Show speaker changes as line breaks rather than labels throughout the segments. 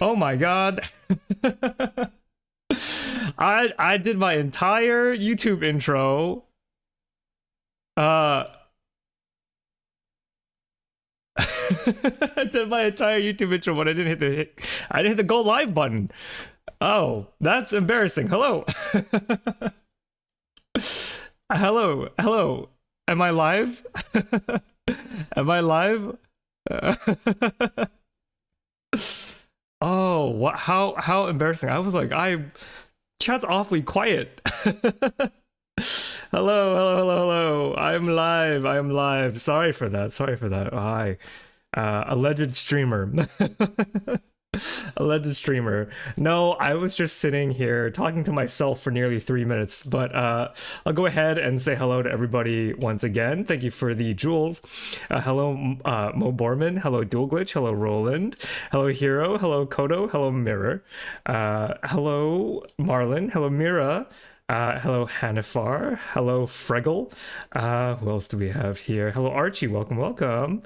Oh my god. I did my entire YouTube intro. Uh I did my entire YouTube intro, but I didn't hit the go live button. Oh, that's embarrassing. Hello. Hello. Am I live? Am I live? Oh, what? How embarrassing! I was like, chat's awfully quiet. Hello. I'm live. I am live. Sorry for that. Hi, alleged streamer. Alleged streamer. No, I was just sitting here talking to myself for nearly 3 minutes, but I'll go ahead and say hello to everybody once again. Thank you for the jewels. Hello, Mo Borman. Hello, Dual Glitch. Hello, Roland. Hello, Hero. Hello, Kodo. Hello, Mirror. Hello, Marlon. Hello, Mira. Hello, Hanifar. Hello, Fregel. Who else do we have here? Hello, Archie. Welcome.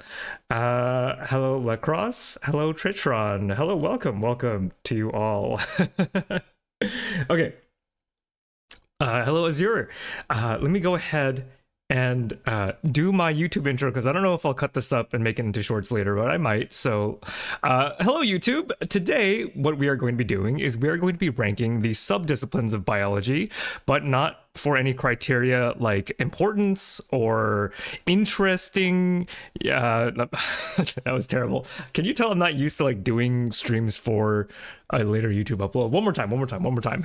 Hello, Lacrosse. Hello, Tritron. Hello, welcome to you all. Okay. Hello, Azure. Let me go ahead and do my YouTube intro, because I don't know if I'll cut this up and make it into shorts later, but I might. So hello, YouTube. Today, what we are going to be doing is we are going to be ranking the subdisciplines of biology, but not for any criteria like importance or interesting. Yeah, that was terrible. Can you tell I'm not used to like doing streams for a later YouTube upload? One more time. One more time.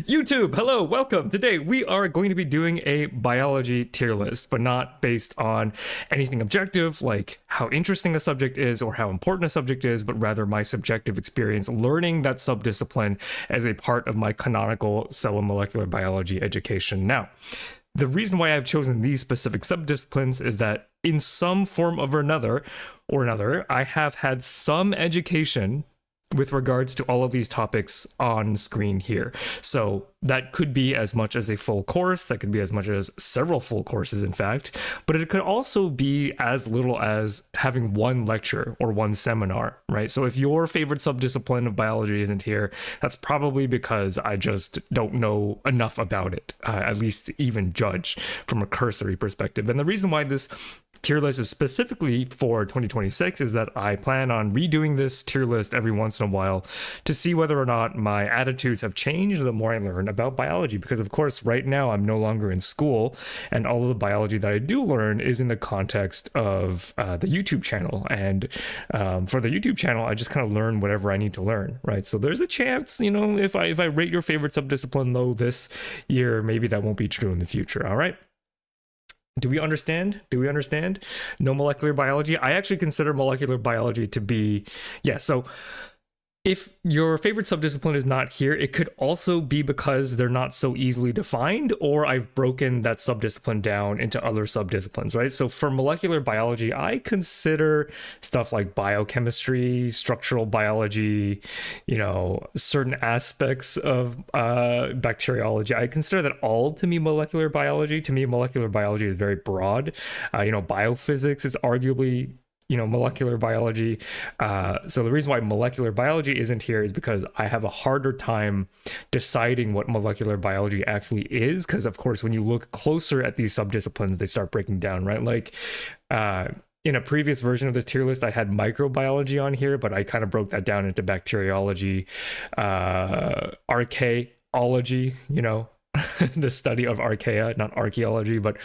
YouTube, hello, welcome. Today we are going to be doing a biology tier list, but not based on anything objective like how interesting a subject is or how important a subject is, but rather my subjective experience learning that subdiscipline as a part of my canonical cell and molecular biology education. Now, the reason why I've chosen these specific subdisciplines is that in some form or another, I have had some education with regards to all of these topics on screen here. So that could be as much as a full course, that could be as much as several full courses, in fact, but it could also be as little as having one lecture or one seminar, right? So if your favorite subdiscipline of biology isn't here, that's probably because I just don't know enough about it, at least to even judge from a cursory perspective. And the reason why this tier list is specifically for 2026 is that I plan on redoing this tier list every once in a while to see whether or not my attitudes have changed the more I learn about biology, because of course right now I'm no longer in school, and all of the biology that I do learn is in the context of the YouTube channel, and for the YouTube channel I just kind of learn whatever I need to learn, right? So there's a chance, you know, if I rate your favorite subdiscipline low this year, maybe that won't be true in the future. All right, do we understand? No molecular biology. I actually consider molecular biology to be, yeah, so if your favorite subdiscipline is not here, it could also be because they're not so easily defined, or I've broken that subdiscipline down into other subdisciplines, right? So for molecular biology, I consider stuff like biochemistry, structural biology, you know, certain aspects of bacteriology. I consider that all to me molecular biology. To me, molecular biology is very broad. You know, biophysics is arguably, you know, molecular biology. So the reason why molecular biology isn't here is because I have a harder time deciding what molecular biology actually is, because of course when you look closer at these subdisciplines they start breaking down, right? Like in a previous version of this tier list I had microbiology on here, but I kind of broke that down into bacteriology, archaeology, you know, the study of archaea, not archaeology, but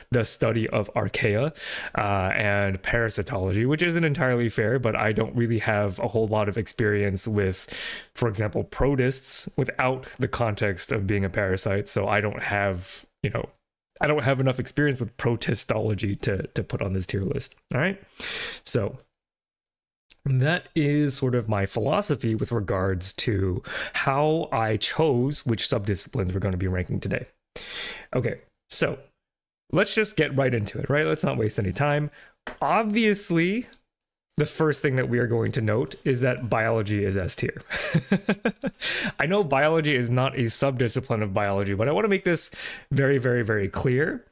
the study of archaea, and parasitology, which isn't entirely fair, but I don't really have a whole lot of experience with, for example, protists without the context of being a parasite. So I don't have, you know, I don't have enough experience with protistology to put on this tier list. All right. So that is sort of my philosophy with regards to how I chose which subdisciplines we're going to be ranking today. Okay, so let's just get right into it, right? Let's not waste any time. Obviously, the first thing that we are going to note is that biology is S tier. I know biology is not a subdiscipline of biology, but I want to make this very, very, very clear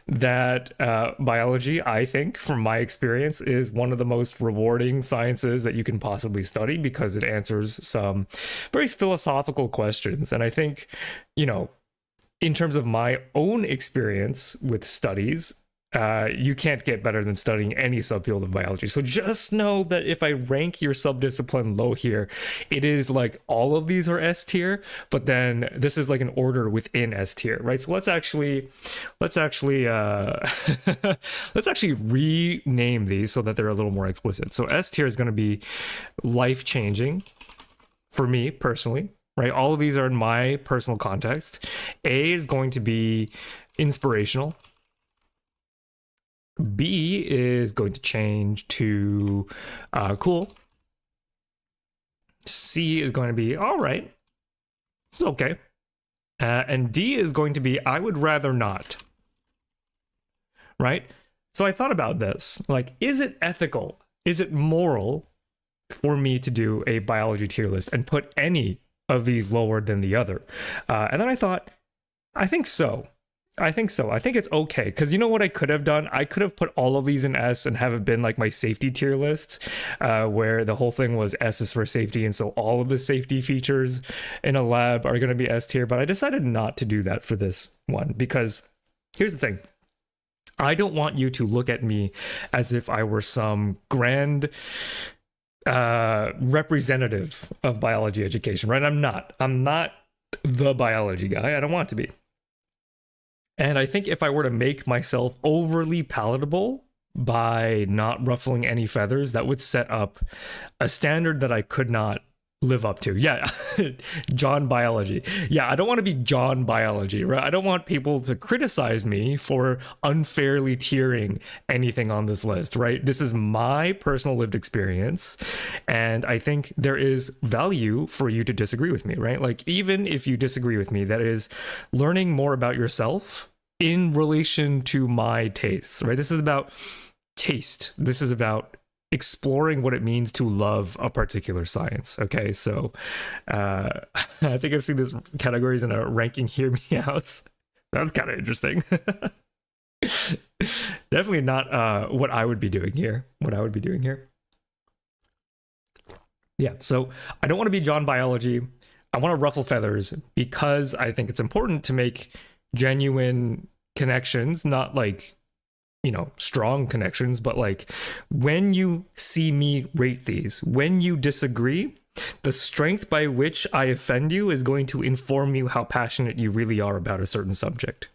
that biology, I think, from my experience, is one of the most rewarding sciences that you can possibly study because it answers some very philosophical questions. And I think, you know, in terms of my own experience with studies, you can't get better than studying any subfield of biology. So just know that if I rank your subdiscipline low here, it is like all of these are S tier, but then this is like an order within S tier, right? So let's actually let's actually rename these so that they're a little more explicit. So S tier is going to be life-changing for me personally, right? All of these are in my personal context. A is going to be inspirational. B is going to change to cool. C is going to be all right. It's okay. And D is going to be I would rather not. Right? So I thought about this. Like, is it ethical? Is it moral for me to do a biology tier list and put any of these lower than the other? And then I thought, I think so. I think it's okay, because you know what I could have done? I could have put all of these in S and have it been like my safety tier list, where the whole thing was S is for safety, and so all of the safety features in a lab are going to be S tier, but I decided not to do that for this one, because here's the thing. I don't want you to look at me as if I were some grand representative of biology education, right? I'm not the biology guy. I don't want to be. And I think if I were to make myself overly palatable by not ruffling any feathers, that would set up a standard that I could not live up to. Yeah, John Biology. Yeah, I don't want to be John Biology, right? I don't want people to criticize me for unfairly tiering anything on this list, right? This is my personal lived experience, and I think there is value for you to disagree with me, right? Like, even if you disagree with me, that is learning more about yourself in relation to my tastes, right? This is about taste. This is about exploring what it means to love a particular science. Okay, so I think I've seen this categories in a ranking Hear Me Outs. That's kind of interesting. Definitely not what I would be doing here. Yeah, so I don't want to be John Biology. I want to ruffle feathers because I think it's important to make genuine connections, not like, you know, strong connections, but like when you see me rate these, when you disagree, the strength by which I offend you is going to inform you how passionate you really are about a certain subject.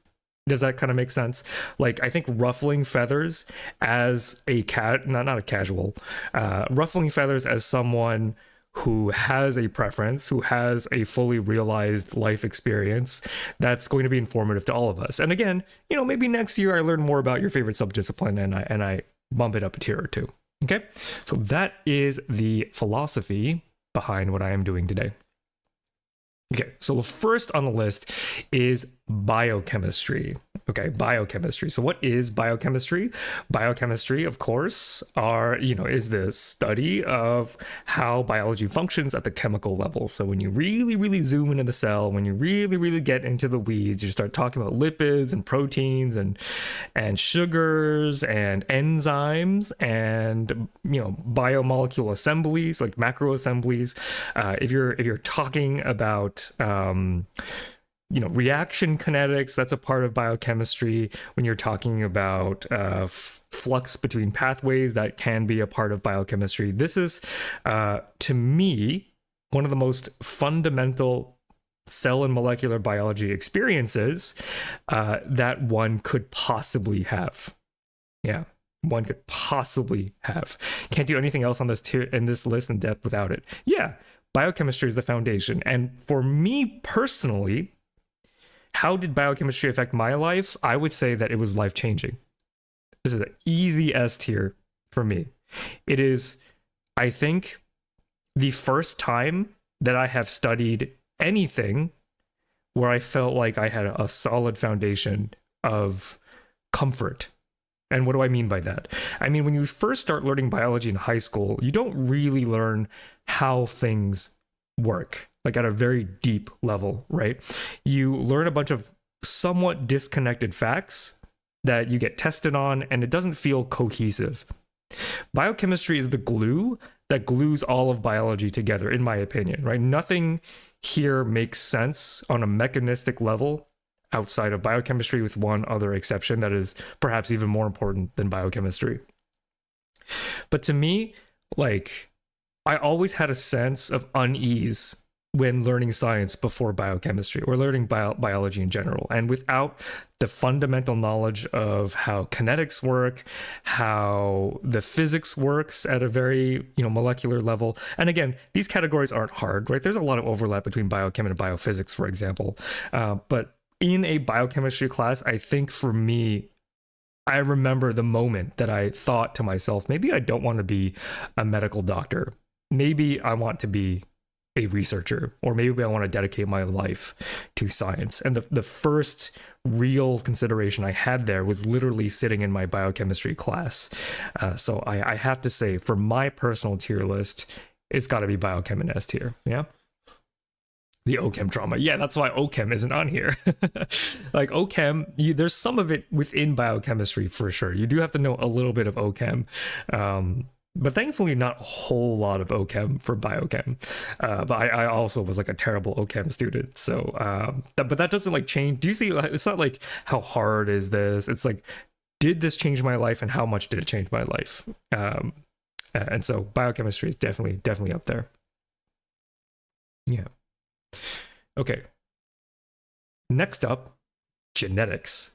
Does that kind of make sense? Like, I think ruffling feathers as a ruffling feathers as someone who has a preference, who has a fully realized life experience, that's going to be informative to all of us. And again, you know, maybe next year I learn more about your favorite subdiscipline and I bump it up a tier or two. Okay, so that is the philosophy behind what I am doing today. Okay, so the first on the list is biochemistry. Okay, biochemistry. So what is biochemistry? Biochemistry, of course, is the study of how biology functions at the chemical level. So when you really, really zoom into the cell, when you really, really get into the weeds, you start talking about lipids and proteins and sugars and enzymes and, you know, biomolecule assemblies, like macro assemblies. If you're talking about reaction kinetics, that's a part of biochemistry. When you're talking about flux between pathways, that can be a part of biochemistry. This is, to me, one of the most fundamental cell and molecular biology experiences that one could possibly have. Yeah, one could possibly have. Can't do anything else on this in this list in depth without it. Yeah, biochemistry is the foundation. And for me personally, how did biochemistry affect my life? I would say that it was life-changing. This is an easy S tier for me. It is, I think, the first time that I have studied anything where I felt like I had a solid foundation of comfort And what do I mean by that? I mean, when you first start learning biology in high school, you don't really learn how things work, like at a very deep level, right? You learn a bunch of somewhat disconnected facts that you get tested on, and it doesn't feel cohesive. Biochemistry is the glue that glues all of biology together, in my opinion, right? Nothing here makes sense on a mechanistic level outside of biochemistry, with one other exception that is perhaps even more important than biochemistry. But to me, like, I always had a sense of unease when learning science before biochemistry, or learning biology in general. And without the fundamental knowledge of how kinetics work, how the physics works at a very, molecular level. And again, these categories aren't hard, right? There's a lot of overlap between biochem and biophysics, for example. But in a biochemistry class, I think for me, I remember the moment that I thought to myself, maybe I don't want to be a medical doctor. Maybe I want to be a researcher, or maybe I want to dedicate my life to science. And the first real consideration I had there was literally sitting in my biochemistry class. So I have to say, for my personal tier list, it's got to be biochem and S tier. Yeah. The OChem trauma. Yeah, that's why OChem isn't on here. Like OChem, there's some of it within biochemistry for sure. You do have to know a little bit of OChem. But thankfully not a whole lot of OChem for biochem. But I also was like a terrible OChem student. So, but that doesn't like change. Do you see, it's not like how hard is this? It's like, did this change my life, and how much did it change my life? And so biochemistry is definitely up there. Yeah. Okay. Next up, genetics.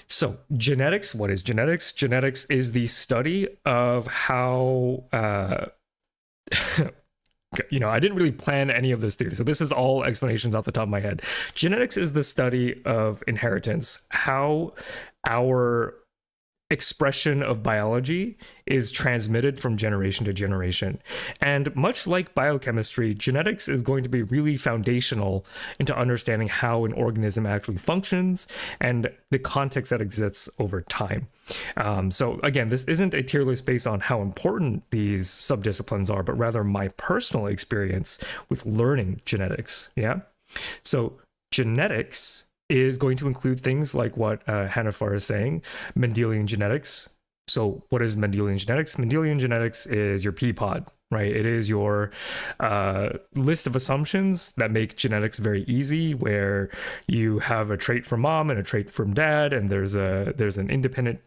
So genetics, what is genetics? Genetics is the study of how, I didn't really plan any of this theory. So this is all explanations off the top of my head. Genetics is the study of inheritance, how our expression of biology is transmitted from generation to generation. And much like biochemistry, genetics is going to be really foundational into understanding how an organism actually functions and the context that exists over time. So again, this isn't a tier list based on how important these subdisciplines are, but rather my personal experience with learning genetics. Yeah. So genetics is going to include things like what Hanifar is saying, Mendelian genetics. So what is Mendelian genetics? Mendelian genetics is your P-pod, right? It is your list of assumptions that make genetics very easy, where you have a trait from mom and a trait from dad, and there's an independent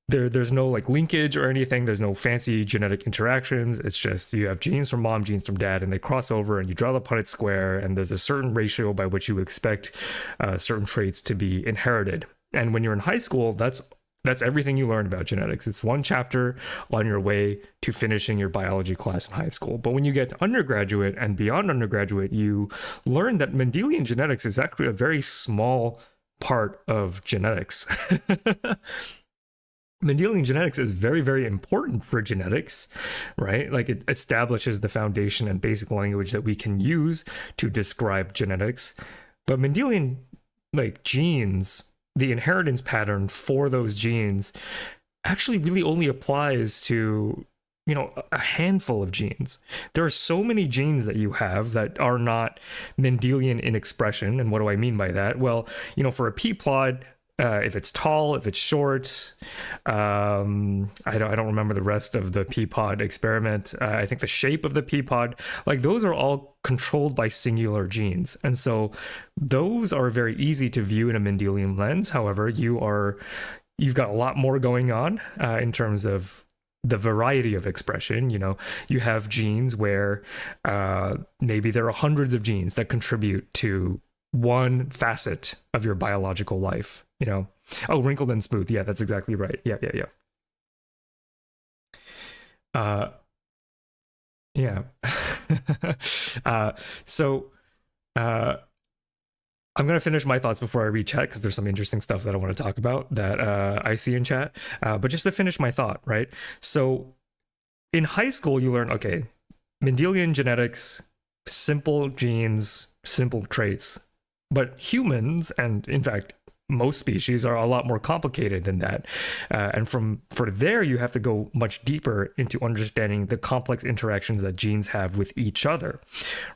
there's no like linkage or anything. There's no fancy genetic interactions. It's just you have genes from mom, genes from dad, and they cross over, and you draw the Punnett square, and there's a certain ratio by which you would expect certain traits to be inherited. And when you're in high school, that's everything you learn about genetics. It's one chapter on your way to finishing your biology class in high school. But when you get to undergraduate and beyond undergraduate, you learn that Mendelian genetics is actually a very small part of genetics. Mendelian genetics is very, very important for genetics, right? Like it establishes the foundation and basic language that we can use to describe genetics. But Mendelian, like genes, the inheritance pattern for those genes actually really only applies to, a handful of genes. There are so many genes that you have that are not Mendelian in expression. And what do I mean by that? Well, for a P-plod, if it's tall, if it's short, I don't remember the rest of the P-pod experiment. I think the shape of the P-pod, like those are all controlled by singular genes. And so those are very easy to view in a Mendelian lens. However, you've got a lot more going on in terms of the variety of expression. You have genes where maybe there are hundreds of genes that contribute to one facet of your biological life. Oh, wrinkled and smooth. Yeah, that's exactly right. Yeah. So I'm going to finish my thoughts before I read chat, because there's some interesting stuff that I want to talk about that I see in chat. But just to finish my thought, right? So in high school, you learn, okay, Mendelian genetics, simple genes, simple traits. But humans, and in fact, most species are a lot more complicated than that. And for there, you have to go much deeper into understanding the complex interactions that genes have with each other,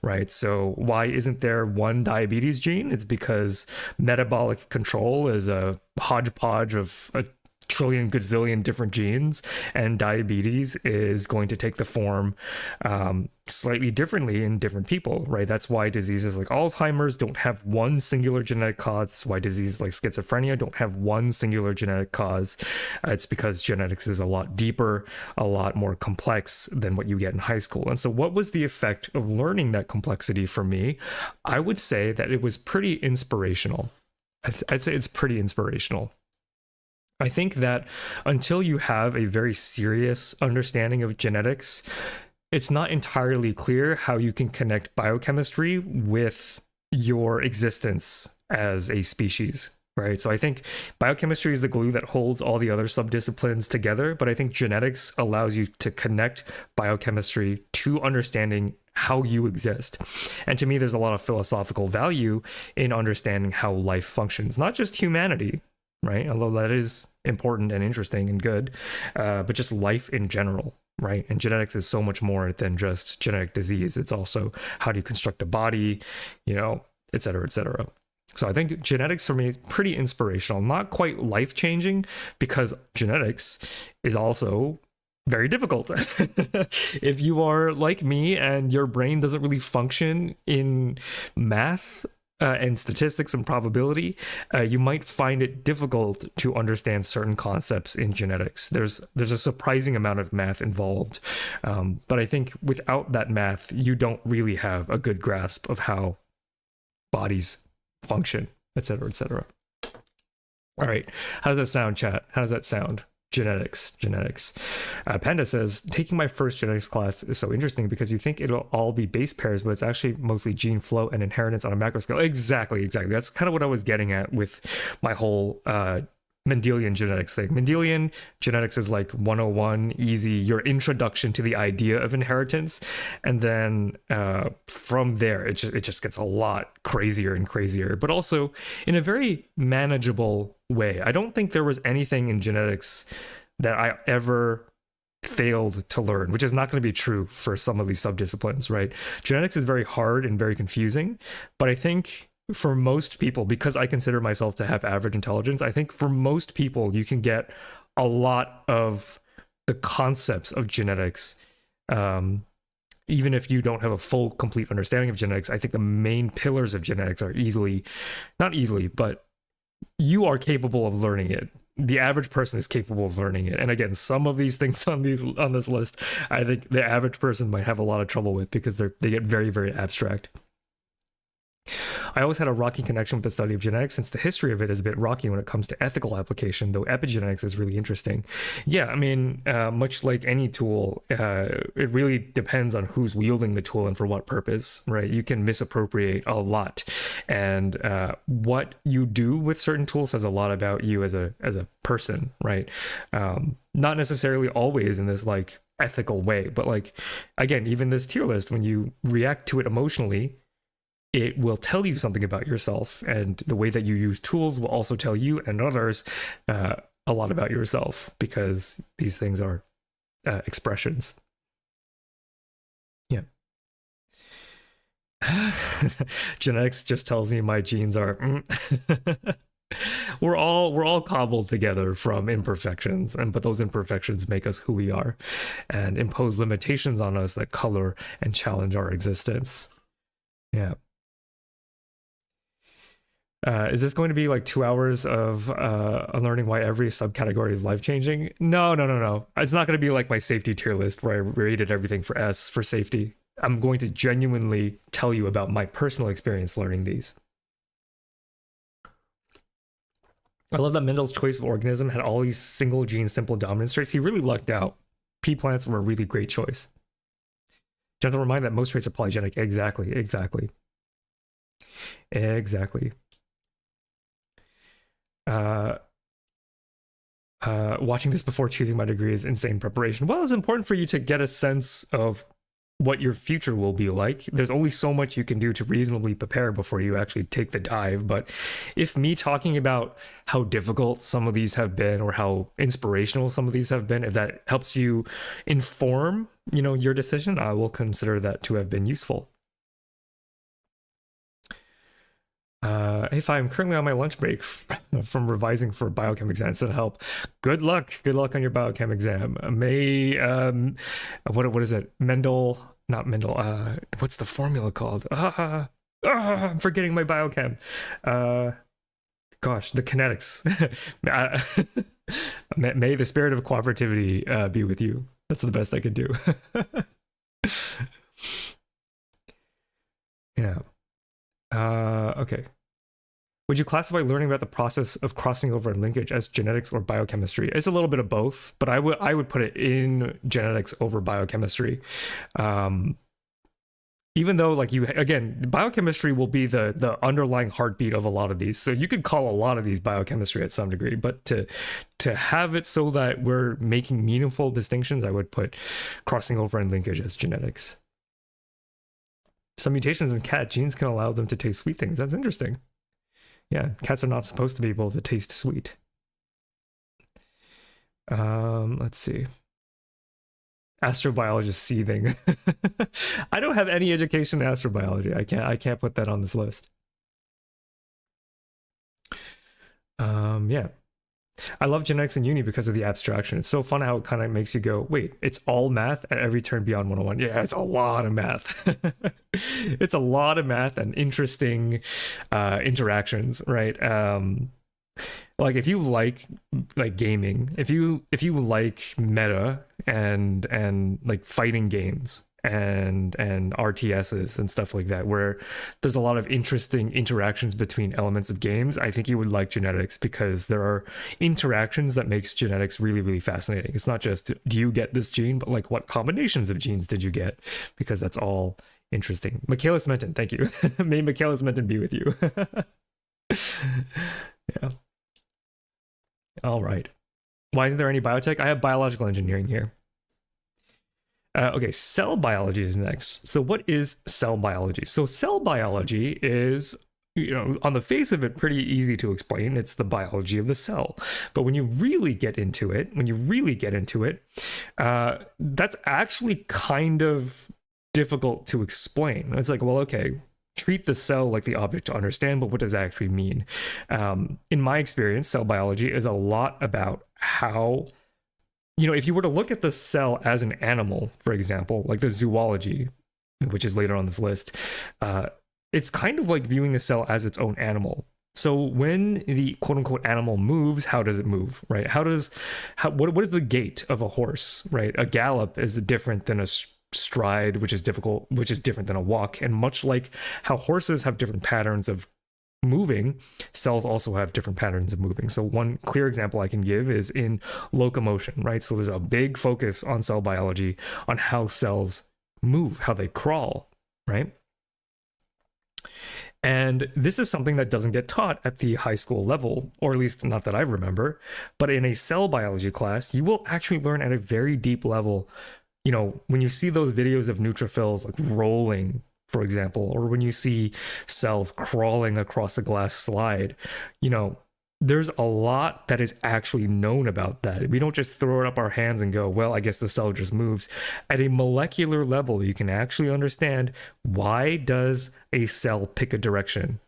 right? So why isn't there one diabetes gene? It's because metabolic control is a hodgepodge of a trillion gazillion different genes, and diabetes is going to take the form slightly differently in different people, right? That's why diseases like Alzheimer's don't have one singular genetic cause. That's why diseases like schizophrenia don't have one singular genetic cause. It's because genetics is a lot deeper, a lot more complex than what you get in high school. And so what was the effect of learning that complexity for me? I would say that it was pretty inspirational. I'd say it's pretty inspirational. I think that until you have a very serious understanding of genetics, it's not entirely clear how you can connect biochemistry with your existence as a species, right? So I think biochemistry is the glue that holds all the other subdisciplines together, but I think genetics allows you to connect biochemistry to understanding how you exist. And to me, there's a lot of philosophical value in understanding how life functions, not just humanity, right? Although that is important and interesting and good, but just life in general, right? And genetics is so much more than just genetic disease. It's also how do you construct a body, you know, et cetera, et cetera. So I think genetics for me is pretty inspirational, not quite life-changing, because genetics is also very difficult. If you are like me and your brain doesn't really function in math and statistics and probability, you might find it difficult to understand certain concepts in genetics. There's a surprising amount of math involved, but I think without that math, you don't really have a good grasp of how bodies function, et cetera, et cetera. All right, how does that sound, chat? How does that sound? Genetics. Panda says, taking my first genetics class is so interesting because you think it'll all be base pairs, but it's actually mostly gene flow and inheritance on a macro scale. Exactly. That's kind of what I was getting at with my whole Mendelian genetics thing. Mendelian genetics is like 101, easy, your introduction to the idea of inheritance. And then from there, it just gets a lot crazier and crazier, but also in a very manageable way. I don't think there was anything in genetics that I ever failed to learn, which is not going to be true for some of these subdisciplines, right? Genetics is very hard and very confusing, but I think for most people, because I consider myself to have average intelligence, I think for most people, you can get a lot of the concepts of genetics. Even if you don't have a full, complete understanding of genetics, I think the main pillars of genetics are not easily, but you are capable of learning it. The average person is capable of learning it. And again, some of these things on this list, I think the average person might have a lot of trouble with because they get very, very abstract. I always had a rocky connection with the study of genetics since the history of it is a bit rocky when it comes to ethical application, though epigenetics is really interesting. Yeah, I mean, much like any tool, it really depends on who's wielding the tool and for what purpose, right? You can misappropriate a lot. And what you do with certain tools says a lot about you as a person, right? Not necessarily always in this like ethical way, but like, again, even this tier list, when you react to it emotionally, it will tell you something about yourself, and the way that you use tools will also tell you and others a lot about yourself, because these things are expressions. Yeah. Genetics just tells me my genes are we're all cobbled together from imperfections, but those imperfections make us who we are and impose limitations on us that color and challenge our existence. Yeah. Is this going to be like 2 hours of learning why every subcategory is life-changing? No. It's not going to be like my safety tier list where I rated everything for S for safety. I'm going to genuinely tell you about my personal experience learning these. I love that Mendel's choice of organism had all these single gene simple dominance traits. He really lucked out. Pea plants were a really great choice. Gentle reminder that most traits are polygenic. Exactly. Watching this before choosing my degree is insane preparation. Well, it's important for you to get a sense of what your future will be like. There's only so much you can do to reasonably prepare before you actually take the dive. But if me talking about how difficult some of these have been or how inspirational some of these have been, if that helps you inform, your decision, I will consider that to have been useful. If I'm currently on my lunch break from revising for biochem exams to help, good luck on your biochem exam. What is it? Not Mendel. What's the formula called? I'm forgetting my biochem. Gosh, the kinetics. May the spirit of cooperativity be with you. That's the best I could do. Yeah. Okay. Would you classify learning about the process of crossing over and linkage as genetics or biochemistry? It's a little bit of both, but I would put it in genetics over biochemistry. Even though, like, biochemistry will be the underlying heartbeat of a lot of these. So you could call a lot of these biochemistry at some degree, but to have it so that we're making meaningful distinctions, I would put crossing over and linkage as genetics. Some mutations in cat genes can allow them to taste sweet things. That's interesting. Yeah, cats are not supposed to be able to taste sweet. Let's see. Astrobiologist seething. I don't have any education in astrobiology. I can't put that on this list. Yeah. I love genetics in uni because of the abstraction. It's so fun how it kind of makes you go, wait, it's all math at every turn beyond 101. Yeah, it's a lot of math. It's a lot of math and interesting interactions, right? Like if you like gaming, if you like meta and like fighting games and RTSs and stuff like that, where there's a lot of interesting interactions between elements of games, I think you would like genetics because there are interactions that makes genetics really, really fascinating. It's not just, do you get this gene, but like what combinations of genes did you get? Because that's all interesting. Michaelis Menton, thank you. May Michaelis Menton be with you. Yeah. All right. Why isn't there any biotech? I have biological engineering here. Okay, cell biology is next. So what is cell biology? So cell biology is, on the face of it, pretty easy to explain. It's the biology of the cell. But when you really get into it, that's actually kind of difficult to explain. It's like, well, okay, treat the cell like the object to understand, but what does that actually mean? In my experience, cell biology is a lot about how, if you were to look at the cell as an animal, for example, like the zoology, which is later on this list, it's kind of like viewing the cell as its own animal. So when the quote unquote animal moves, how does it move, right? What is the gait of a horse, right? A gallop is different than a stride, which is different than a walk. And much like how horses have different patterns of moving, cells also have different patterns of moving. So one clear example I can give is in locomotion, right? So there's a big focus on cell biology on how cells move, how they crawl, right? And this is something that doesn't get taught at the high school level, or at least not that I remember. But in a cell biology class, you will actually learn at a very deep level. When you see those videos of neutrophils like rolling, for example, or when you see cells crawling across a glass slide, there's a lot that is actually known about that. We don't just throw it up our hands and go, well, I guess the cell just moves. At a molecular level, you can actually understand, why does a cell pick a direction?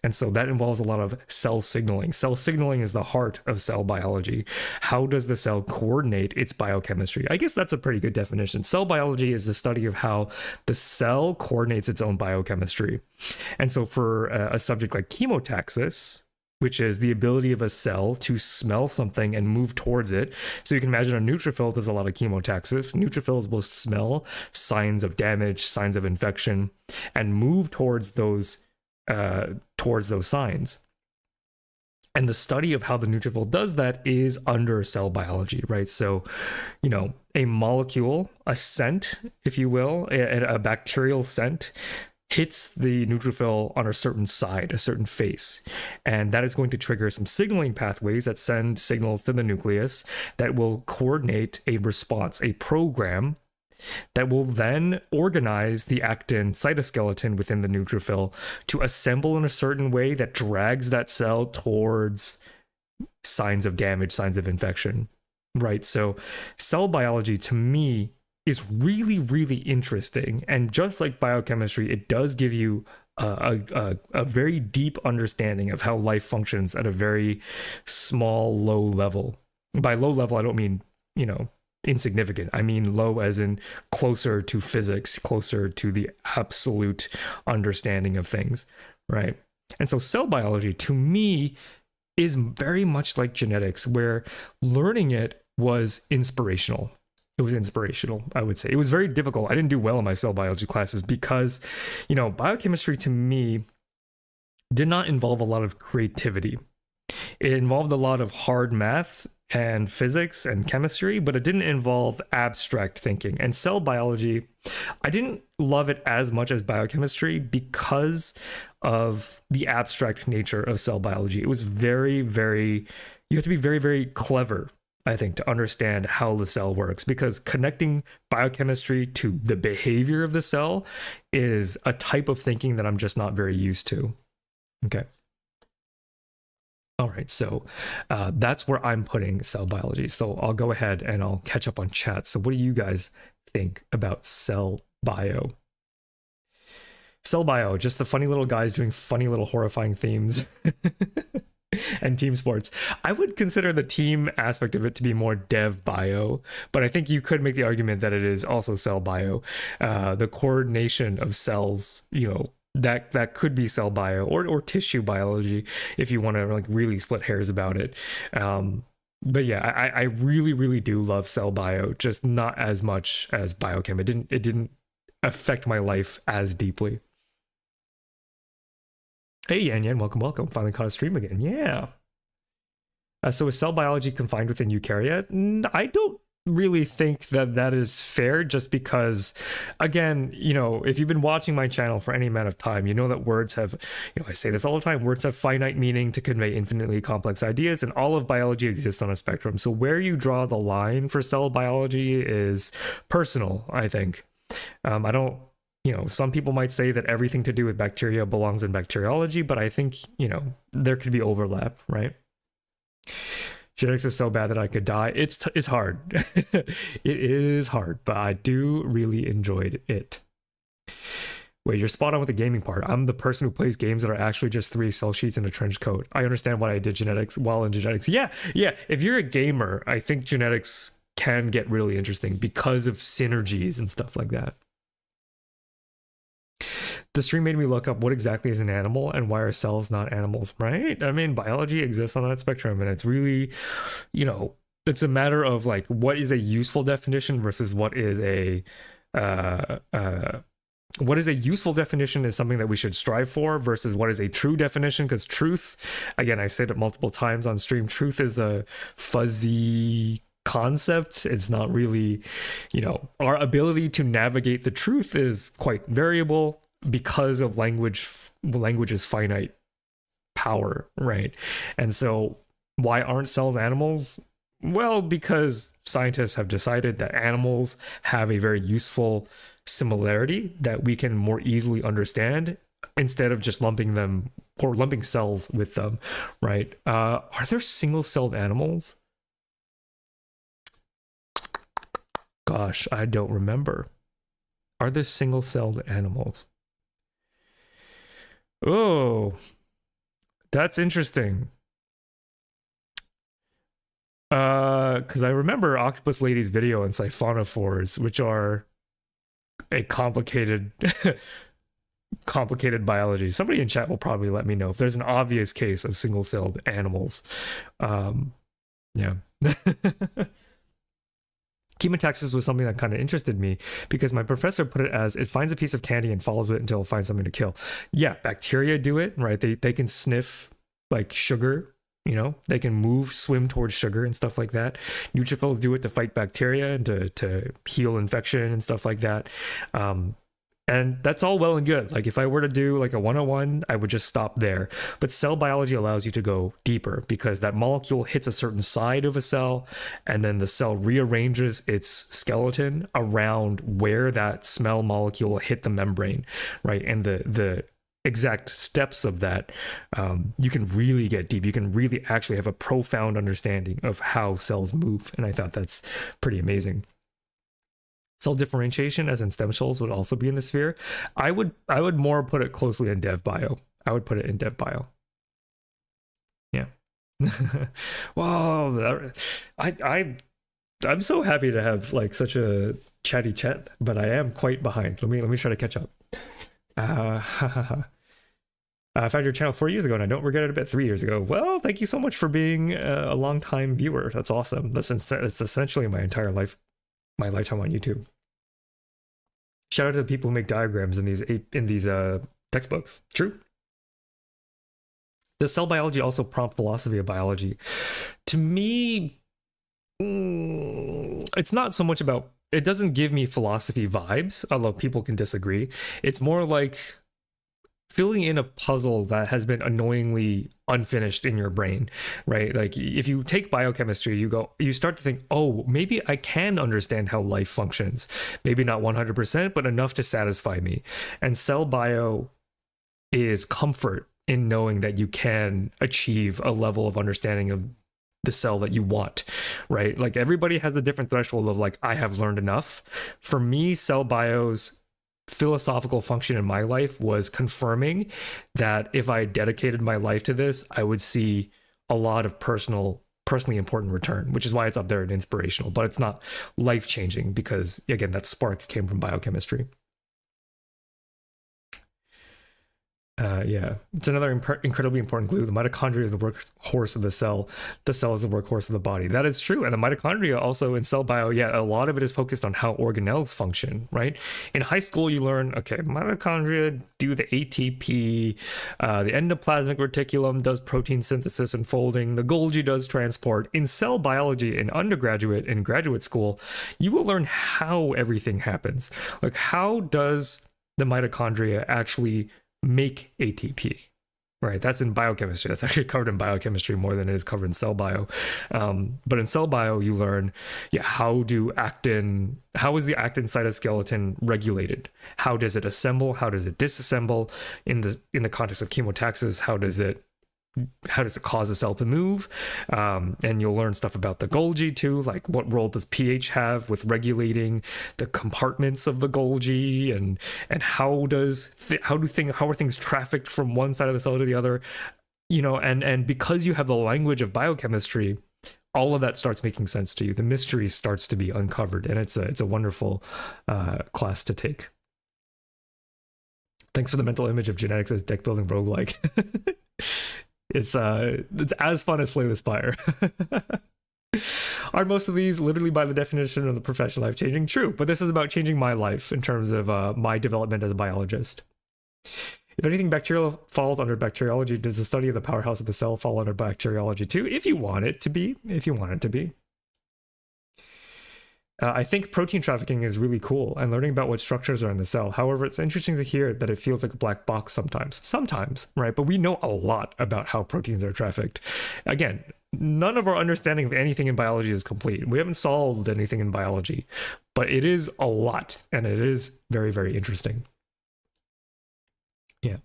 And so that involves a lot of cell signaling. Cell signaling is the heart of cell biology. How does the cell coordinate its biochemistry? I guess that's a pretty good definition. Cell biology is the study of how the cell coordinates its own biochemistry. And so for a subject like chemotaxis, which is the ability of a cell to smell something and move towards it. So you can imagine a neutrophil does a lot of chemotaxis. Neutrophils will smell signs of damage, signs of infection, and move towards those signs. And the study of how the neutrophil does that is under cell biology, right? So, a molecule, a scent, if you will, a bacterial scent, hits the neutrophil on a certain side, a certain face. And that is going to trigger some signaling pathways that send signals to the nucleus that will coordinate a response, a program that will then organize the actin cytoskeleton within the neutrophil to assemble in a certain way that drags that cell towards signs of damage, signs of infection, right? So cell biology to me is really, really interesting. And just like biochemistry, it does give you a very deep understanding of how life functions at a very small, low level. By low level, I don't mean, insignificant. I mean low as in closer to physics, closer to the absolute understanding of things, right? And so cell biology, to me, is very much like genetics, where learning it was inspirational. It was inspirational, I would say. It was very difficult. I didn't do well in my cell biology classes because, biochemistry to me did not involve a lot of creativity. It involved a lot of hard math and physics and chemistry, but it didn't involve abstract thinking. And cell biology, I didn't love it as much as biochemistry because of the abstract nature of cell biology. It was very, very, you have to be very, very clever, I think, to understand how the cell works, because connecting biochemistry to the behavior of the cell is a type of thinking that I'm just not very used to. Okay. All right, so that's where I'm putting cell biology. So I'll go ahead and I'll catch up on chat. So what do you guys think about cell bio? Cell bio, just the funny little guys doing funny little horrifying themes. And team sports. I would consider the team aspect of it to be more dev bio, but I think you could make the argument that it is also cell bio. The coordination of cells, that could be cell bio or tissue biology if you want to like really split hairs about it. But yeah, I really, really do love cell bio, just not as much as biochem. It didn't affect my life as deeply. Hey, Yan Yan, welcome. Finally caught a stream again. Yeah. So is cell biology confined within eukarya? I don't really think that is fair, just because, again, if you've been watching my channel for any amount of time, you know that words have, I say this all the time, words have finite meaning to convey infinitely complex ideas, and all of biology exists on a spectrum. So where you draw the line for cell biology is personal, I think. I don't, some people might say that everything to do with bacteria belongs in bacteriology, but I think, there could be overlap, right? Genetics is so bad that I could die. It's hard. It is hard, but I do really enjoyed it. Wait, you're spot on with the gaming part. I'm the person who plays games that are actually just 3 Excel sheets and a trench coat. I understand why I did genetics while in genetics. Yeah. If you're a gamer, I think genetics can get really interesting because of synergies and stuff like that. The stream made me look up what exactly is an animal and why are cells not animals, right? I mean, biology exists on that spectrum, and it's really, it's a matter of like, what is a useful definition versus what is a useful definition is something that we should strive for versus what is a true definition, because truth, again, I said it multiple times on stream, truth is a fuzzy concept. It's not really, our ability to navigate the truth is quite variable because of language's finite power, right? And so why aren't cells animals? Well, because scientists have decided that animals have a very useful similarity that we can more easily understand instead of just lumping them or lumping cells with them, right? Are there single-celled animals? Gosh, I don't remember. Are there single-celled animals? Oh, that's interesting. Because I remember Octopus Lady's video on siphonophores, which are a complicated biology. Somebody in chat will probably let me know if there's an obvious case of single-celled animals. Yeah. Chemotaxis was something that kind of interested me because my professor put it as it finds a piece of candy and follows it until it finds something to kill. Yeah, bacteria do it, right? They can sniff like sugar, they can swim towards sugar and stuff like that. Neutrophils do it to fight bacteria and to heal infection and stuff like that. And that's all well and good. Like if I were to do like a 101, I would just stop there. But cell biology allows you to go deeper because that molecule hits a certain side of a cell and then the cell rearranges its skeleton around where that smell molecule hit the membrane, right? And the exact steps of that, you can really get deep. You can really actually have a profound understanding of how cells move. And I thought that's pretty amazing. Cell differentiation, as in stem cells, would also be in the sphere. I would more put it closely in dev bio. I would put it in dev bio. Yeah. Wow. I'm so happy to have like such a chatty chat, but I am quite behind. Let me try to catch up. I found your channel 4 years ago and I don't regret it a bit 3 years ago. Well, thank you so much for being a long time viewer. That's awesome. That's essentially my entire life. My lifetime on YouTube. Shout out to the people who make diagrams in these textbooks. True. Does cell biology also prompt philosophy of biology? To me, it's not so much about. It doesn't give me philosophy vibes, although people can disagree. It's more like filling in a puzzle that has been annoyingly unfinished in your brain, right? Like if you take biochemistry, you start to think, oh, maybe I can understand how life functions. Maybe not 100%, but enough to satisfy me. And cell bio is comfort in knowing that you can achieve a level of understanding of the cell that you want, right? Like everybody has a different threshold of like, I have learned enough. For me, cell bio's philosophical function in my life was confirming that if I dedicated my life to this, I would see a lot of personally important return, which is why it's up there and inspirational, but it's not life-changing because, again, that spark came from biochemistry. Yeah, it's another incredibly important clue. The mitochondria is the workhorse of the cell. The cell is the workhorse of the body. That is true. And the mitochondria also in cell bio, yeah, a lot of it is focused on how organelles function, right? In high school, you learn, okay, mitochondria do the ATP, the endoplasmic reticulum does protein synthesis and folding, the Golgi does transport. In cell biology in undergraduate and graduate school, you will learn how everything happens. Like how does the mitochondria actually make ATP, right? That's in biochemistry. That's actually covered in biochemistry more than it is covered in cell bio. But in cell bio, you learn, how is the actin cytoskeleton regulated? How does it assemble? How does it disassemble? In the context of chemotaxis, how does it cause a cell to move? And you'll learn stuff about the Golgi too, like what role does pH have with regulating the compartments of the Golgi, and how are things trafficked from one side of the cell to the other? And because you have the language of biochemistry, all of that starts making sense to you. The mystery starts to be uncovered, and it's a wonderful class to take. Thanks for the mental image of genetics as deck building roguelike. It's as fun as Slay the Spire. Are most of these literally by the definition of the profession life changing? True, but this is about changing my life in terms of my development as a biologist. If anything bacterial falls under bacteriology, does the study of the powerhouse of the cell fall under bacteriology too? If you want it to be. I think protein trafficking is really cool and learning about what structures are in the cell. However, it's interesting to hear that it feels like a black box sometimes, right? But we know a lot about how proteins are trafficked. Again, none of our understanding of anything in biology is complete. We haven't solved anything in biology, but it is a lot, and it is very, very interesting. Yeah.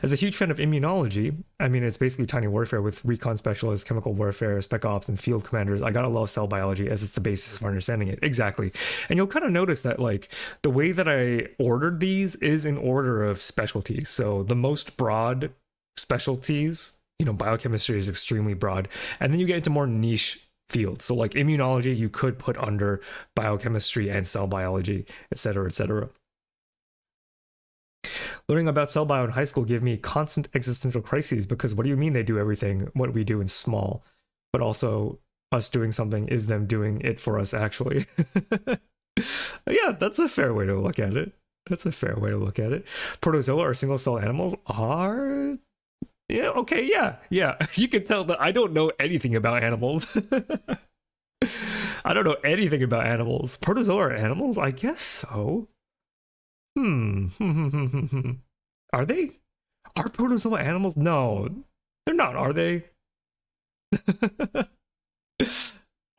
As a huge fan of immunology, I mean, it's basically tiny warfare with recon specialists, chemical warfare, spec ops, and field commanders. I gotta love cell biology as it's the basis for understanding it. Exactly. And you'll kind of notice that, like, the way that I ordered these is in order of specialties. So the most broad specialties, biochemistry is extremely broad. And then you get into more niche fields. So like immunology, you could put under biochemistry and cell biology, et cetera, et cetera. Learning about cell bio in high school gave me constant existential crises because what do you mean they do everything what we do in small, but also us doing something is them doing it for us actually. Yeah, that's a fair way to look at it. Protozoa or single cell animals are... Yeah, okay, yeah. You can tell that I don't know anything about animals. I don't know anything about animals. Protozoa are animals? I guess so. Hmm. Are they? Are protozoa animals? No, they're not, are they?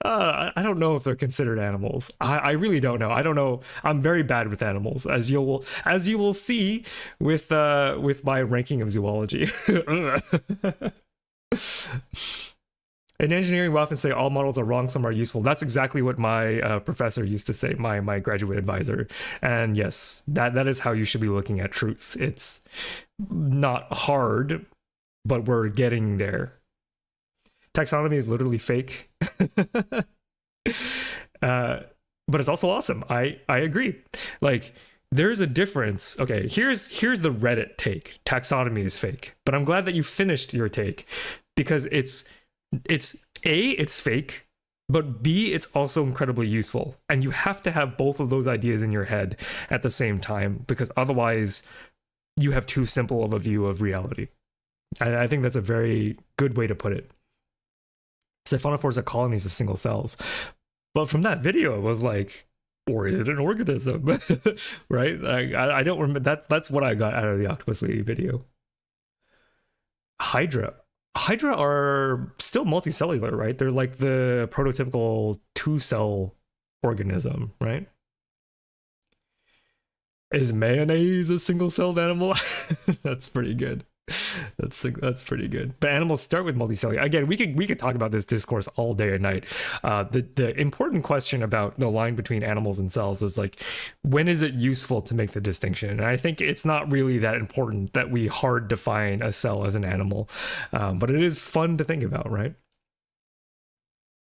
I don't know if they're considered animals. I really don't know. I don't know. I'm very bad with animals, as you will see with my ranking of zoology. In engineering, we often say all models are wrong, some are useful. That's exactly what my professor used to say, my graduate advisor. And yes, that is how you should be looking at truth. It's not hard, but we're getting there. Taxonomy is literally fake. But it's also awesome. I agree. Like, there's a difference. Okay, here's the Reddit take. Taxonomy is fake. But I'm glad that you finished your take, because it's A, it's fake, but B, it's also incredibly useful. And you have to have both of those ideas in your head at the same time, because otherwise you have too simple of a view of reality. I think that's a very good way to put it. Siphonophores are colonies of single cells. But from that video, it was like, or is it an organism? Right? I don't remember. That's what I got out of the Octopus Lady video. Hydra are still multicellular, right? They're like the prototypical 2-cell organism, right? Is mayonnaise a single-celled animal? That's pretty good. That's pretty good. But animals start with multicellular. Again, we could talk about this discourse all day and night. The important question about the line between animals and cells is like, when is it useful to make the distinction? And I think it's not really that important that we hard define a cell as an animal, but it is fun to think about, right?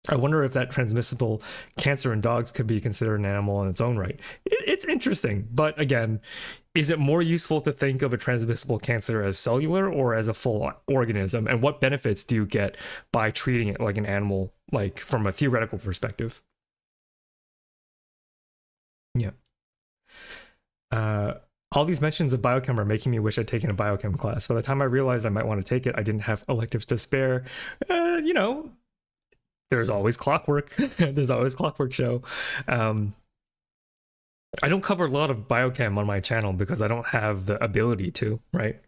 I wonder if that transmissible cancer in dogs could be considered an animal in its own right. It's interesting, but again, is it more useful to think of a transmissible cancer as cellular or as a full organism? And what benefits do you get by treating it like an animal, like from a theoretical perspective? Yeah. All these mentions of biochem are making me wish I'd taken a biochem class. By the time I realized I might want to take it, I didn't have electives to spare. You know, there's always clockwork. There's always clockwork show. I don't cover a lot of biochem on my channel because I don't have the ability to, right?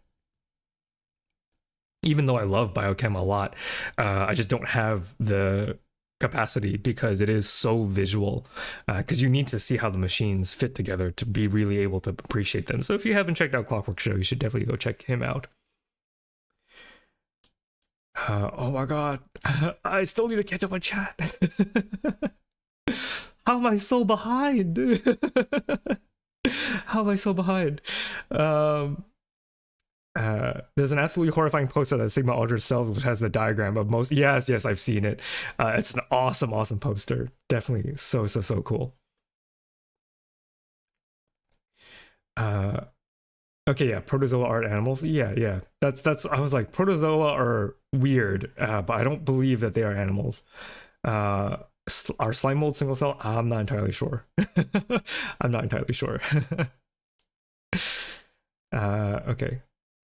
Even though I love biochem a lot, I just don't have the capacity because it is so visual, because you need to see how the machines fit together to be really able to appreciate them. So if you haven't checked out Clockwork Show, you should definitely go check him out. Oh my god, I still need to catch up on chat. How am I so behind? How am I so behind? There's an absolutely horrifying poster that Sigma Aldrich sells, which has the diagram of most. Yes, I've seen it. It's an awesome poster. Definitely so cool. Okay, yeah, protozoa aren't animals. Yeah. That's. I was like, protozoa are weird, but I don't believe that they are animals. Are slime mold single cell? I'm not entirely sure. I'm not entirely sure. Okay.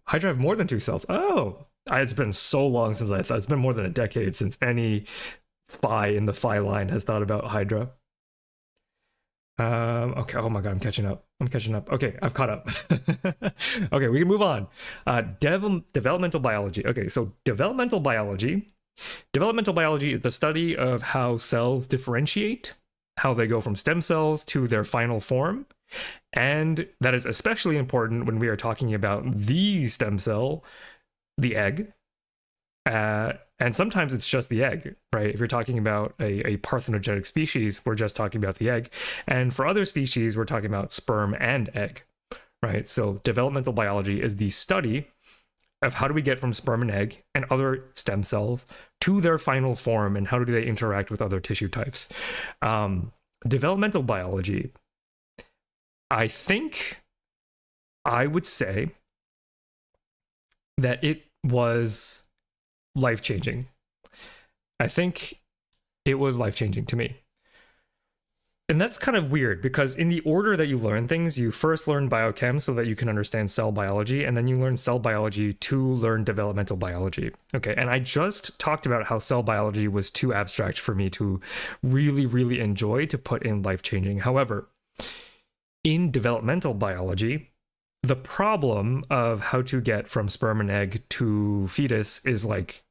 Hydra have more than 2 cells. Oh, it's been so long since I thought. It's been more than a decade since any phi in the phi line has thought about Hydra. Okay. Oh my god, I'm catching up. Okay, I've caught up. Okay, we can move on. Developmental biology. Okay, so developmental biology is the study of how cells differentiate, how they go from stem cells to their final form. And that is especially important when we are talking about the stem cell, the egg. And sometimes it's just the egg, right? If you're talking about a parthenogenetic species, we're just talking about the egg. And for other species, we're talking about sperm and egg, right? So developmental biology is the study of how do we get from sperm and egg and other stem cells to their final form, and how do they interact with other tissue types. Developmental biology, I think I would say that it was life-changing. I think it was life-changing to me. And that's kind of weird because in the order that you learn things, you first learn biochem so that you can understand cell biology, and then you learn cell biology to learn developmental biology. Okay, and I just talked about how cell biology was too abstract for me to really enjoy to put in life-changing. However, in developmental biology, the problem of how to get from sperm and egg to fetus is like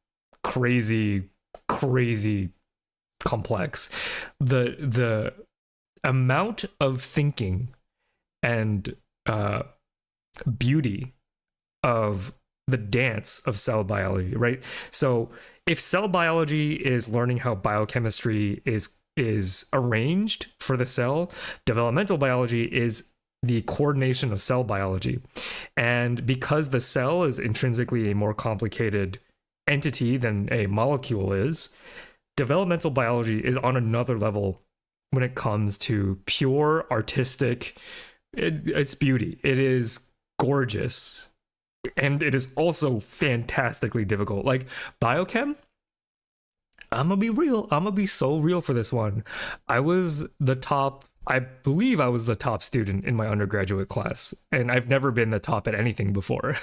crazy, crazy complex. The amount of thinking and beauty of the dance of cell biology, right? So if cell biology is learning how biochemistry is arranged for the cell, developmental biology is the coordination of cell biology. And because the cell is intrinsically a more complicated entity than a molecule is, developmental biology is on another level when it comes to pure artistic, it's beauty. It is gorgeous. And it is also fantastically difficult. Like biochem, I'm gonna be real. I'm gonna be so real for this one. I believe I was the top student in my undergraduate class, and I've never been the top at anything before.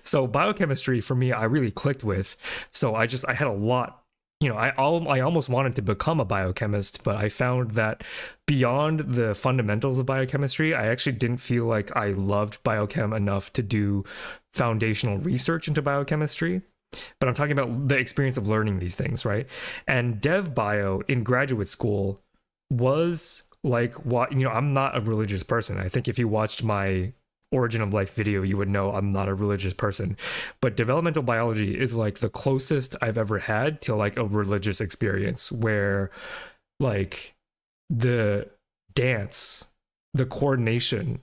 So biochemistry for me, I really clicked with. So I had a lot. I almost wanted to become a biochemist, but I found that beyond the fundamentals of biochemistry, I actually didn't feel like I loved biochem enough to do foundational research into biochemistry. But I'm talking about the experience of learning these things, right? And dev bio in graduate school was like, what, I'm not a religious person. I think if you watched my Origin of Life video, you would know I'm not a religious person. But developmental biology is like the closest I've ever had to like a religious experience where like the dance, the coordination,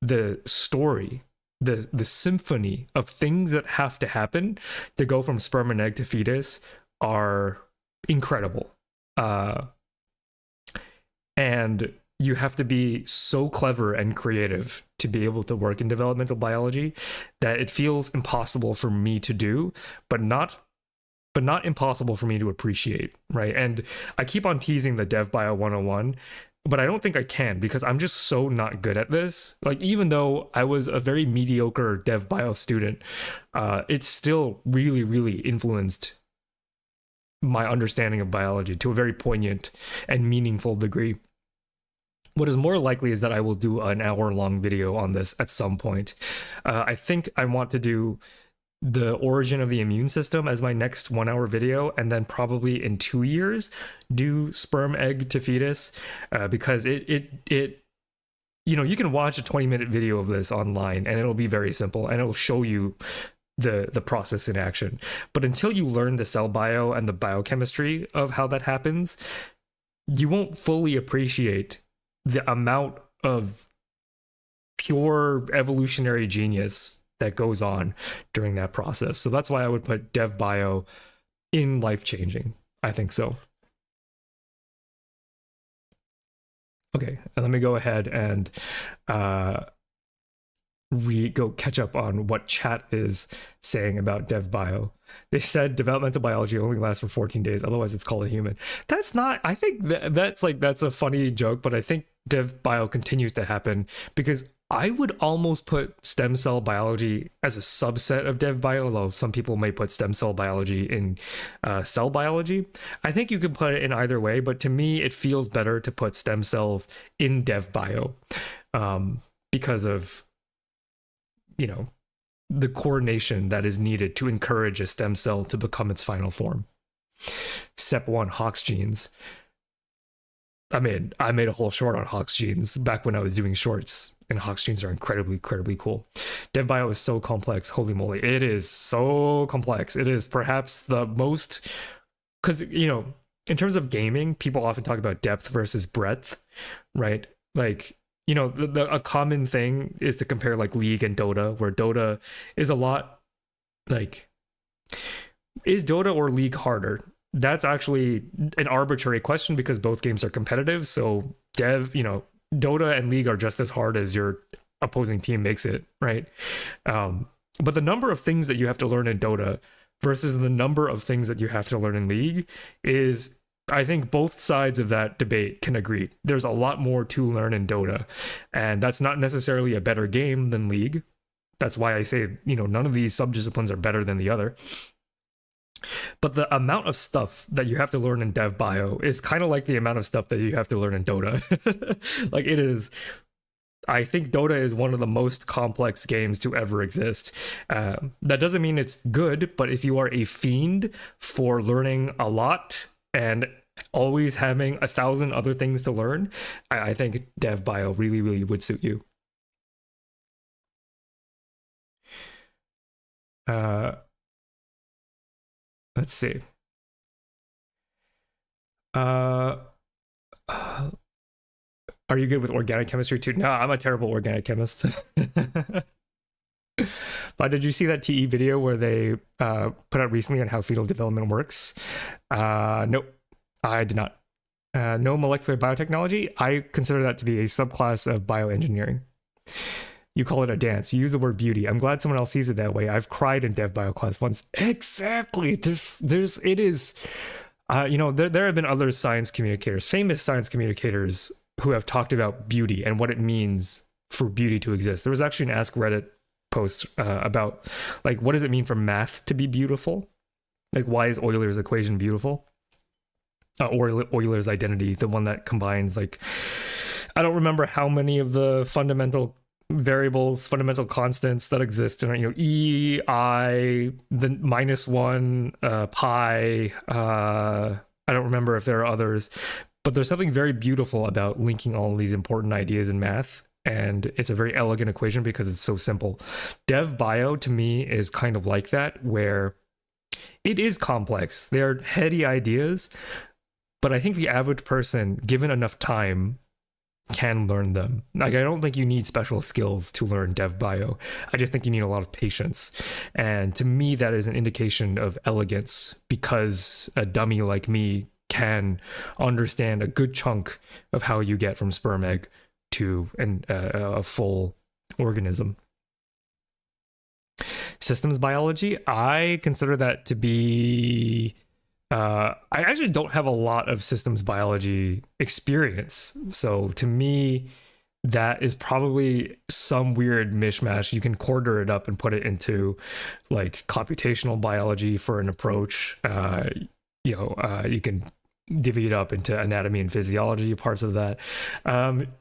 the story, the symphony of things that have to happen to go from sperm and egg to fetus are incredible. And you have to be so clever and creative to be able to work in developmental biology that it feels impossible for me to do, but not impossible for me to appreciate, right? And I keep on teasing the Dev Bio 101, but I don't think I can because I'm just so not good at this. Like, even though I was a very mediocre Dev Bio student, it still really, really influenced my understanding of biology to a very poignant and meaningful degree. What is more likely is that I will do an hour-long video on this at some point. I think I want to do the origin of the immune system as my next 1-hour video, and then probably in 2 years do sperm egg to fetus, because it you can watch a 20-minute video of this online and it'll be very simple and it'll show you the process in action. But until you learn the cell bio and the biochemistry of how that happens, you won't fully appreciate the amount of pure evolutionary genius that goes on during that process. So that's why I would put Dev Bio in life-changing. I think so. Okay, and let me go ahead and go catch up on what chat is saying about Dev Bio. They said developmental biology only lasts for 14 days, otherwise it's called a human. That's not, I think that's a funny joke, but I think Dev Bio continues to happen because I would almost put stem cell biology as a subset of Dev Bio, although some people may put stem cell biology in cell biology. I think you could put it in either way, but to me, it feels better to put stem cells in Dev Bio because of, the coordination that is needed to encourage a stem cell to become its final form. Sep1 Hox genes. I made a whole short on Hox genes back when I was doing shorts, and Hox genes are incredibly, incredibly cool. Dev Bio is so complex. Holy moly. It is so complex. It is perhaps the most, because, in terms of gaming, people often talk about depth versus breadth, right? Like, a common thing is to compare like League and Dota, where Dota is a lot like, is Dota or League harder? That's actually an arbitrary question because both games are competitive. So Dota and League are just as hard as your opposing team makes it, right? But the number of things that you have to learn in Dota versus the number of things that you have to learn in League is, I think both sides of that debate can agree. There's a lot more to learn in Dota, and that's not necessarily a better game than League. That's why I say, none of these subdisciplines are better than the other. But the amount of stuff that you have to learn in Dev Bio is kind of like the amount of stuff that you have to learn in Dota. Like, it is I think Dota is one of the most complex games to ever exist. That doesn't mean it's good, but if you are a fiend for learning a lot and always having 1,000 other things to learn, I think Dev Bio really, really would suit you. Let's see. Are you good with organic chemistry too? No, I'm a terrible organic chemist. But did you see that TE video where they put out recently on how fetal development works? Nope, I did not. No molecular biotechnology. I consider that to be a subclass of bioengineering. You call it a dance. You use the word beauty. I'm glad someone else sees it that way. I've cried in Dev Bio class once. Exactly. It is. There have been other science communicators, famous science communicators, who have talked about beauty and what it means for beauty to exist. There was actually an Ask Reddit post about, like, what does it mean for math to be beautiful? Like, why is Euler's equation beautiful? Or Euler's identity, the one that combines, like, I don't remember how many of the fundamental variables, fundamental constants that exist in, E, I, the -1, pi. I don't remember if there are others, but there's something very beautiful about linking all of these important ideas in math. And it's a very elegant equation because it's so simple. Dev Bio to me is kind of like that, where it is complex. They're heady ideas, but I think the average person, given enough time, can learn them. Like, I don't think you need special skills to learn Dev Bio. I just think you need a lot of patience. And to me, that is an indication of elegance, because a dummy like me can understand a good chunk of how you get from sperm egg to a full organism. Systems biology, I consider that to be... I actually don't have a lot of systems biology experience. So to me, that is probably some weird mishmash. You can quarter it up and put it into, like, computational biology for an approach. You can divvy it up into anatomy and physiology, parts of that.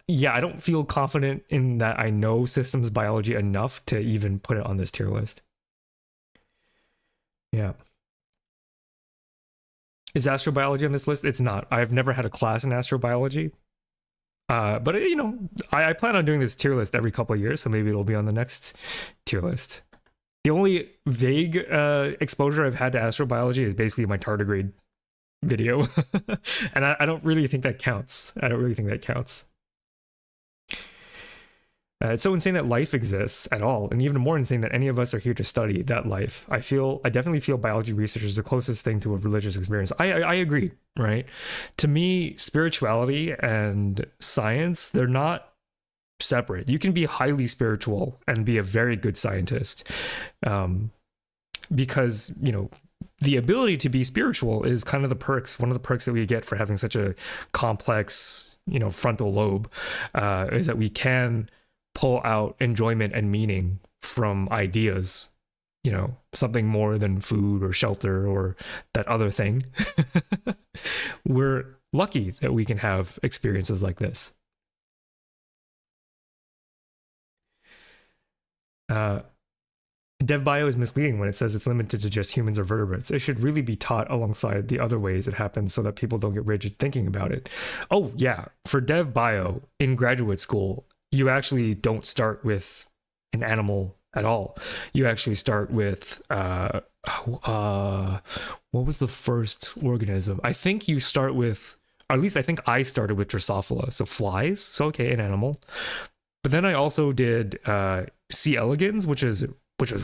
Yeah, I don't feel confident in that I know systems biology enough to even put it on this tier list. Yeah. Is astrobiology on this list? It's not. I've never had a class in astrobiology. But I plan on doing this tier list every couple of years, so maybe it'll be on the next tier list. The only vague exposure I've had to astrobiology is basically my tardigrade video. And I don't really think that counts. It's so insane that life exists at all, and even more insane that any of us are here to study that life. I definitely feel biology research is the closest thing to a religious experience. I agree, right? To me, spirituality and science, they're not separate. You can be highly spiritual and be a very good scientist, because, the ability to be spiritual is kind of one of the perks that we get for having such a complex, frontal lobe, is that we can pull out enjoyment and meaning from ideas, something more than food or shelter or that other thing. We're lucky that we can have experiences like this. Dev Bio is misleading when it says it's limited to just humans or vertebrates. It should really be taught alongside the other ways it happens so that people don't get rigid thinking about it. Oh yeah, for Dev Bio in graduate school, you actually don't start with an animal at all. You actually start with what was the first organism? I think you start with, or at least I think I started with Drosophila, so flies. So okay, an animal. But then I also did C. elegans, which is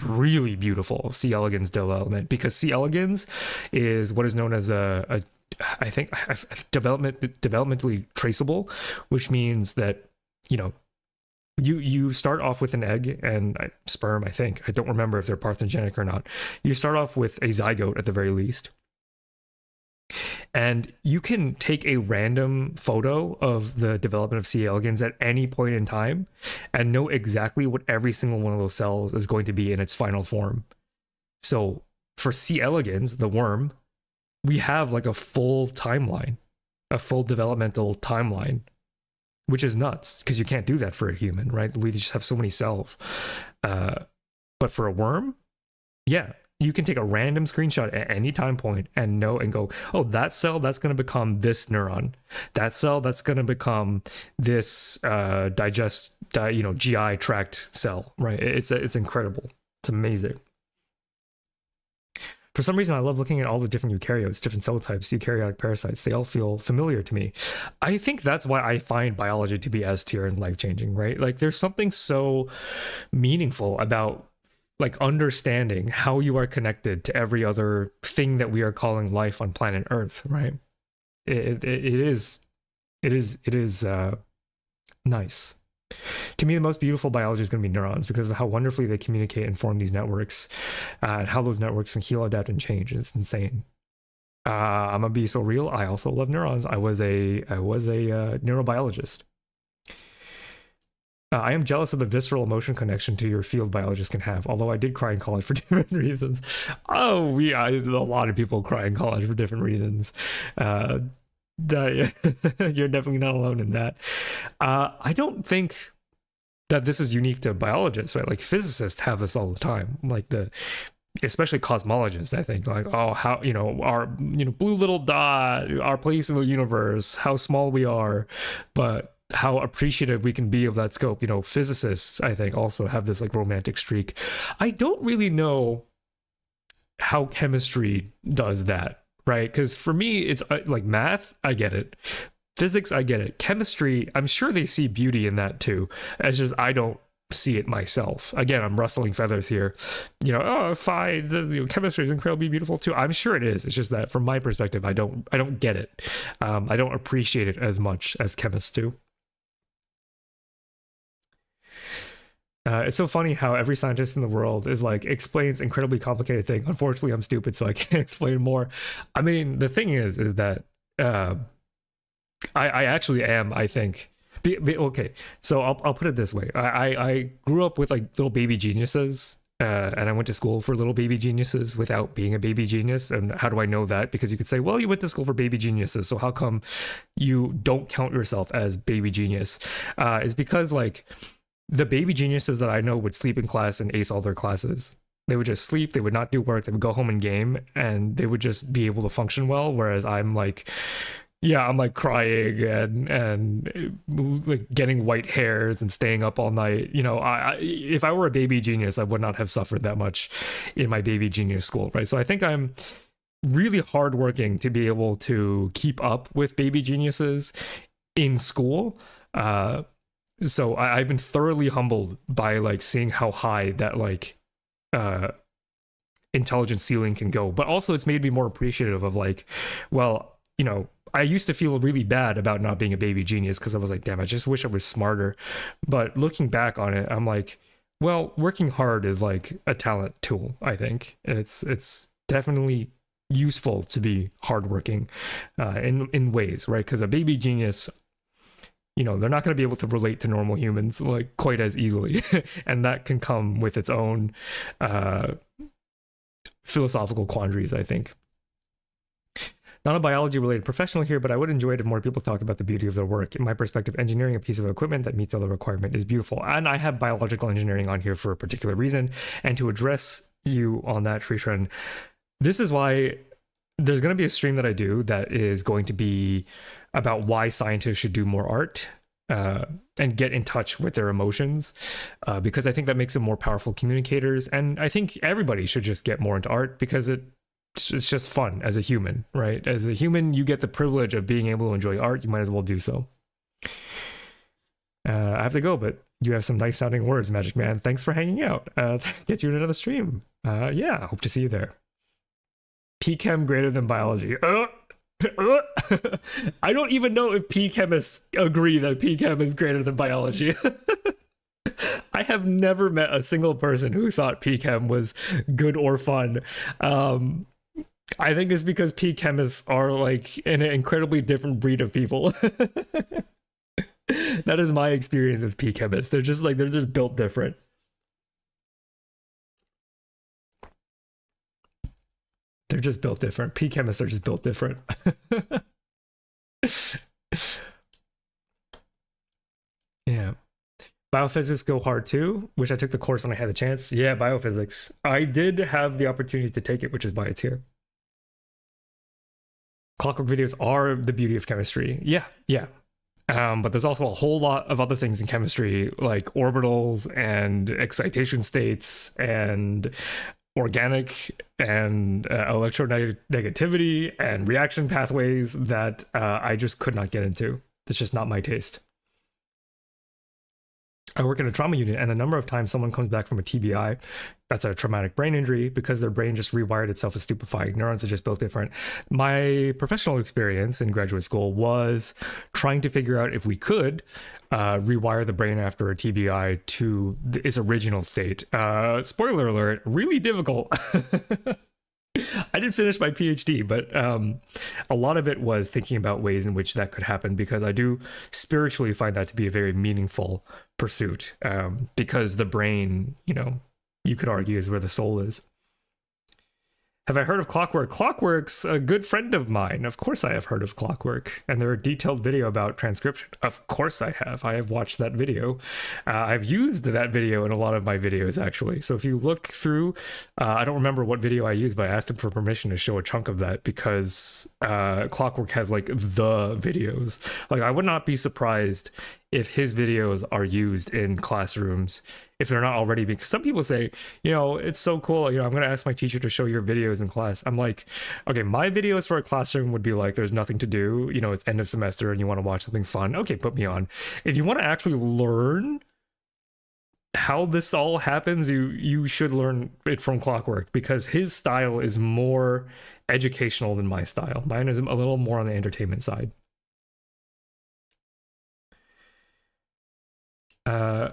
really beautiful. C. elegans development, because C. elegans is what is known as I think developmentally traceable, which means that you start off with an egg and sperm. I think, I don't remember if they're parthenogenic or not. You start off with a zygote at the very least, and you can take a random photo of the development of C. elegans at any point in time and know exactly what every single one of those cells is going to be in its final form. So for C. elegans, the worm, we have like a full timeline, a full developmental timeline which is nuts because you can't do that for a human, right? We just have so many cells. But for a worm, yeah, you can take a random screenshot at any time point and know and go, oh, that cell that's going to become this neuron, that cell that's going to become this GI tract cell, right? It's incredible. It's amazing. For some reason, I love looking at all the different eukaryotes, different cell types, eukaryotic parasites. They all feel familiar to me. I think that's why I find biology to be S tier and life-changing, right? Like, there's something so meaningful about like understanding how you are connected to every other thing that we are calling life on planet Earth, right? It is nice. To me, the most beautiful biology is going to be neurons because of how wonderfully they communicate and form these networks, and how those networks can heal, adapt, and change. It's insane. I'm gonna be so real. I also love neurons. I was a neurobiologist. I am jealous of the visceral emotion connection to your field biologists can have, although I did cry in college for different reasons. Oh, a lot of people cry in college for different reasons. You're definitely not alone in that. I don't think that this is unique to biologists, right? Like physicists have this all the time, like especially cosmologists. I think like, oh, how, our, blue little dot, our place in the universe, how small we are, but how appreciative we can be of that scope. Physicists, I think, also have this like romantic streak. I don't really know how chemistry does that, right? Because for me, it's like math, I get it. Physics, I get it. Chemistry, I'm sure they see beauty in that too. It's just I don't see it myself. Again, I'm rustling feathers here. Fine, chemistry is incredibly beautiful too. I'm sure it is. It's just that from my perspective, I don't get it. I don't appreciate it as much as chemists do. It's so funny how every scientist in the world is like explains incredibly complicated thing. Unfortunately, I'm stupid, so I can't explain more. I mean, the thing is that I actually am. I think. Okay, so I'll put it this way. I grew up with like little baby geniuses, and I went to school for little baby geniuses without being a baby genius. And how do I know that? Because you could say, well, you went to school for baby geniuses, so how come you don't count yourself as baby genius? It's because like the baby geniuses that I know would sleep in class and ace all their classes. They would just sleep, they would not do work, they would go home and game, and they would just be able to function well. Whereas I'm like, yeah, I'm like crying and like getting white hairs and staying up all night. If I were a baby genius, I would not have suffered that much in my baby genius school, right? So I think I'm really hardworking to be able to keep up with baby geniuses in school. So I've been thoroughly humbled by like seeing how high that like intelligence ceiling can go. But also it's made me more appreciative of like, well, I used to feel really bad about not being a baby genius because I was like, damn, I just wish I was smarter. But looking back on it, I'm like, well, working hard is like a talent tool. I think it's definitely useful to be hardworking in ways, right? Because a baby genius, they're not going to be able to relate to normal humans like quite as easily. And that can come with its own philosophical quandaries, I think. Not a biology related professional here, but I would enjoy it if more people talked about the beauty of their work. In my perspective, engineering a piece of equipment that meets all the requirement is beautiful. And I have biological engineering on here for a particular reason. And to address you on that, Shrishan, this is why there's going to be a stream that I do that is going to be about why scientists should do more art and get in touch with their emotions, because I think that makes them more powerful communicators. And I think everybody should just get more into art because it's just fun as a human, right? As a human, you get the privilege of being able to enjoy art. You might as well do so. I have to go, but you have some nice sounding words, Magic Man. Thanks for hanging out. Get you in another stream. Yeah, hope to see you there. P-Chem greater than biology. I don't even know if P-Chemists agree that P-Chem is greater than biology. I have never met a single person who thought P-Chem was good or fun. I think it's because P-Chemists are like an incredibly different breed of people. That is my experience with P-Chemists. They're just built different. They're just built different. P-Chemists are just built different. Biophysics go hard too. Wish I took the course when I had the chance. Yeah, biophysics. I did have the opportunity to take it, which is why it's here. Clockwork videos are the beauty of chemistry. Yeah, yeah. But there's also a whole lot of other things in chemistry, like orbitals and excitation states and organic and electronegativity and reaction pathways that I just could not get into. It's just not my taste. I work in a trauma unit, and the number of times someone comes back from a TBI, that's a traumatic brain injury, because their brain just rewired itself as stupefying. Neurons are just built different. My professional experience in graduate school was trying to figure out if we could rewire the brain after a TBI to its original state. Spoiler alert, really difficult. I did finish my PhD, but a lot of it was thinking about ways in which that could happen, because I do spiritually find that to be a very meaningful pursuit, because the brain, you could argue, is where the soul is. Have I heard of Clockwork? Clockwork's a good friend of mine. Of course I have heard of Clockwork. And there are detailed video about transcription. Of course I have. I have watched that video. I've used that video in a lot of my videos, actually. So if you look through, I don't remember what video I used, but I asked him for permission to show a chunk of that, because Clockwork has like the videos. Like, I would not be surprised if his videos are used in classrooms, if they're not already, because some people say, it's so cool, I'm going to ask my teacher to show your videos in class. I'm like, okay, my videos for a classroom would be like, there's nothing to do, it's end of semester and you want to watch something fun. Okay, put me on. If you want to actually learn how this all happens, you should learn it from Clockwork, because his style is more educational than my style. Mine is a little more on the entertainment side. I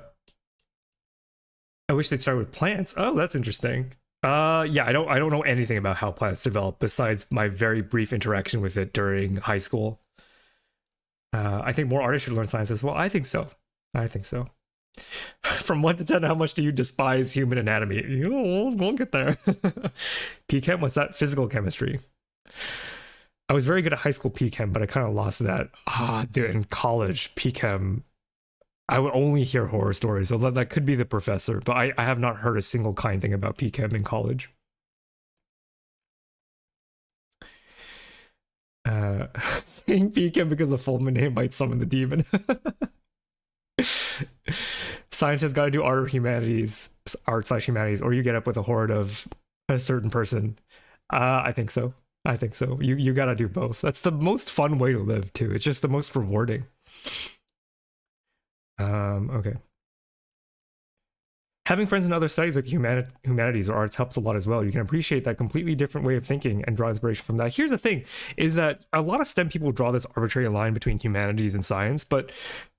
wish they'd start with plants. Oh, that's interesting. Yeah, I don't know anything about how plants develop besides my very brief interaction with it during high school. I think more artists should learn science as well. I think so. From 1 to 10, how much do you despise human anatomy? We'll get there. PChem, what's that? Physical chemistry. I was very good at high school PChem, but I kind of lost that. Dude, in college, PChem, I would only hear horror stories. So that could be the professor, but I have not heard a single kind thing about PChem in college. Saying PChem because the full name might summon the demon. Science has got to do art / humanities, or you get up with a horde of a certain person. I think so. You got to do both. That's the most fun way to live too. It's just the most rewarding. Okay. Having friends in other studies like humanities or arts helps a lot as well. You can appreciate that completely different way of thinking and draw inspiration from that. Here's the thing, is that a lot of STEM people draw this arbitrary line between humanities and science, but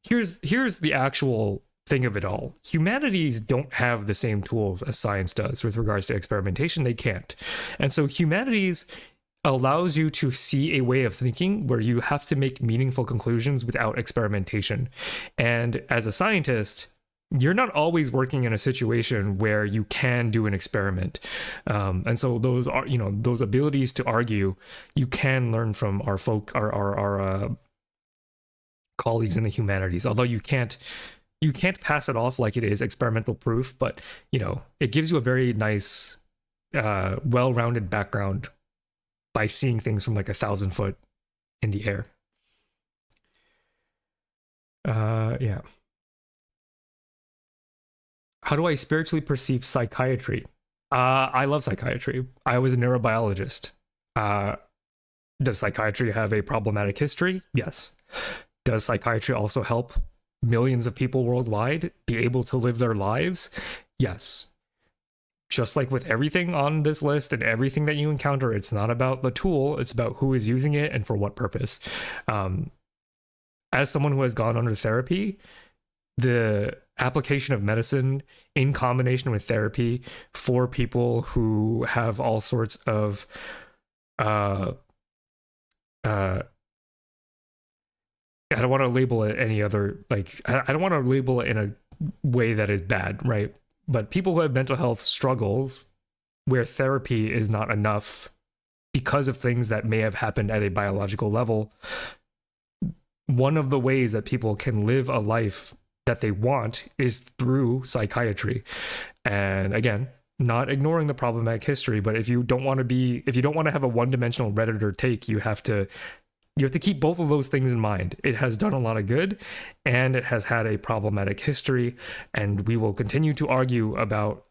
here's the actual thing of it all. Humanities don't have the same tools as science does with regards to experimentation. They can't. And so humanities allows you to see a way of thinking where you have to make meaningful conclusions without experimentation. And as a scientist, you're not always working in a situation where you can do an experiment. And so those are, those abilities to argue, you can learn from our colleagues in the humanities, although you can't pass it off like it is experimental proof, but it gives you a very nice, well-rounded background by seeing things from like 1,000 foot in the air. Yeah. How do I spiritually perceive psychiatry? I love psychiatry. I was a neurobiologist. Does psychiatry have a problematic history? Yes. Does psychiatry also help millions of people worldwide be able to live their lives? Yes. Just like with everything on this list and everything that you encounter, it's not about the tool, it's about who is using it and for what purpose. As someone who has gone under therapy, the application of medicine in combination with therapy for people who have all sorts of I don't want to label it any other, like, I don't want to label it in a way that is bad, right? But people who have mental health struggles where therapy is not enough because of things that may have happened at a biological level, one of the ways that people can live a life that they want is through psychiatry. And again, not ignoring the problematic history, but if you don't want to have a one-dimensional Redditor take, you have to keep both of those things in mind. It has done a lot of good, and it has had a problematic history, and we will continue to argue about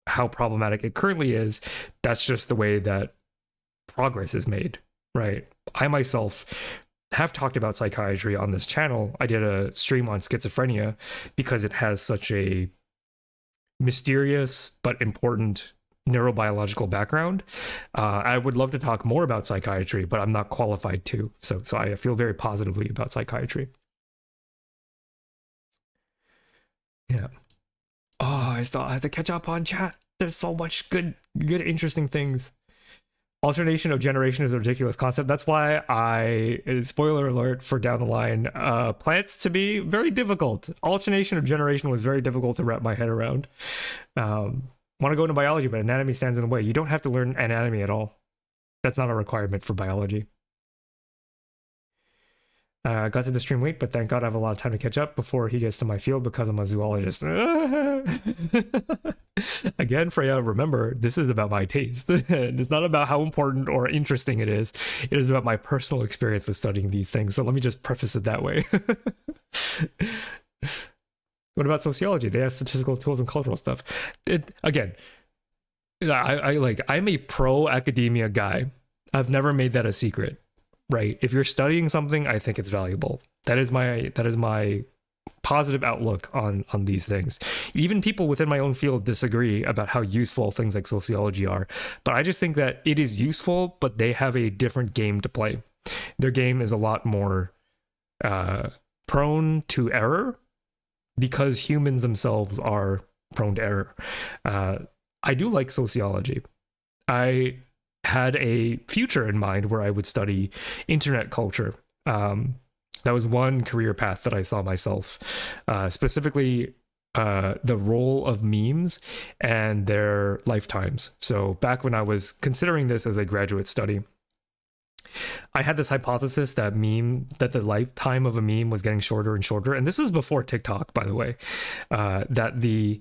how problematic it currently is. That's just the way that progress is made, right? I myself have talked about psychiatry on this channel. I did a stream on schizophrenia because it has such a mysterious but important neurobiological background. I would love to talk more about psychiatry, but I'm not qualified to. So I feel very positively about psychiatry. Yeah. Oh, I still have to catch up on chat. There's so much good, interesting things. Alternation of generation is a ridiculous concept. That's why spoiler alert for down the line, plants to be very difficult. Alternation of generation was very difficult to wrap my head around. Want to go into biology, but anatomy stands in the way. You don't have to learn anatomy at all. That's not a requirement for biology. Got to the stream late, but thank God I have a lot of time to catch up before he gets to my field because I'm a zoologist. Again, Freya, remember, this is about my taste. It's not about how important or interesting it is. It is about my personal experience with studying these things. So let me just preface it that way. What about sociology? They have statistical tools and cultural stuff. I'm a pro academia guy. I've never made that a secret. Right. If you're studying something, I think it's valuable. That is my positive outlook on these things. Even people within my own field disagree about how useful things like sociology are. But I just think that it is useful, but they have a different game to play. Their game is a lot more prone to error because humans themselves are prone to error. I do like sociology. I had a future in mind where I would study internet culture. That was one career path that I saw myself, specifically the role of memes and their lifetimes. So back when I was considering this as a graduate study, I had this hypothesis that the lifetime of a meme was getting shorter and shorter. And this was before TikTok, by the way, that the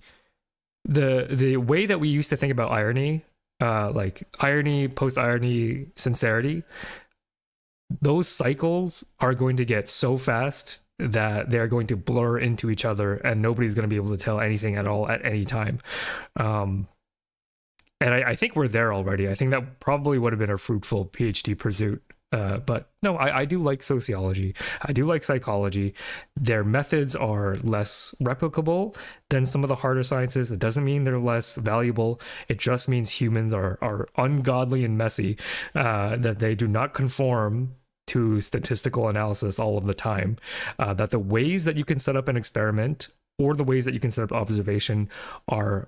way that we used to think about irony, like irony, post-irony, sincerity, those cycles are going to get so fast that they're going to blur into each other and nobody's going to be able to tell anything at all at any time. And I think we're there already. I think that probably would have been a fruitful PhD pursuit. But no, I do like sociology. I do like psychology. Their methods are less replicable than some of the harder sciences. It doesn't mean they're less valuable. It just means humans are ungodly and messy, that they do not conform to statistical analysis all of the time, that the ways that you can set up an experiment or the ways that you can set up observation are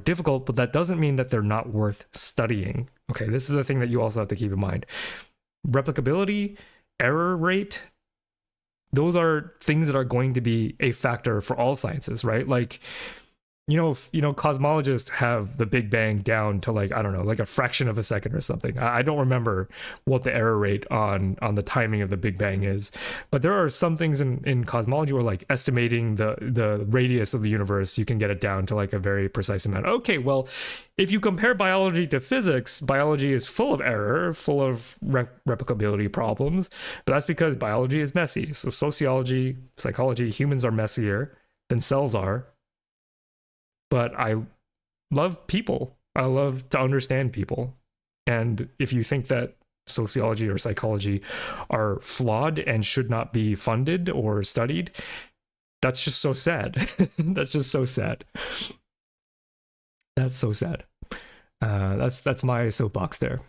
difficult, but that doesn't mean that they're not worth studying. Okay, this is the thing that you also have to keep in mind. Replicability, error rate, those are things that are going to be a factor for all sciences, right? Like, cosmologists have the Big Bang down to like a fraction of a second or something. I don't remember what the error rate on the timing of the Big Bang is, but there are some things in cosmology where like estimating the radius of the universe, you can get it down to like a very precise amount. Okay, well, if you compare biology to physics, biology is full of error, full of replicability problems, but that's because biology is messy. So sociology, psychology, humans are messier than cells are. But I love people. I love to understand people. And if you think that sociology or psychology are flawed and should not be funded or studied, that's just so sad. That's just so sad. That's so sad. That's my soapbox there.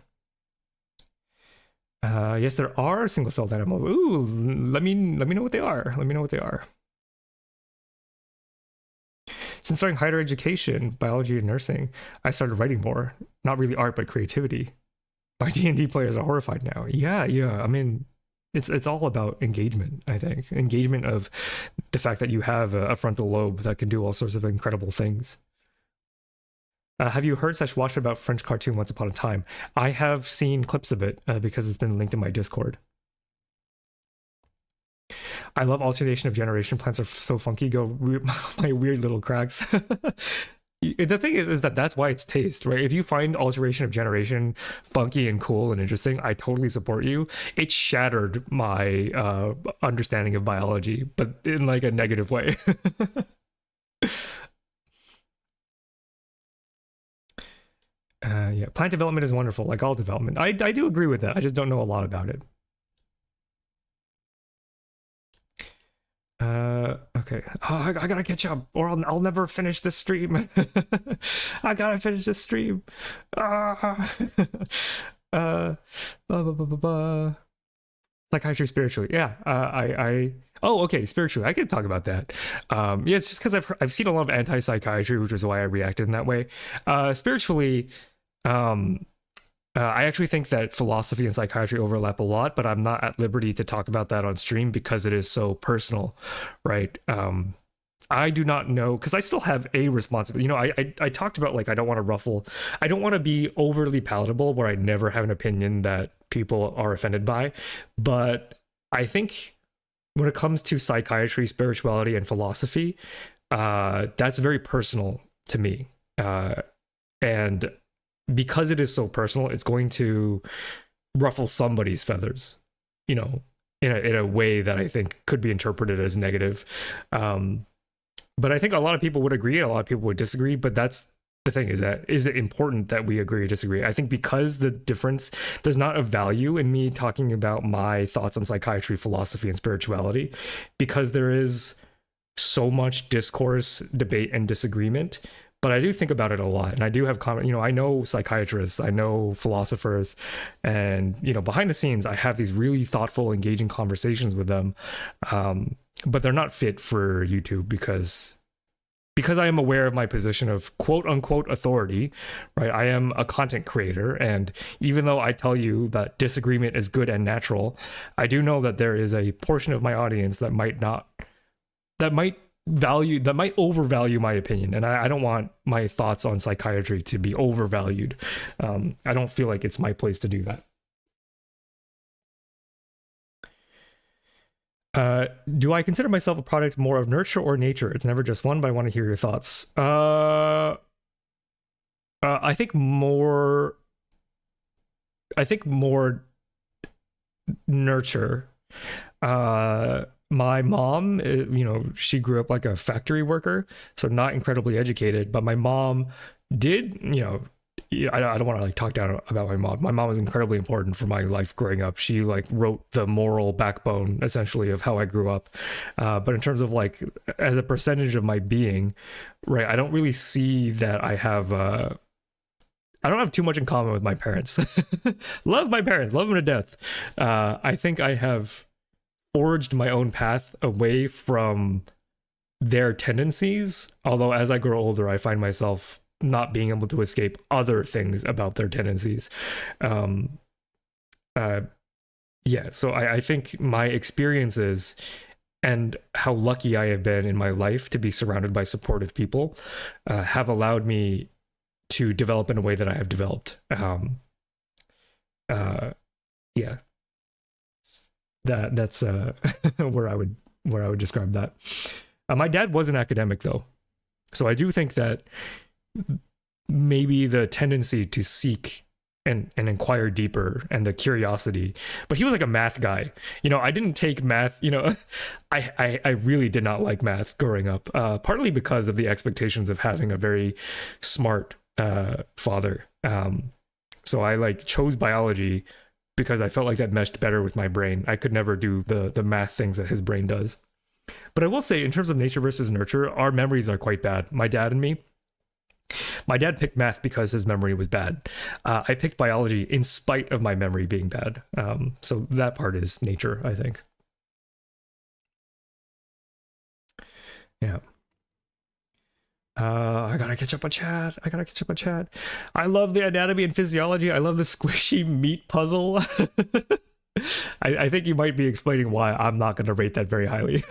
Yes, there are single-celled animals. Ooh, let me know what they are. Let me know what they are. Since starting higher education, biology and nursing, I started writing more. Not really art, but creativity. My D&D players are horrified now. Yeah. I mean, it's all about engagement, I think. Engagement of the fact that you have a frontal lobe that can do all sorts of incredible things. Have you heard / watched about French cartoon Once Upon a Time? I have seen clips of it because it's been linked in my Discord. I love alternation of generation. Plants are so funky. Go my weird little cracks. The thing is that that's why it's taste, right? If you find alteration of generation funky and cool and interesting, I totally support you. It shattered my understanding of biology, but in like a negative way. Yeah, plant development is wonderful, like all development. I do agree with that. I just don't know a lot about it. Okay. Oh, I gotta catch up, or I'll never finish this stream. I gotta finish this stream. Ah. Blah, blah, blah, blah, blah. Psychiatry spiritually, yeah. Oh, okay, spiritually, I could talk about that. Yeah, it's just because I've seen a lot of anti-psychiatry, which is why I reacted in that way. Spiritually, I actually think that philosophy and psychiatry overlap a lot, but I'm not at liberty to talk about that on stream because it is so personal, right? I do not know, because I still have a responsibility. You know, I talked about, like, I don't want to ruffle. I don't want to be overly palatable where I never have an opinion that people are offended by. But I think when it comes to psychiatry, spirituality, and philosophy, that's very personal to me. And because it is so personal, it's going to ruffle somebody's feathers, you know, in a way that I think could be interpreted as negative. But I think a lot of people would agree and a lot of people would disagree. But that's the thing, is it important that we agree or disagree? I think because the difference, there's not a value in me talking about my thoughts on psychiatry, philosophy, and spirituality, because there is so much discourse, debate, and disagreement. But I do think about it a lot, and I do have comment. You know, I know psychiatrists, I know philosophers, and you know, behind the scenes, I have these really thoughtful, engaging conversations with them. But they're not fit for YouTube because I am aware of my position of quote unquote authority, right? I am a content creator, and even though I tell you that disagreement is good and natural, I do know that there is a portion of my audience that might overvalue my opinion, and I don't want my thoughts on psychiatry to be overvalued. I don't feel like it's my place to do that. Do I consider myself a product more of nurture or nature? It's never just one, but I want to hear your thoughts. I think more nurture. My mom, you know, she grew up like a factory worker, so not incredibly educated, but my mom did, you know, I don't want to like talk down about my mom. My mom was incredibly important for my life growing up. She like wrote the moral backbone essentially of how I grew up. But in terms of like as a percentage of my being, right, I don't really see that I don't have too much in common with my parents. Love my parents, love them to death. I think I have forged my own path away from their tendencies, although as I grow older, I find myself not being able to escape other things about their tendencies. Yeah, so I think my experiences and how lucky I have been in my life to be surrounded by supportive people have allowed me to develop in a way that I have developed. Yeah, that's where I would describe that. My dad was an academic though, so I do think that maybe the tendency to seek and inquire deeper and the curiosity, but he was like a math guy. You know, I didn't take math, you know, I really did not like math growing up, partly because of the expectations of having a very smart father. So I like chose biology because I felt like that meshed better with my brain. I could never do the math things that his brain does. But I will say, in terms of nature versus nurture, our memories are quite bad. My dad and me. My dad picked math because his memory was bad. I picked biology in spite of my memory being bad. So that part is nature, I think. Yeah. I gotta catch up on chat. I love the anatomy and physiology. I love the squishy meat puzzle. I think you might be explaining why I'm not going to rate that very highly.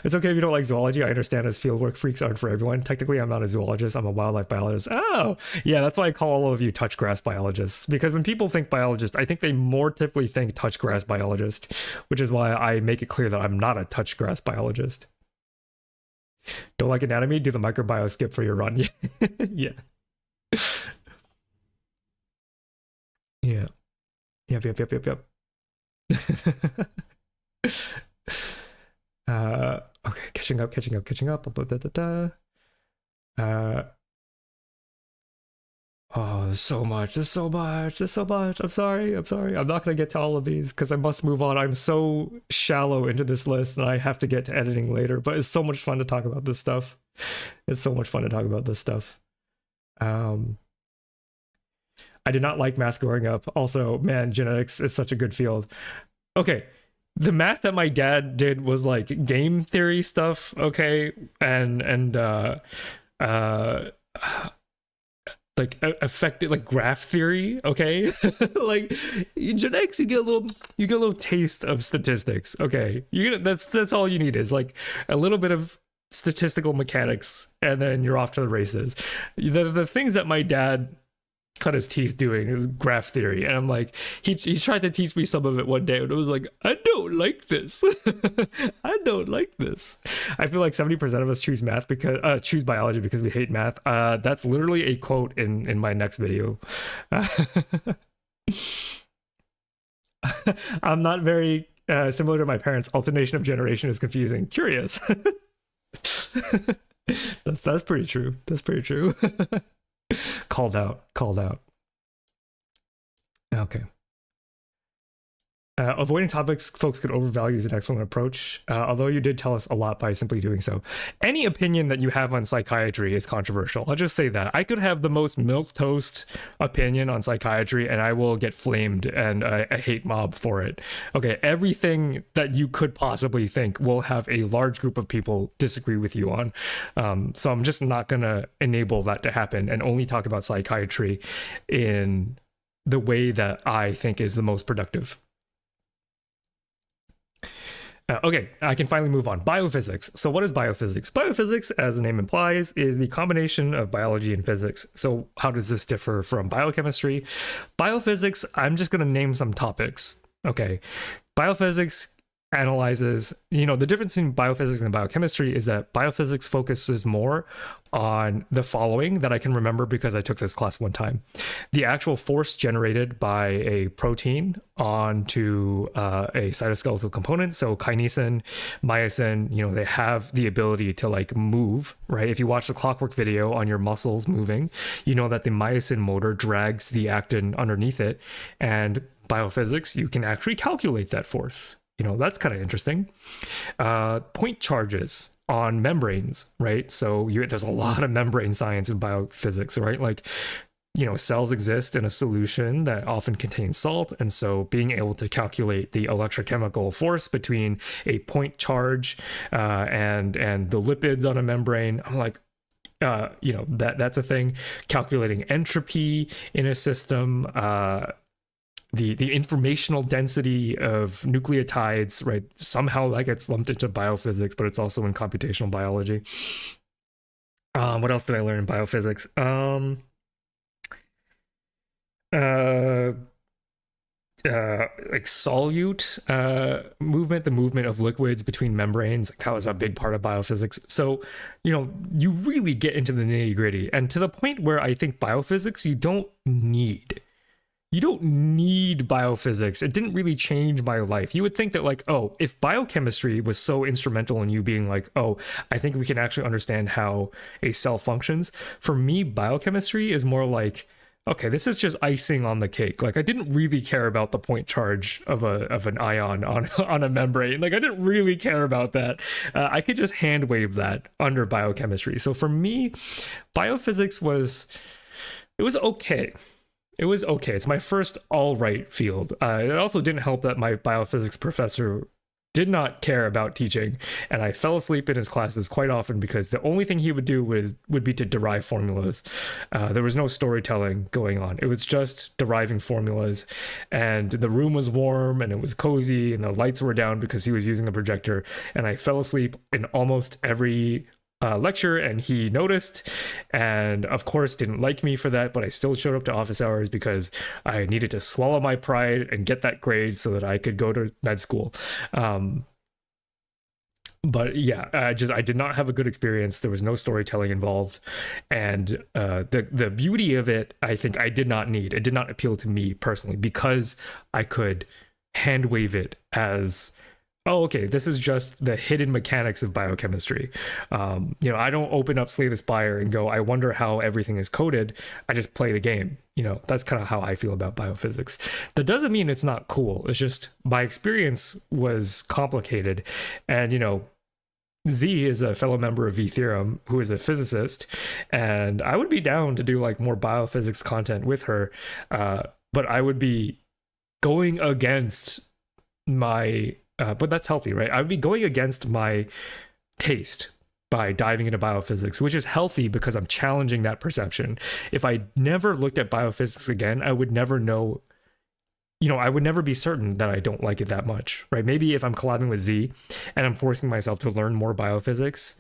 It's okay if you don't like zoology. I understand as fieldwork freaks aren't for everyone. Technically, I'm not a zoologist. I'm a wildlife biologist. Oh, yeah, that's why I call all of you touch grass biologists. Because when people think biologist, I think they more typically think touch grass biologist, which is why I make it clear that I'm not a touch grass biologist. Don't like anatomy? Do the microbiome skip for your run. Yeah. Yeah. Yep. Okay, catching up. Oh, there's so much. I'm sorry. I'm not gonna get to all of these because I must move on. I'm so shallow into this list and I have to get to editing later, but it's so much fun to talk about this stuff. I did not like math growing up. Also, man, genetics is such a good field. Okay, the math that my dad did was like game theory stuff, okay, and like affected like graph theory, okay. Like genetics, you get a little taste of statistics, okay. That's all you need is like a little bit of statistical mechanics, and then you're off to the races. The things that my dad cut his teeth doing is graph theory, and I'm like, he tried to teach me some of it one day and it was like, I don't like this. I don't like this. I feel like 70% of us choose biology because we hate math. That's literally a quote in my next video. I'm not very similar to my parents. Alternation of generation is confusing. Curious. That's pretty true. Called out. Okay. Avoiding topics folks could overvalue is an excellent approach, although you did tell us a lot by simply doing so. Any opinion that you have on psychiatry is controversial. I'll just say that. I could have the most milquetoast opinion on psychiatry and I will get flamed and a hate mob for it. Okay, everything that you could possibly think will have a large group of people disagree with you on. So I'm just not going to enable that to happen and only talk about psychiatry in the way that I think is the most productive. Okay, I can finally move on. Biophysics. So what is biophysics? Biophysics, as the name implies, is the combination of biology and physics. So how does this differ from biochemistry? Biophysics, I'm just going to name some topics. Okay, biophysics analyzes, the difference between biophysics and biochemistry is that biophysics focuses more on the following that I can remember because I took this class one time. The actual force generated by a protein onto a cytoskeletal component. So kinesin, myosin, they have the ability to like move, right? If you watch the clockwork video on your muscles moving, you know that the myosin motor drags the actin underneath it. And biophysics, you can actually calculate that force. That's kind of interesting. Point charges on membranes, right? So there's a lot of membrane science in biophysics, right? Like, cells exist in a solution that often contains salt. And so being able to calculate the electrochemical force between a point charge and the lipids on a membrane, I'm like, that's a thing. Calculating entropy in a system, the informational density of nucleotides, right? Somehow that gets lumped into biophysics, but it's also in computational biology. What else did I learn in biophysics? Like solute movement, the movement of liquids between membranes, that was a big part of biophysics. So, you really get into the nitty gritty, and to the point where I think biophysics you don't need biophysics. It didn't really change my life. You would think that like, oh, if biochemistry was so instrumental in you being like, oh, I think we can actually understand how a cell functions. For me, biochemistry is more like, okay, this is just icing on the cake. Like I didn't really care about the point charge of an ion on a membrane. Like I didn't really care about that. I could just hand wave that under biochemistry. So for me, biophysics was okay. It was okay. It's my first all right field. It also didn't help that my biophysics professor did not care about teaching, and I fell asleep in his classes quite often because the only thing he would do would be to derive formulas. There was no storytelling going on. It was just deriving formulas, and the room was warm and it was cozy and the lights were down because he was using a projector, and I fell asleep in almost every lecture, and he noticed, and of course didn't like me for that, but I still showed up to office hours because I needed to swallow my pride and get that grade so that I could go to med school. But yeah, I did not have a good experience. There was no storytelling involved, and the beauty of it, I think I did not need. It did not appeal to me personally because I could hand wave it as, oh, okay, this is just the hidden mechanics of biochemistry. I don't open up Slay the Spire and go, I wonder how everything is coded. I just play the game. That's kind of how I feel about biophysics. That doesn't mean it's not cool. It's just my experience was complicated. And, Z is a fellow member of V Theorem who is a physicist, and I would be down to do like more biophysics content with her, but I would be going against my but that's healthy, right? I would be going against my taste by diving into biophysics, which is healthy because I'm challenging that perception. If I never looked at biophysics again, I would never know, I would never be certain that I don't like it that much, right? Maybe if I'm collabing with Z and I'm forcing myself to learn more biophysics,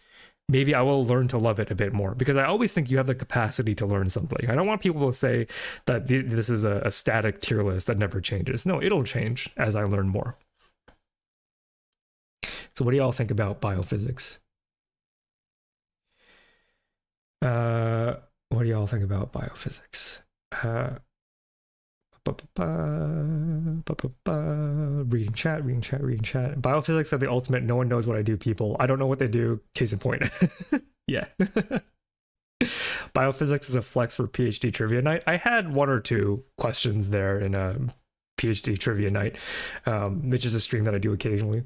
maybe I will learn to love it a bit more, because I always think you have the capacity to learn something. I don't want people to say that this is a static tier list that never changes. No, it'll change as I learn more. So what do y'all think about biophysics? What do y'all think about biophysics? Reading chat. Biophysics are the ultimate no one knows what I do people. I don't know what they do. Case in point. Yeah. Biophysics is a flex for PhD trivia night. I had one or two questions there in a PhD trivia night, which is a stream that I do occasionally.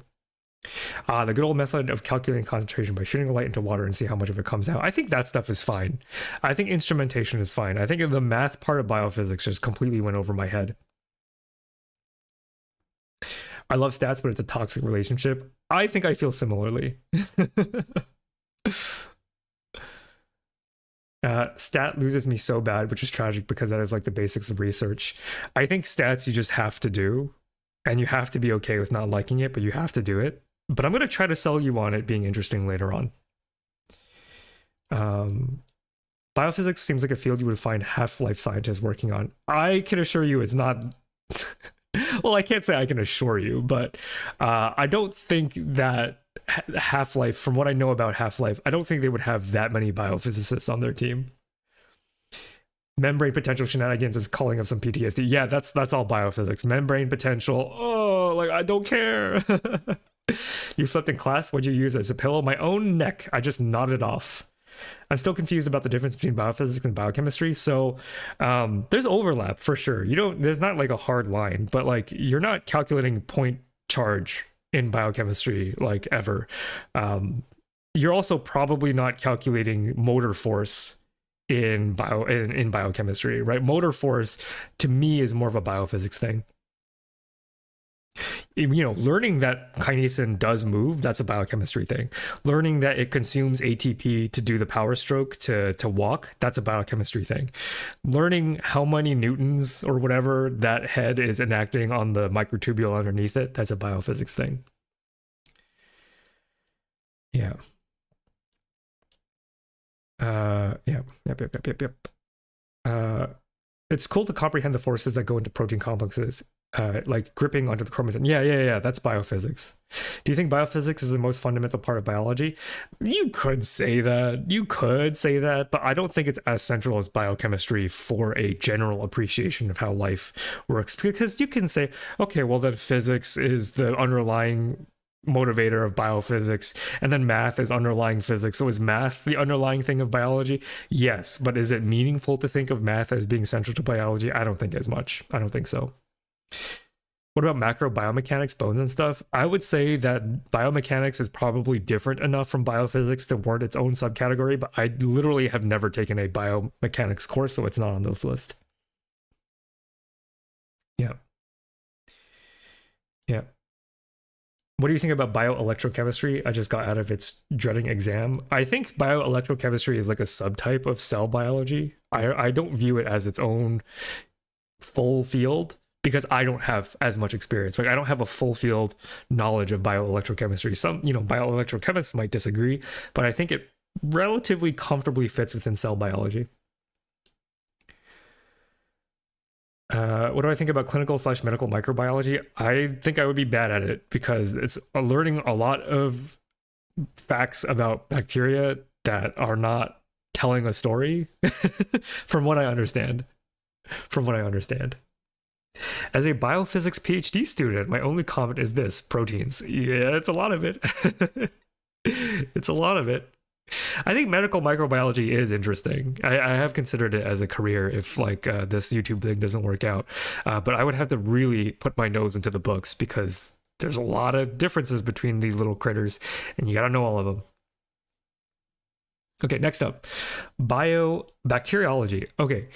The good old method of calculating concentration by shooting a light into water and see how much of it comes out. I think that stuff is fine. I think instrumentation is fine. I think the math part of biophysics just completely went over my head. I love stats, but it's a toxic relationship. I think I feel similarly. Stat loses me so bad, which is tragic because that is like the basics of research. I think stats you just have to do, and you have to be okay with not liking it, but you have to do it. But I'm going to try to sell you on it being interesting later on. Biophysics seems like a field you would find half-life scientists working on. I can assure you it's not... Well, I can't say I can assure you, but I don't think that half-life, from what I know about half-life, I don't think they would have that many biophysicists on their team. Membrane potential shenanigans is calling up some PTSD. Yeah, that's all biophysics. Membrane potential. Oh, like, I don't care. You slept in class? What'd you use as a pillow? My own neck. I just nodded off. I'm still confused about the difference between biophysics and biochemistry. So there's overlap for sure. There's not like a hard line, but like you're not calculating point charge in biochemistry like ever. You're also probably not calculating motor force in biochemistry, right? Motor force to me is more of a biophysics thing. Learning that kinesin does move, that's a biochemistry thing. Learning that it consumes ATP to do the power stroke to walk, that's a biochemistry thing. Learning how many newtons or whatever that head is enacting on the microtubule underneath it, that's a biophysics thing. Yeah. Yep. It's cool to comprehend the forces that go into protein complexes, like gripping onto the chromatin. Yeah, that's biophysics. Do you think biophysics is the most fundamental part of biology? You could say that, but I don't think it's as central as biochemistry for a general appreciation of how life works. Because you can say, okay, well then physics is the underlying motivator of biophysics, and then math is underlying physics. So is math the underlying thing of biology? Yes, but is it meaningful to think of math as being central to biology? I don't think as much. I don't think so. What about macro biomechanics, bones and stuff? I would say that biomechanics is probably different enough from biophysics to warrant its own subcategory, but I literally have never taken a biomechanics course, so it's not on this list. Yeah. What do you think about bioelectrochemistry? I just got out of its dreading exam. I think bioelectrochemistry is like a subtype of cell biology. I don't view it as its own full field because I don't have as much experience. Like I don't have a full field knowledge of bioelectrochemistry. Some, bioelectrochemists might disagree, but I think it relatively comfortably fits within cell biology. What do I think about clinical/medical microbiology? I think I would be bad at it because it's learning a lot of facts about bacteria that are not telling a story from what I understand. As a biophysics PhD student, my only comment is this: proteins. Yeah, it's a lot of it. It's a lot of it. I think medical microbiology is interesting. I have considered it as a career if this YouTube thing doesn't work out. But I would have to really put my nose into the books because there's a lot of differences between these little critters and you got to know all of them. Okay, next up, bacteriology. Okay,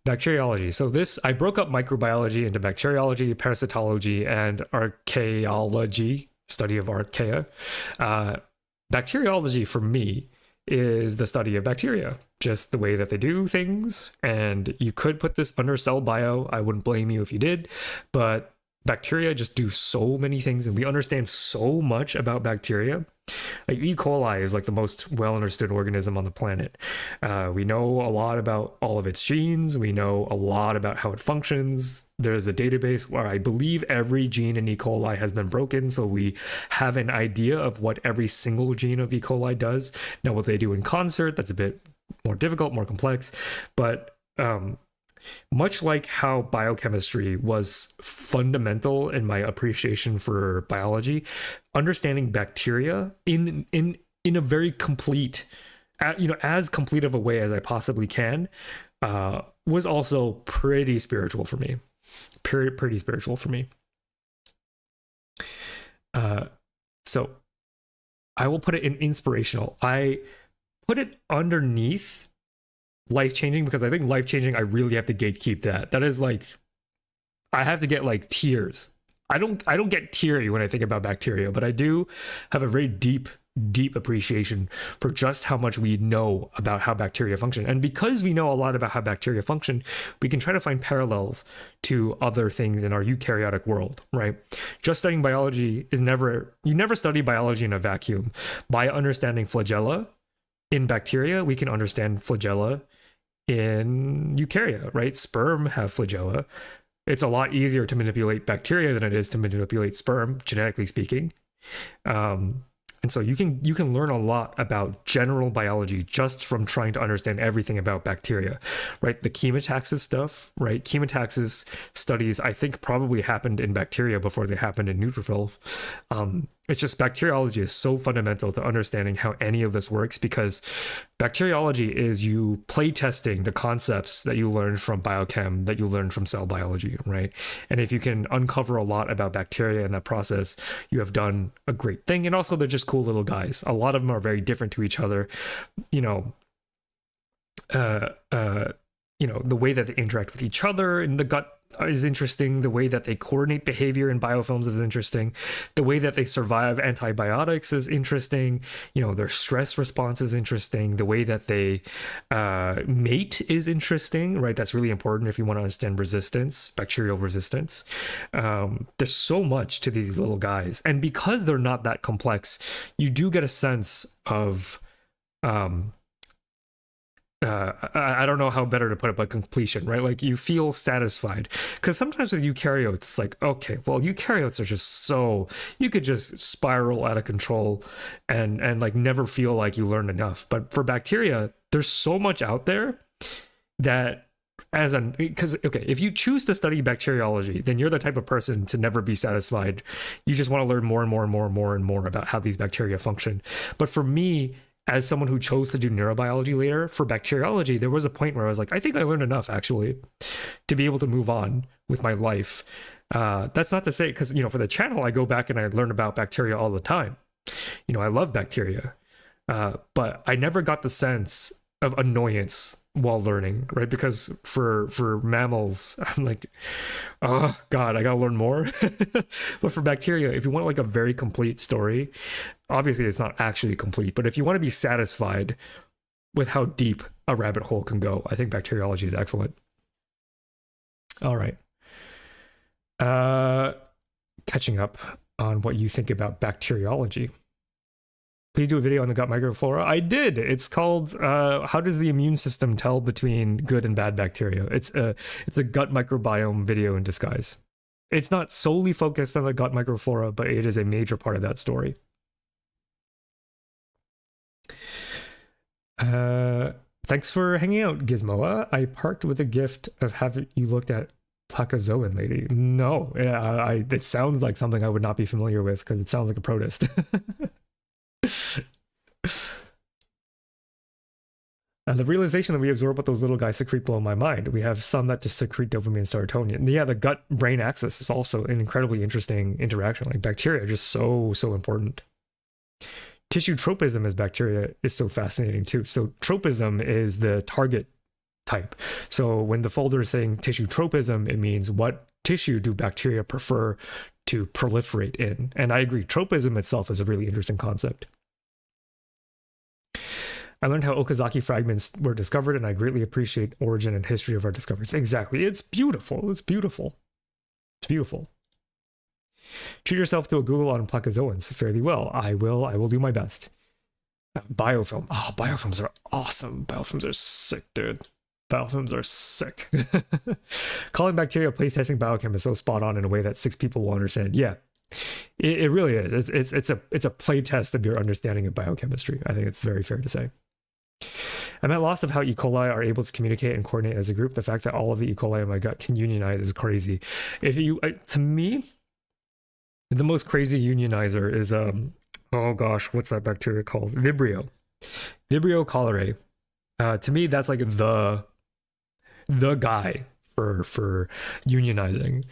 bacteriology. So I broke up microbiology into bacteriology, parasitology, and archaeology, study of archaea. Bacteriology for me is the study of bacteria, just the way that they do things. And you could put this under cell bio. I wouldn't blame you if you did, but bacteria just do so many things and we understand so much about bacteria. Like E. coli is like the most well understood organism on the planet. We know a lot about all of its genes. We know a lot about how it functions. There's a database where I believe every gene in E. coli has been broken, so we have an idea of what every single gene of E. coli does. Now, what they do in concert, that's a bit more difficult, more complex, but much like how biochemistry was fundamental in my appreciation for biology, understanding bacteria in a very complete, as complete of a way as I possibly can, was also pretty spiritual for me. Pretty spiritual for me. So I will put it in inspirational. I put it underneath life-changing because I think life-changing, I really have to gatekeep that. That is like, I have to get like tears. I don't get teary when I think about bacteria, but I do have a very deep appreciation for just how much we know about how bacteria function. And because we know a lot about how bacteria function, we can try to find parallels to other things in our eukaryotic world, right? Just studying biology you never study biology in a vacuum. By understanding flagella in bacteria, we can understand flagella in eukarya, right? Sperm have flagella. It's a lot easier to manipulate bacteria than it is to manipulate sperm, genetically speaking. And so you can learn a lot about general biology just from trying to understand everything about bacteria, right? The chemotaxis stuff, right? Chemotaxis studies, I think, probably happened in bacteria before they happened in neutrophils. It's just bacteriology is so fundamental to understanding how any of this works because bacteriology is you play testing the concepts that you learned from biochem, that you learned from cell biology, right? And if you can uncover a lot about bacteria in that process, you have done a great thing. And also they're just cool little guys. A lot of them are very different to each other. The way that they interact with each other in the gut is interesting. The way that they coordinate behavior in biofilms is interesting. The way that they survive antibiotics is interesting. Their stress response is interesting. The way that they mate is interesting, right? That's really important if you want to understand resistance, bacterial resistance. There's so much to these little guys. And because they're not that complex, you do get a sense of I don't know how better to put it, but completion, right? Like you feel satisfied because sometimes with eukaryotes, it's like, okay, well, eukaryotes are just you could just spiral out of control and like never feel like you learned enough. But for bacteria, there's so much out there that if you choose to study bacteriology, then you're the type of person to never be satisfied. You just want to learn more and more and more and more and more about how these bacteria function. But for me, as someone who chose to do neurobiology later, for bacteriology, there was a point where I was like, I think I learned enough actually to be able to move on with my life. That's not to say, because, for the channel, I go back and I learn about bacteria all the time. I love bacteria, but I never got the sense of annoyance while learning, right? Because for mammals, I'm like, oh god, I gotta learn more. But for bacteria, if you want like a very complete story, obviously it's not actually complete, but if you want to be satisfied with how deep a rabbit hole can go, I think bacteriology is excellent. All right. Catching up on what you think about bacteriology. Please do a video on the gut microflora. I did. It's called How Does the Immune System Tell Between Good and Bad Bacteria? It's a gut microbiome video in disguise. It's not solely focused on the gut microflora, but it is a major part of that story. Thanks for hanging out, Gizmoa. I parked with a gift of having you looked at Placozoan lady. No, it sounds like something I would not be familiar with because it sounds like a protist. And the realization that we absorb what those little guys secrete blow my mind. We have some that just secrete dopamine and serotonin. Yeah, the gut-brain axis is also an incredibly interesting interaction. Like bacteria are just so important. Tissue tropism as bacteria is so fascinating too. So tropism is the target type. So when the folder is saying tissue tropism, it means what tissue do bacteria prefer to proliferate in? And I agree, tropism itself is a really interesting concept. I learned how Okazaki fragments were discovered, and I greatly appreciate origin and history of our discoveries. Exactly. It's beautiful. It's beautiful. It's beautiful. Treat yourself to a Google on placozoans fairly well. I will do my best. Biofilm. Oh, biofilms are awesome. Biofilms are sick, dude. Biofilms are sick. Calling bacteria place testing biochem is so spot on in a way that 6 people will understand. Yeah, it really is. It's a play test of your understanding of biochemistry. I think it's very fair to say. I'm at loss of how E. coli are able to communicate and coordinate as a group. The fact that all of the E. coli in my gut can unionize is crazy. If you, to me, the most crazy unionizer is oh gosh, what's that bacteria called? Vibrio cholerae. To me, that's like the guy for unionizing.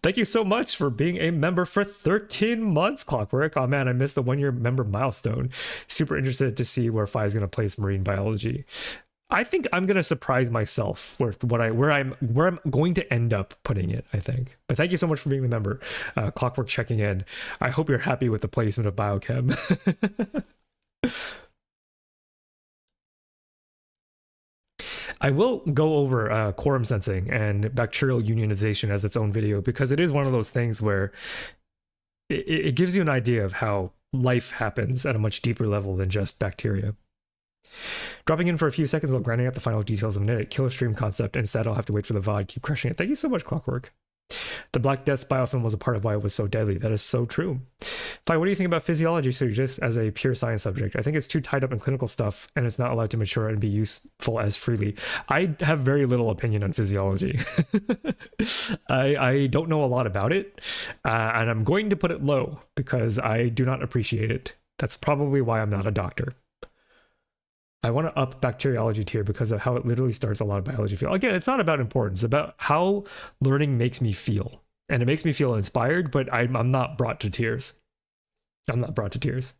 Thank you so much for being a member for 13 months, Clockwork. Oh man, I missed the 1-year member milestone. Super interested to see where Phi is going to place marine biology. I think I'm going to surprise myself with where I'm going to end up putting it, I think. But thank you so much for being the member. Clockwork checking in. I hope you're happy with the placement of biochem. I will go over quorum sensing and bacterial unionization as its own video, because it is one of those things where it gives you an idea of how life happens at a much deeper level than just bacteria. Dropping in for a few seconds while grinding out the final details of an killer stream concept. Instead, I'll have to wait for the VOD. Keep crushing it. Thank you so much, Clockwork. The Black Death's biofilm was a part of why it was so deadly. That is so true. Phi, what do you think about physiology, so just as a pure science subject? I think it's too tied up in clinical stuff, and it's not allowed to mature and be useful as freely. I have very little opinion on physiology. I don't know a lot about it, and I'm going to put it low because I do not appreciate it. That's probably why I'm not a doctor. I want to up bacteriology tier because of how it literally starts a lot of biology field. Again, it's not about importance, it's about how learning makes me feel. And it makes me feel inspired, but I'm not brought to tears. I'm not brought to tears.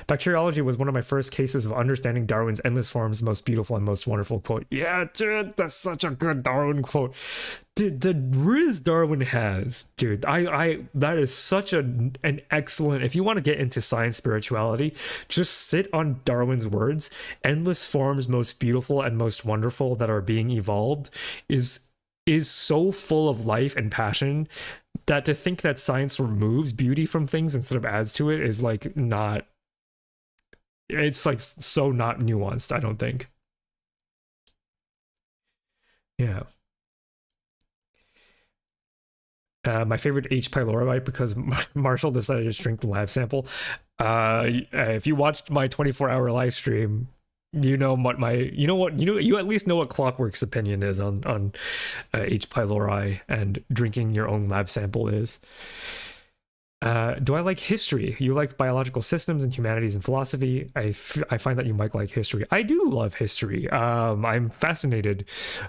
Bacteriology was one of my first cases of understanding Darwin's endless forms, most beautiful and most wonderful quote. Yeah, dude, that's such a good Darwin quote. Dude, the riz Darwin has, dude, that is such an excellent, if you want to get into science spirituality, just sit on Darwin's words. Endless forms, most beautiful and most wonderful that are being evolved is so full of life and passion that to think that science removes beauty from things instead of adds to it is like not, it's like so not nuanced, I don't think. Yeah. My favorite H. pylori because Marshall decided to drink the lab sample. If you watched my 24-hour live stream, you at least know what Clockwork's opinion is on H. pylori and drinking your own lab sample is. Do I like history? You like biological systems and humanities and philosophy. I find that you might like history. I do love history. I'm fascinated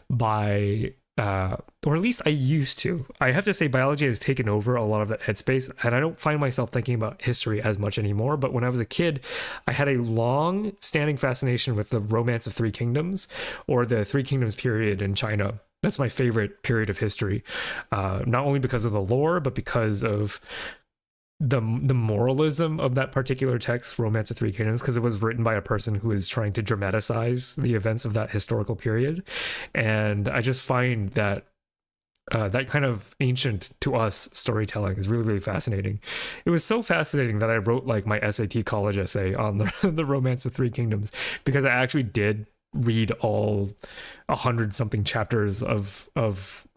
by or at least I used to. I have to say biology has taken over a lot of that headspace, and I don't find myself thinking about history as much anymore. But when I was a kid, I had a long standing fascination with the Romance of Three Kingdoms, or the Three Kingdoms period in China. That's my favorite period of history, not only because of the lore, but because of the moralism of that particular text, Romance of Three Kingdoms, because it was written by a person who is trying to dramatize the events of that historical period. And I just find that that kind of ancient to us storytelling is really, really fascinating. It was so fascinating that I wrote like my SAT college essay on the Romance of Three Kingdoms, because I actually did read all 100-something chapters of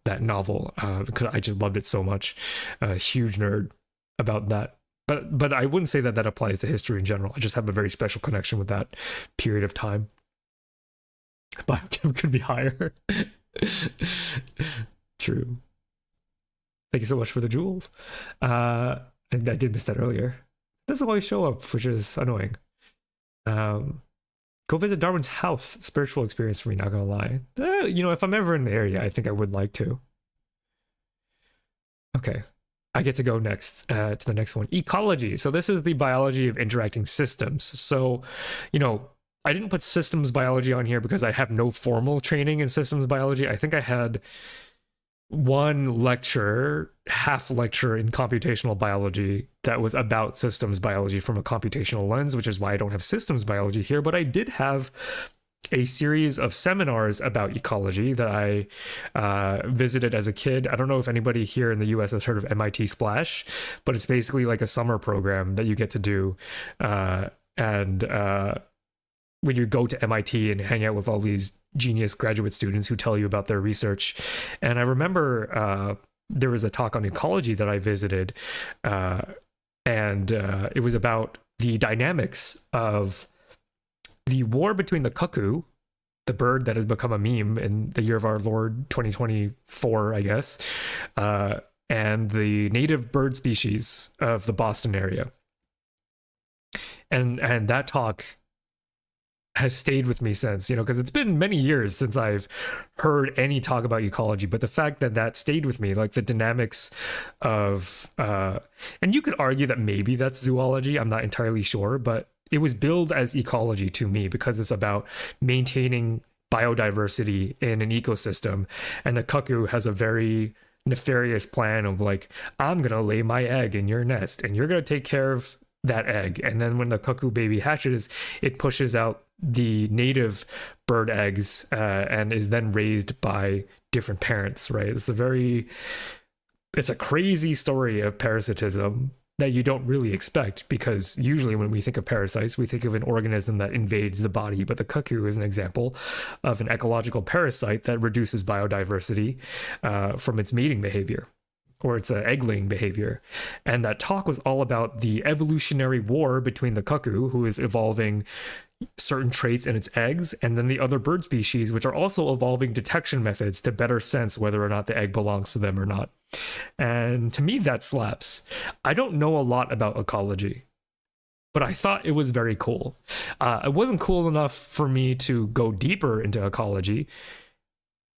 that novel, because I just loved it so much. A huge nerd about that. But I wouldn't say that applies to history in general. I just have a very special connection with that period of time. Biochem could be higher. True. Thank you so much for the jewels. I did miss that earlier. It doesn't always show up, which is annoying. Go visit Darwin's house. Spiritual experience for me, not gonna lie. If I'm ever in the area, I think I would like to. Okay. I get to go next to the next one. Ecology. So this is the biology of interacting systems. So, I didn't put systems biology on here because I have no formal training in systems biology. I think I had one lecture, half lecture in computational biology that was about systems biology from a computational lens, which is why I don't have systems biology here. But I did have a series of seminars about ecology that I visited as a kid. I don't know if anybody here in the US has heard of MIT Splash, but it's basically like a summer program that you get to do. And when you go to MIT and hang out with all these genius graduate students who tell you about their research. And I remember there was a talk on ecology that I visited, and it was about the dynamics of the war between the cuckoo, the bird that has become a meme in the year of our Lord 2024, I guess, and the native bird species of the Boston area. And that talk has stayed with me since, because it's been many years since I've heard any talk about ecology, but the fact that stayed with me, like the dynamics of, and you could argue that maybe that's zoology, I'm not entirely sure, but it was billed as ecology to me because it's about maintaining biodiversity in an ecosystem. And the cuckoo has a very nefarious plan of like, I'm going to lay my egg in your nest and you're going to take care of that egg. And then when the cuckoo baby hatches, it pushes out the native bird eggs and is then raised by different parents, right? It's a crazy story of parasitism that you don't really expect, because usually when we think of parasites, we think of an organism that invades the body, but the cuckoo is an example of an ecological parasite that reduces biodiversity from its mating behavior, or its egg-laying behavior. And that talk was all about the evolutionary war between the cuckoo, who is evolving certain traits in its eggs, and then the other bird species, which are also evolving detection methods to better sense whether or not the egg belongs to them or not. And to me, that slaps. I don't know a lot about ecology, but I thought it was very cool. It wasn't cool enough for me to go deeper into ecology.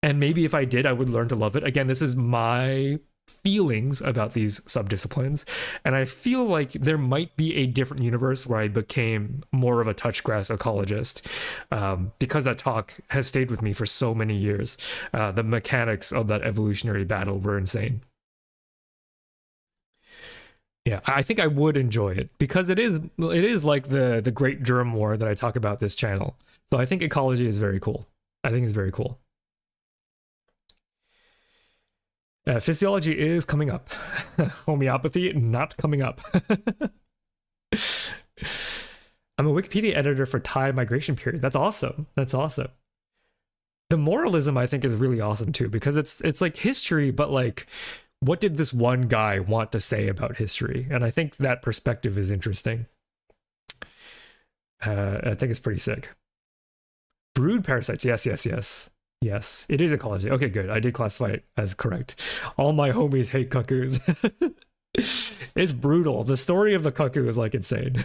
And maybe if I did, I would learn to love it. Again, this is my feelings about these subdisciplines, and I feel like there might be a different universe where I became more of a touchgrass ecologist, because that talk has stayed with me for so many years. The mechanics of that evolutionary battle were insane. Yeah, I think I would enjoy it because it is like the Great Germ War that I talk about this channel. So I think ecology is very cool. I think it's very cool. Physiology is coming up. Homeopathy, not coming up. I'm a Wikipedia editor for Thai migration period. That's awesome. That's awesome. The moralism, I think, is really awesome too, because it's like history, but like, what did this one guy want to say about history? And I think that perspective is interesting. I think it's pretty sick. Brood parasites. Yes. Yes, it is ecology. Okay, good. I did classify it as correct. All my homies hate cuckoos. It's brutal. The story of the cuckoo is like insane.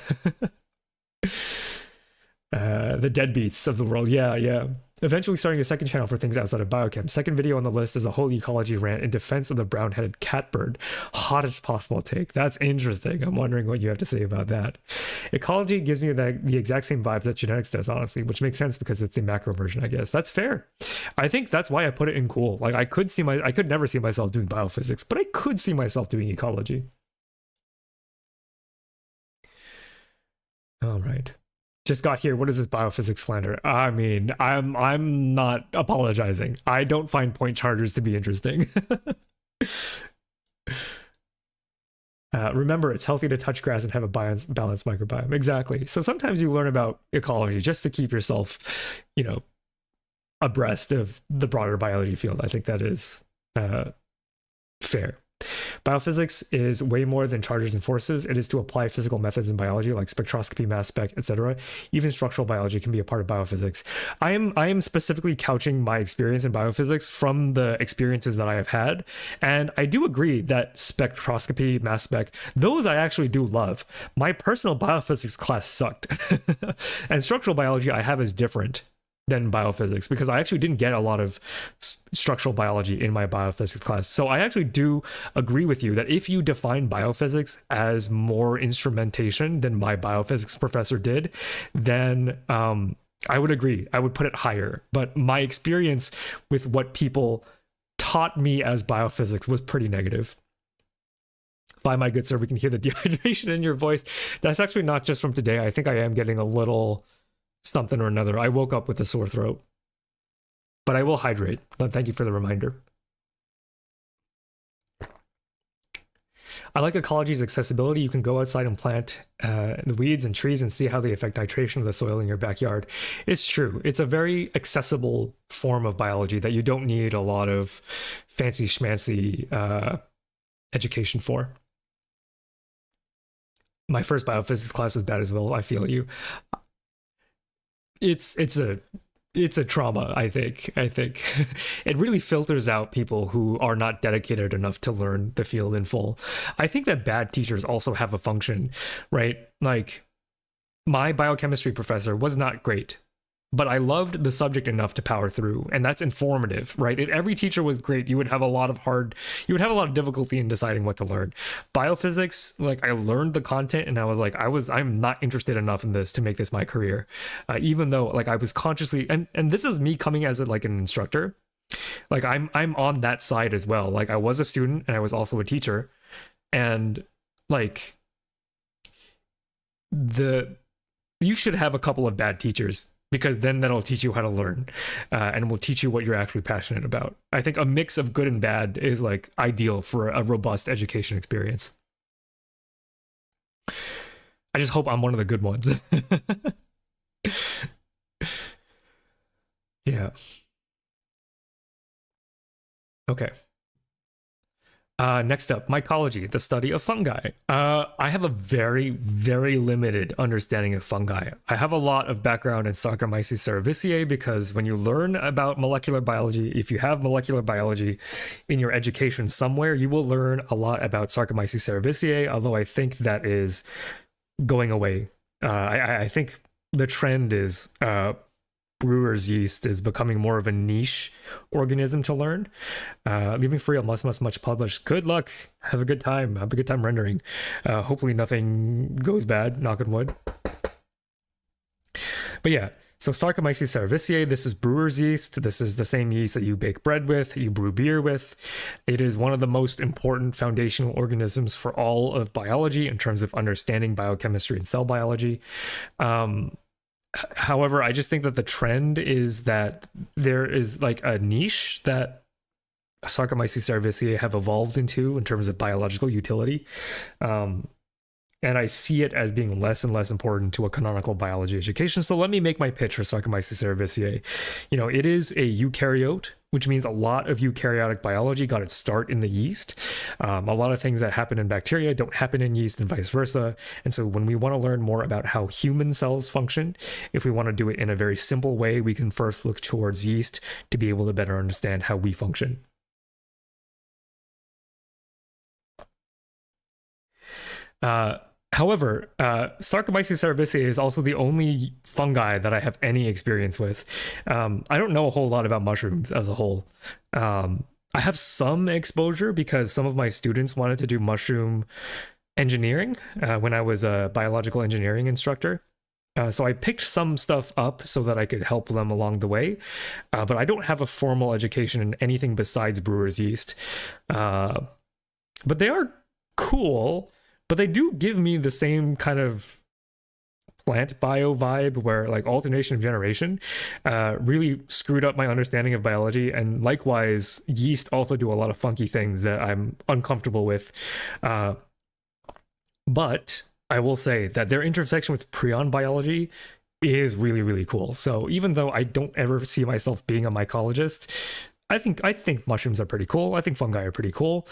The deadbeats of the world. Yeah. Eventually starting a second channel for things outside of biochem. Second video on the list is a whole ecology rant in defense of the brown-headed catbird. Hottest possible take. That's interesting. I'm wondering what you have to say about that. Ecology gives me the exact same vibes that genetics does, honestly, which makes sense because it's the macro version, I guess. That's fair. I think that's why I put it in cool. Like I could never see myself doing biophysics, but I could see myself doing ecology. All right. Just got here. What is this biophysics slander? I mean, I'm not apologizing. I don't find point chargers to be interesting. Remember, it's healthy to touch grass and have a balanced microbiome. Exactly. So sometimes you learn about ecology just to keep yourself, abreast of the broader biology field. I think that is fair. Biophysics is way more than charges and forces. It is to apply physical methods in biology like spectroscopy, mass spec, etc. Even structural biology can be a part of biophysics. I am specifically couching my experience in biophysics from the experiences that I have had, and I do agree that spectroscopy, mass spec, those I actually do love. My personal biophysics class sucked, and structural biology I have is different than biophysics because I actually didn't get a lot of structural biology in my biophysics class. So I actually do agree with you that if you define biophysics as more instrumentation than my biophysics professor did, then I would agree. I would put it higher. But my experience with what people taught me as biophysics was pretty negative. Bye, my good sir. We can hear the dehydration in your voice. That's actually not just from today. I think I am getting a little something or another. I woke up with a sore throat, but I will hydrate. But thank you for the reminder. I like ecology's accessibility. You can go outside and plant the weeds and trees and see how they affect nitration of the soil in your backyard. It's true. It's a very accessible form of biology that you don't need a lot of fancy schmancy education for. My first biophysics class was bad as well. I feel you. It's a trauma, I think. It really filters out people who are not dedicated enough to learn the field in full. I think that bad teachers also have a function, right? Like, my biochemistry professor was not great, but I loved the subject enough to power through, and that's informative, right? If every teacher was great, you would have a lot of difficulty in deciding what to learn. Biophysics, like, I learned the content and I was like, I'm not interested enough in this to make this my career. Even though, like, I was consciously, and this is me coming as like an instructor. Like, I'm on that side as well. Like, I was a student and I was also a teacher, and like, you should have a couple of bad teachers, because then that'll teach you how to learn, and will teach you what you're actually passionate about. I think a mix of good and bad is like ideal for a robust education experience. I just hope I'm one of the good ones. Yeah. Okay. Next up, mycology, the study of fungi. I have a very, very limited understanding of fungi. I have a lot of background in Saccharomyces cerevisiae because when you learn about molecular biology, if you have molecular biology in your education somewhere, you will learn a lot about Saccharomyces cerevisiae, although I think that is going away. I think the trend is brewer's yeast is becoming more of a niche organism to learn. Leaving for real, much published. Good luck. Have a good time. Have a good time rendering. Hopefully nothing goes bad, knock on wood. But yeah, so Saccharomyces cerevisiae, this is brewer's yeast. This is the same yeast that you bake bread with, you brew beer with. It is one of the most important foundational organisms for all of biology in terms of understanding biochemistry and cell biology. However, I just think that the trend is that there is like a niche that Saccharomyces cerevisiae have evolved into in terms of biological utility. And I see it as being less and less important to a canonical biology education. So let me make my pitch for Saccharomyces cerevisiae. It is a eukaryote, which means a lot of eukaryotic biology got its start in the yeast. A lot of things that happen in bacteria don't happen in yeast and vice versa. And so when we want to learn more about how human cells function, if we want to do it in a very simple way, we can first look towards yeast to be able to better understand how we function. However, Saccharomyces cerevisiae is also the only fungi that I have any experience with. I don't know a whole lot about mushrooms as a whole. I have some exposure because some of my students wanted to do mushroom engineering when I was a biological engineering instructor. So I picked some stuff up so that I could help them along the way, but I don't have a formal education in anything besides brewer's yeast. But they are cool, but they do give me the same kind of plant bio vibe where like alternation of generation really screwed up my understanding of biology, and likewise yeast also do a lot of funky things that I'm uncomfortable with. But I will say that their intersection with prion biology is really, really cool. So even though I don't ever see myself being a mycologist, I think mushrooms are pretty cool. I think fungi are pretty cool.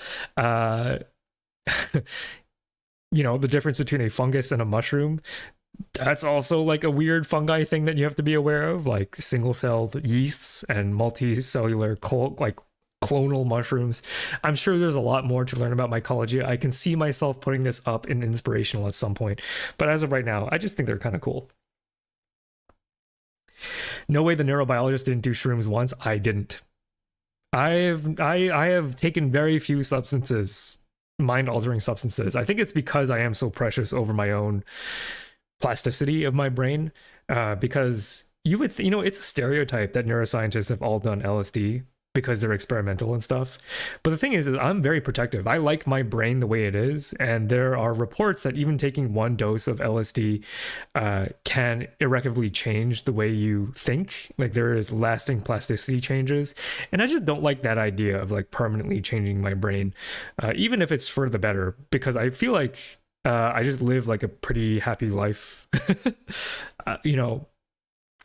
The difference between a fungus and a mushroom, that's also like a weird fungi thing that you have to be aware of, like single-celled yeasts and multicellular clonal mushrooms. I'm sure there's a lot more to learn about mycology. I can see myself putting this up in inspirational at some point, but as of right now, I just think they're kind of cool. No way the neurobiologist didn't do shrooms once. I didn't. I have taken very few substances, mind-altering substances. I think it's because I am so precious over my own plasticity of my brain, because it's a stereotype that neuroscientists have all done LSD because they're experimental and stuff. But the thing is I'm very protective. I like my brain the way it is, and there are reports that even taking one dose of LSD can irrevocably change the way you think. Like there is lasting plasticity changes, and I just don't like that idea of like permanently changing my brain, even if it's for the better, because I feel like I just live like a pretty happy life.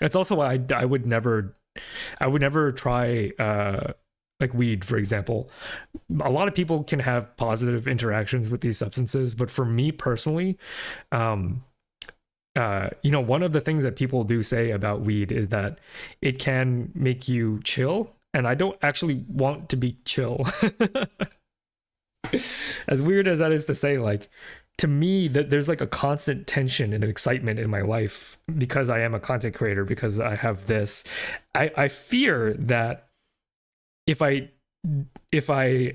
That's also why I would never try like weed, for example. A lot of people can have positive interactions with these substances, but for me personally, one of the things that people do say about weed is that it can make you chill, and I don't actually want to be chill. As weird as that is to say, like, to me, that there's like a constant tension and excitement in my life because I am a content creator, because I have this. I fear that if I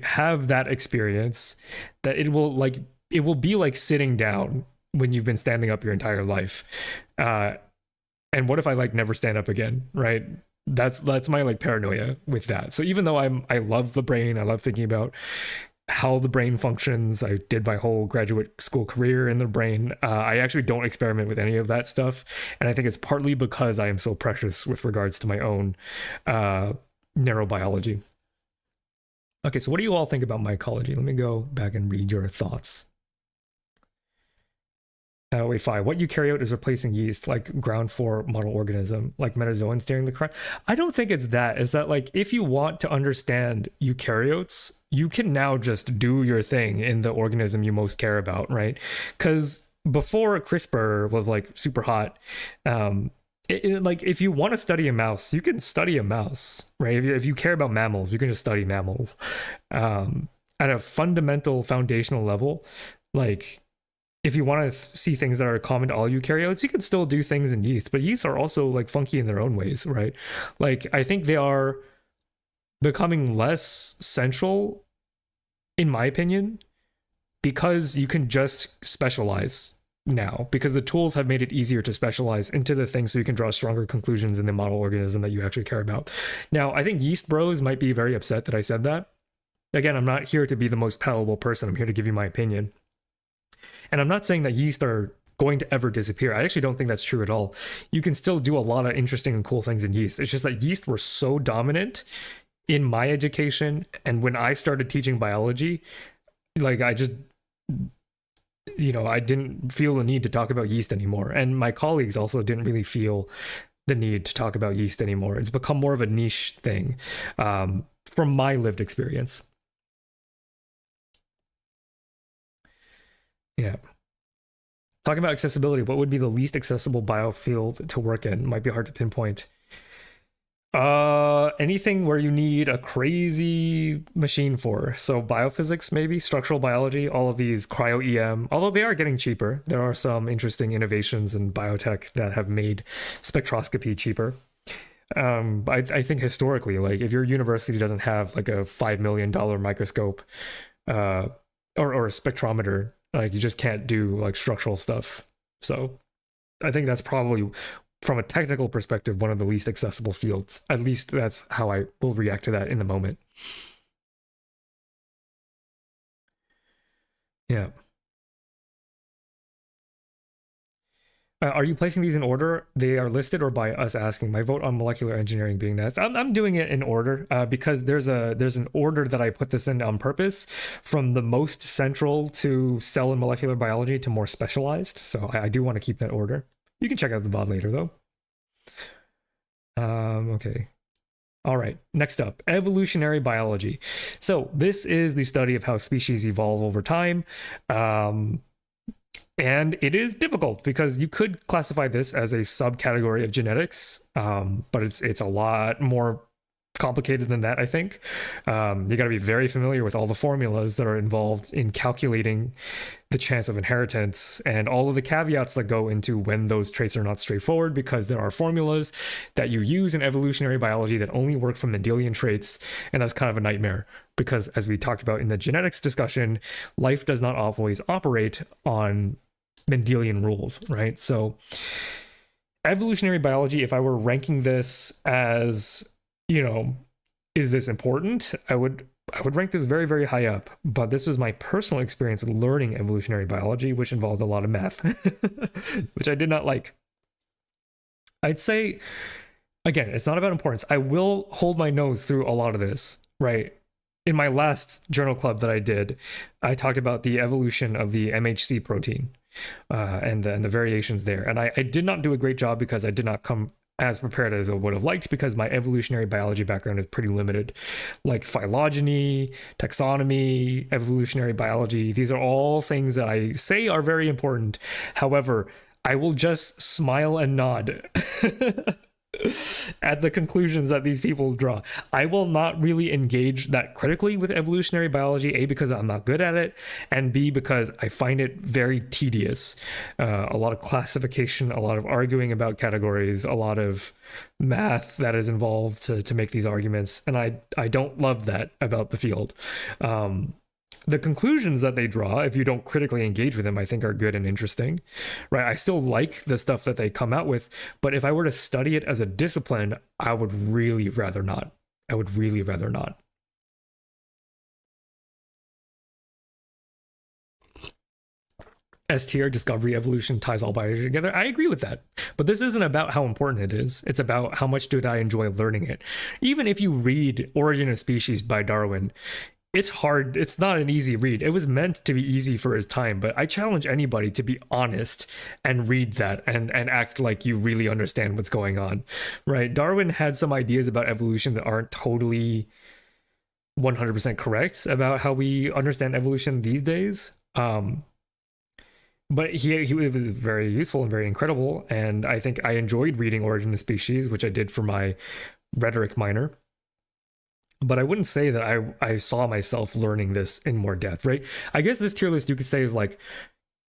have that experience, that it will be like sitting down when you've been standing up your entire life. And what if I like never stand up again, right? That's my like paranoia with that. So even though I love the brain, I love thinking about how the brain functions. I did my whole graduate school career in the brain. I actually don't experiment with any of that stuff. And I think it's partly because I am so precious with regards to my own neurobiology. Okay, so what do you all think about mycology? Let me go back and read your thoughts. Wait, 5. What eukaryote is replacing yeast, like ground floor model organism, like metazoan steering the crown? I don't think it's that. It's that like if you want to understand eukaryotes, you can now just do your thing in the organism you most care about, right? Because before CRISPR was like super hot, like if you want to study a mouse, you can study a mouse, right? If you care about mammals, you can just study mammals. At a fundamental foundational level, like if you want to see things that are common to all eukaryotes, you can still do things in yeast, but yeasts are also like funky in their own ways, right? Like I think they are becoming less central, in my opinion, because you can just specialize now, because the tools have made it easier to specialize into the things so you can draw stronger conclusions in the model organism that you actually care about. Now, I think yeast bros might be very upset that I said that. Again, I'm not here to be the most palatable person. I'm here to give you my opinion. And I'm not saying that yeast are going to ever disappear. I actually don't think that's true at all. You can still do a lot of interesting and cool things in yeast. It's just that yeast were so dominant in my education, and when I started teaching biology, like I just, I didn't feel the need to talk about yeast anymore. And my colleagues also didn't really feel the need to talk about yeast anymore. It's become more of a niche thing, from my lived experience. Yeah. Talking about accessibility, what would be the least accessible biofield to work in? Might be hard to pinpoint. Anything where you need a crazy machine for. So biophysics, maybe structural biology, all of these cryo EM, although they are getting cheaper. There are some interesting innovations in biotech that have made spectroscopy cheaper. I think historically, like if your university doesn't have like a $5 million microscope, uh, or a spectrometer, like you just can't do like structural stuff. So I think that's probably, from a technical perspective, one of the least accessible fields. At least that's how I will react to that in the moment. Yeah. Are you placing these in order they are listed, or by us asking? My vote on molecular engineering being next. I'm doing it in order because there's an order that I put this in on purpose, from the most central to cell and molecular biology to more specialized. So I do want to keep that order. You can check out the VOD later though. Okay. All right, next up, evolutionary biology. So this is the study of how species evolve over time. And it is difficult because you could classify this as a subcategory of genetics, but it's a lot more complicated than that, I think. You got to be very familiar with all the formulas that are involved in calculating the chance of inheritance and all of the caveats that go into when those traits are not straightforward, because there are formulas that you use in evolutionary biology that only work for Mendelian traits, and that's kind of a nightmare because, as we talked about in the genetics discussion, life does not always operate on Mendelian rules, right? So evolutionary biology, if I were ranking this as, is this important? I would rank this very, very high up. But this was my personal experience with learning evolutionary biology, which involved a lot of math, which I did not like. I'd say, again, it's not about importance. I will hold my nose through a lot of this, right? In my last journal club that I did, I talked about the evolution of the MHC protein and the variations there. And I did not do a great job because I did not come as prepared as I would have liked, because my evolutionary biology background is pretty limited. Like phylogeny, taxonomy, evolutionary biology, these are all things that I say are very important. However, I will just smile and nod at the conclusions that these people draw. I will not really engage that critically with evolutionary biology, A, because I'm not good at it, and B, because I find it very tedious. A lot of classification, a lot of arguing about categories, a lot of math that is involved to make these arguments, and I don't love that about the field. The conclusions that they draw, if you don't critically engage with them, I think are good and interesting, right? I still like the stuff that they come out with, but if I were to study it as a discipline, I would really rather not. I would really rather not. S tier, discovery, evolution ties all biology together. I agree with that. But this isn't about how important it is. It's about how much did I enjoy learning it. Even if you read Origin of Species by Darwin, it's hard. It's not an easy read. It was meant to be easy for his time, but I challenge anybody to be honest and read that and act like you really understand what's going on, right? Darwin had some ideas about evolution that aren't totally 100% correct about how we understand evolution these days. But he was very useful and very incredible, and I think I enjoyed reading Origin of Species, which I did for my rhetoric minor. But I wouldn't say that I saw myself learning this in more depth, right? I guess this tier list you could say is like,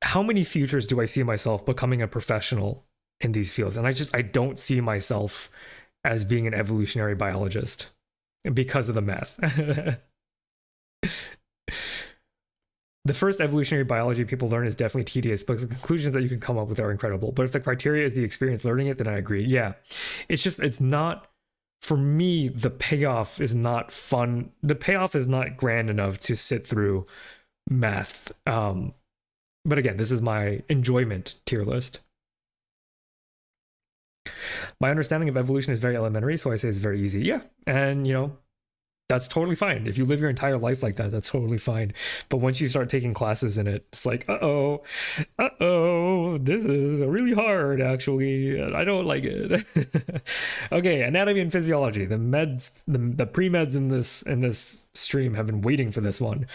how many futures do I see myself becoming a professional in these fields? And I don't see myself as being an evolutionary biologist because of the math. The first evolutionary biology people learn is definitely tedious, but the conclusions that you can come up with are incredible. But if the criteria is the experience learning it, then I agree. Yeah, it's not, for me, the payoff is not fun. The payoff is not grand enough to sit through math. But again, this is my enjoyment tier list. My understanding of evolution is very elementary, so I say it's very easy. Yeah, and that's totally fine. If you live your entire life like that, that's totally fine. But once you start taking classes in it, it's like, uh-oh, this is really hard, actually. I don't like it. Okay, anatomy and physiology. The meds, the pre-meds in this stream have been waiting for this one.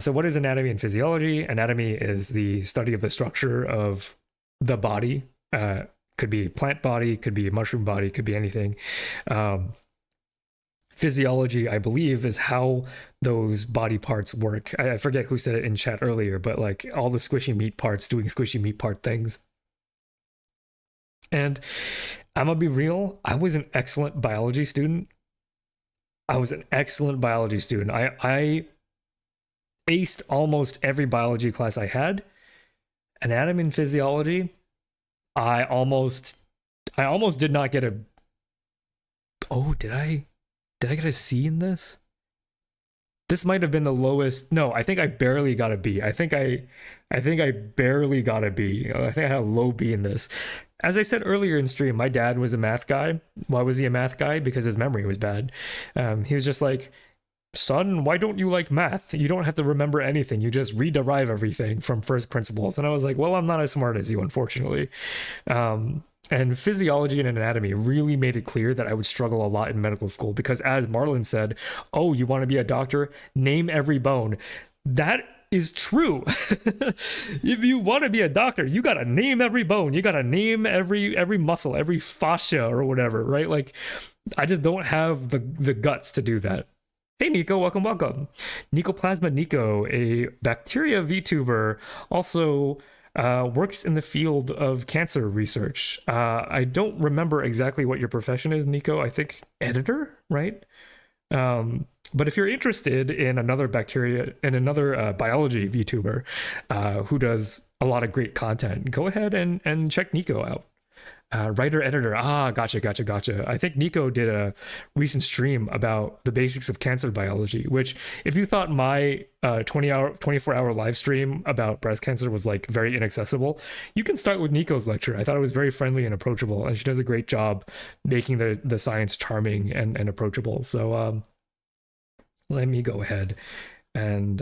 So what is anatomy and physiology? Anatomy is the study of the structure of the body. Could be plant body, could be mushroom body, could be anything. Physiology, I believe, is how those body parts work. I forget who said it in chat earlier, but like all the squishy meat parts doing squishy meat part things. And I'm gonna be real, I was an excellent biology student. I aced almost every biology class I had. Anatomy and physiology, I almost did not get a. Oh, did I get a C in this? This might have been the lowest. No, I think I barely got a B. I think I barely got a B. I think I had a low B in this. As I said earlier in stream, my dad was a math guy. Why was he a math guy? Because his memory was bad. He was just like, son, why don't you like math? You don't have to remember anything. You just rederive everything from first principles. And I was like, well, I'm not as smart as you, unfortunately. And physiology and anatomy really made it clear that I would struggle a lot in medical school because, as Marlon said, oh, you want to be a doctor? Name every bone. That is true. If you want to be a doctor, you got to name every bone. You got to name every muscle, every fascia or whatever, right? Like, I just don't have the guts to do that. Hey, Nico, welcome. Nicoplasma Nico, a bacteria VTuber, also works in the field of cancer research. I don't remember exactly what your profession is, Nico. I think editor, right? But if you're interested in another biology VTuber who does a lot of great content, go ahead and check Nico out. Writer editor. Gotcha. I think Nico did a recent stream about the basics of cancer biology, which if you thought my 24-hour live stream about breast cancer was like very inaccessible, you can start with Nico's lecture. I thought it was very friendly and approachable, and she does a great job making the science charming and approachable. So let me go ahead and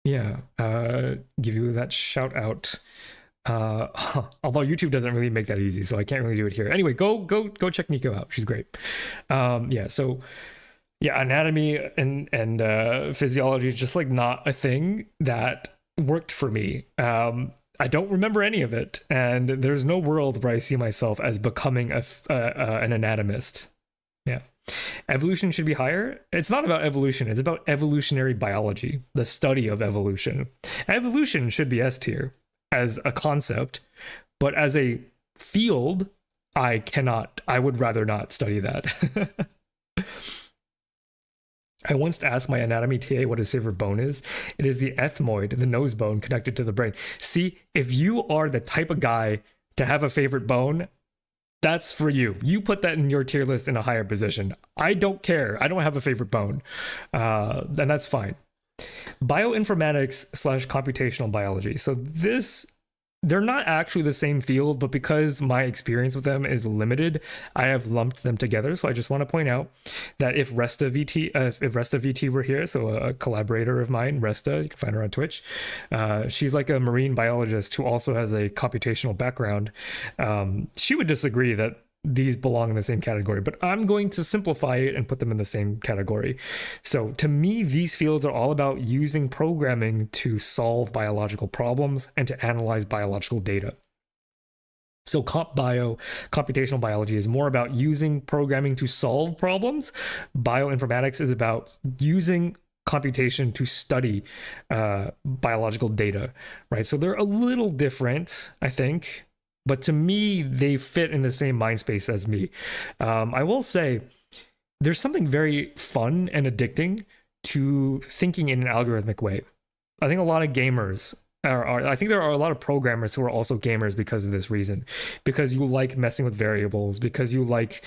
give you that shout out. Although YouTube doesn't really make that easy, so I can't really do it here. Anyway, go check Nico out. She's great. Anatomy and physiology is just like not a thing that worked for me. I don't remember any of it, and there's no world where I see myself as becoming an anatomist. Yeah. Evolution should be higher. It's not about evolution. It's about evolutionary biology, the study of evolution. Evolution should be S tier as a concept, but as a field, I would rather not study that. I once asked my anatomy TA what his favorite bone is. It is the ethmoid, the nose bone connected to the brain. See, if you are the type of guy to have a favorite bone, that's for you. You put that in your tier list in a higher position. I don't care. I don't have a favorite bone. And that's fine. Bioinformatics / computational biology. So they're not actually the same field, but because my experience with them is limited, I have lumped them together. So I just want to point out that if Resta VT were here, so a collaborator of mine, Resta, you can find her on Twitch. She's like a marine biologist who also has a computational background. She would disagree that these belong in the same category, but I'm going to simplify it and put them in the same category. So to me, these fields are all about using programming to solve biological problems and to analyze biological data. So computational biology is more about using programming to solve problems. Bioinformatics is about using computation to study biological data, right? So they're a little different, I think. But to me, they fit in the same mind space as me. I will say there's something very fun and addicting to thinking in an algorithmic way. I think a lot of gamers I think there are a lot of programmers who are also gamers because of this reason, because you like messing with variables, because you like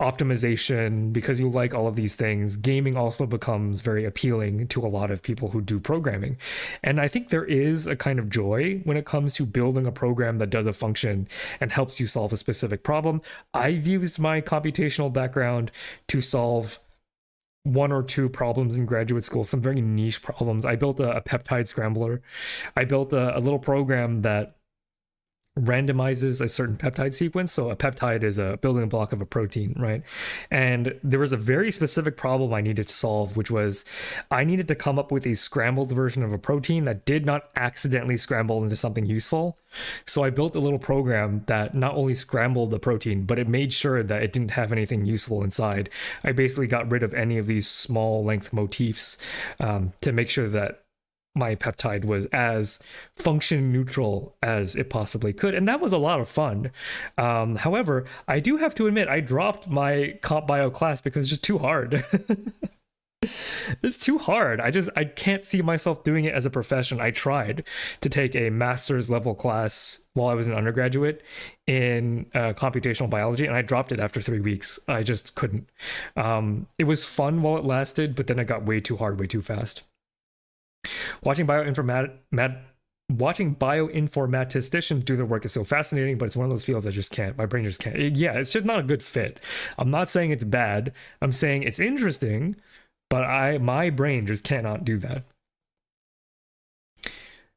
optimization, because you like all of these things. Gaming also becomes very appealing to a lot of people who do programming. And I think there is a kind of joy when it comes to building a program that does a function and helps you solve a specific problem. I've used my computational background to solve one or two problems in graduate school, some very niche problems. I built a peptide scrambler. I built a little program that randomizes a certain peptide sequence. So a peptide is a building block of a protein, right? And there was a very specific problem I needed to solve, which was I needed to come up with a scrambled version of a protein that did not accidentally scramble into something useful. So I built a little program that not only scrambled the protein, but it made sure that it didn't have anything useful inside. I basically got rid of any of these small length motifs to make sure that my peptide was as function neutral as it possibly could, and that was a lot of fun. However, I do have to admit I dropped my comp bio class because it's just too hard. It's too hard. I can't see myself doing it as a profession. I tried to take a master's level class while I was an undergraduate in computational biology, and I dropped it after 3 weeks. I just couldn't. It was fun while it lasted, but then it got way too hard, way too fast. Watching bioinformaticians do their work is so fascinating, but it's one of those fields I just can't. My brain just can't. Yeah, it's just not a good fit. I'm not saying it's bad. I'm saying it's interesting, but my brain just cannot do that.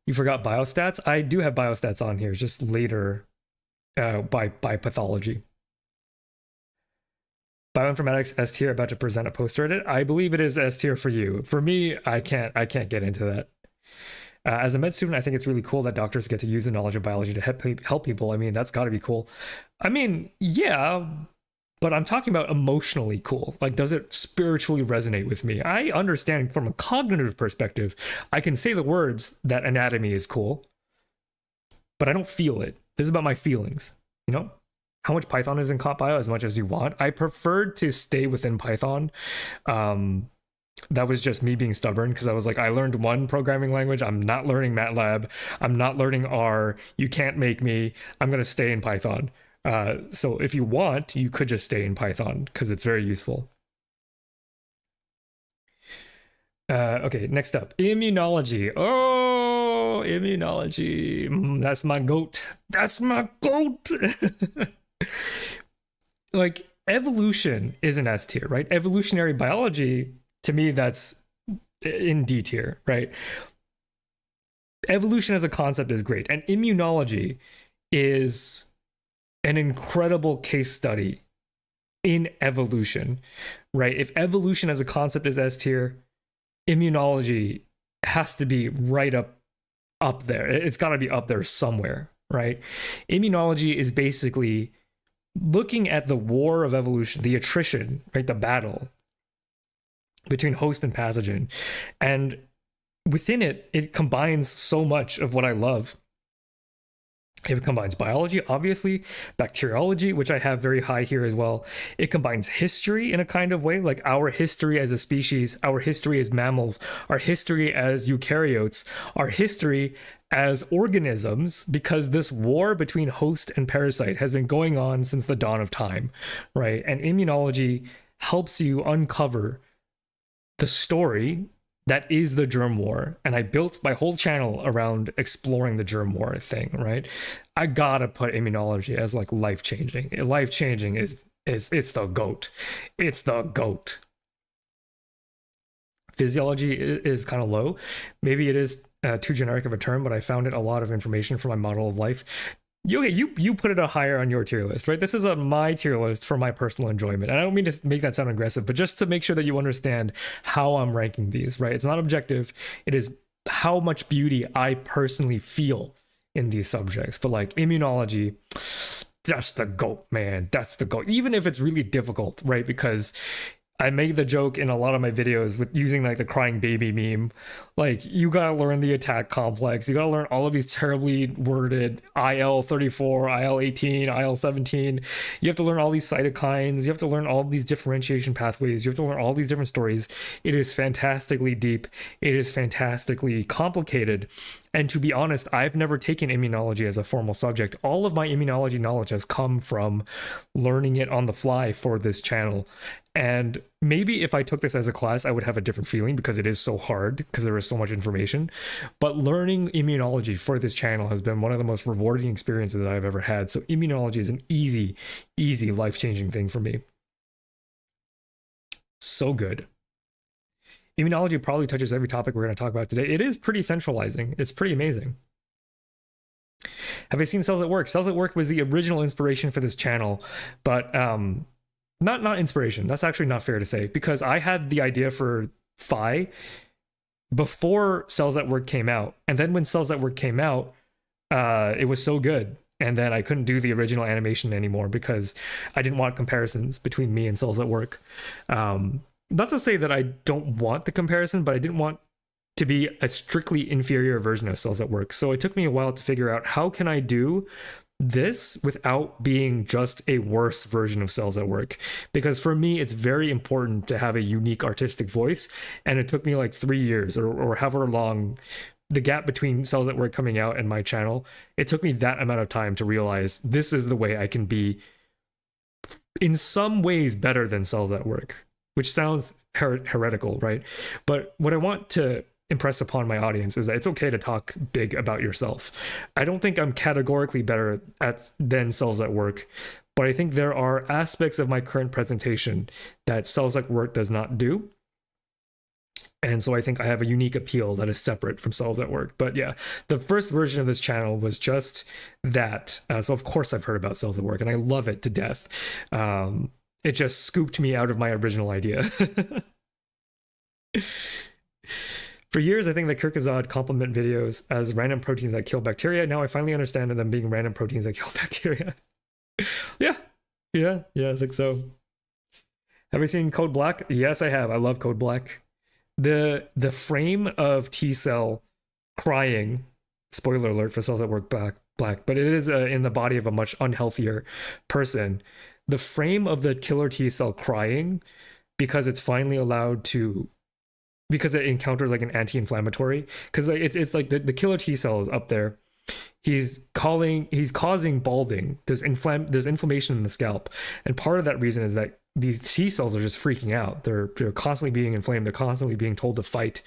You forgot biostats? I do have biostats on here, just later by pathology. Bioinformatics S tier, about to present a poster at it. I believe it is S tier for you. For me, I can't get into that. As a med student, I think it's really cool that doctors get to use the knowledge of biology to help people. I mean, that's got to be cool. I mean, yeah, but I'm talking about emotionally cool. Like, does it spiritually resonate with me? I understand from a cognitive perspective, I can say the words that anatomy is cool, but I don't feel it. This is about my feelings, you know? How much Python is in comp bio? As much as you want. I preferred to stay within Python. That was just me being stubborn, because I was like, I learned one programming language. I'm not learning MATLAB. I'm not learning R. You can't make me. I'm going to stay in Python. So if you want, you could just stay in Python because it's very useful. Okay, next up, immunology. Oh, immunology. That's my goat. That's my goat. Like, evolution is an S tier, right? Evolutionary biology, to me, that's in D tier, right? Evolution as a concept is great, and immunology is an incredible case study in evolution, right? If evolution as a concept is S tier, immunology has to be right up there. It's got to be up there somewhere, right? Immunology is basically looking at the war of evolution, the attrition, right? The battle between host and pathogen. And within it, it combines so much of what I love. It combines biology, obviously, bacteriology, which I have very high here as well. It combines history in a kind of way, like our history as a species, our history as mammals, our history as eukaryotes, our history as organisms, because this war between host and parasite has been going on since the dawn of time, right? And immunology helps you uncover the story that is the germ war. And I built my whole channel around exploring the germ war thing, right? I gotta put immunology as like life-changing. Life-changing is it's the GOAT. It's the GOAT. Physiology is kind of low. Maybe it is too generic of a term, but I found it a lot of information for my model of life. You put it higher on your tier list, right? This is my tier list for my personal enjoyment. And I don't mean to make that sound aggressive, but just to make sure that you understand how I'm ranking these, right? It's not objective. It is how much beauty I personally feel in these subjects. But like immunology, that's the GOAT, man. That's the GOAT. Even if it's really difficult, right? Because I make the joke in a lot of my videos with using like the crying baby meme. Like, you gotta learn the attack complex. You gotta learn all of these terribly worded IL-34, IL-18, IL-17. You have to learn all these cytokines. You have to learn all these differentiation pathways. You have to learn all these different stories. It is fantastically deep. It is fantastically complicated. And to be honest, I've never taken immunology as a formal subject. All of my immunology knowledge has come from learning it on the fly for this channel. And maybe if I took this as a class, I would have a different feeling because it is so hard, because there is so much information. But learning immunology for this channel has been one of the most rewarding experiences that I've ever had. So immunology is an easy life-changing thing for me. So good. Immunology probably touches every topic we're going to talk about today. It is pretty centralizing. It's pretty amazing. Have I seen Cells at Work? Cells at Work was the original inspiration for this channel, but not inspiration. That's actually not fair to say, because I had the idea for Phi before Cells at Work came out, and then when Cells at Work came out, it was so good, and then I couldn't do the original animation anymore because I didn't want comparisons between me and Cells at Work. Not to say that I don't want the comparison, but I didn't want to be a strictly inferior version of Cells at Work. So it took me a while to figure out, how can I do this without being just a worse version of Cells at Work? Because for me, it's very important to have a unique artistic voice, and it took me like 3 years or however long the gap between Cells at Work coming out and my channel. It took me that amount of time to realize this is the way I can be in some ways better than Cells at Work, which sounds heretical, right? But what I want to impress upon my audience is that it's okay to talk big about yourself. I don't think I'm categorically better than Cells at Work, but I think there are aspects of my current presentation that Cells at Work does not do. And so I think I have a unique appeal that is separate from Cells at Work. But yeah, the first version of this channel was just that. So of course I've heard about Cells at Work, and I love it to death. It just scooped me out of my original idea. For years, I think that Kierkegaard compliment videos as random proteins that kill bacteria. Now I finally understand them being random proteins that kill bacteria. Yeah, I think so. Have you seen Code Black? Yes, I have. I love Code Black. The frame of T cell crying, spoiler alert for Cells at Work Black, but it is in the body of a much unhealthier person. The frame of the killer T cell crying because it's finally allowed to, because it encounters like an anti-inflammatory, because like it's like the killer T cell is up there. He's causing balding. There's inflammation in the scalp, and part of that reason is that these T cells are just freaking out. They're constantly being inflamed. They're constantly being told to fight,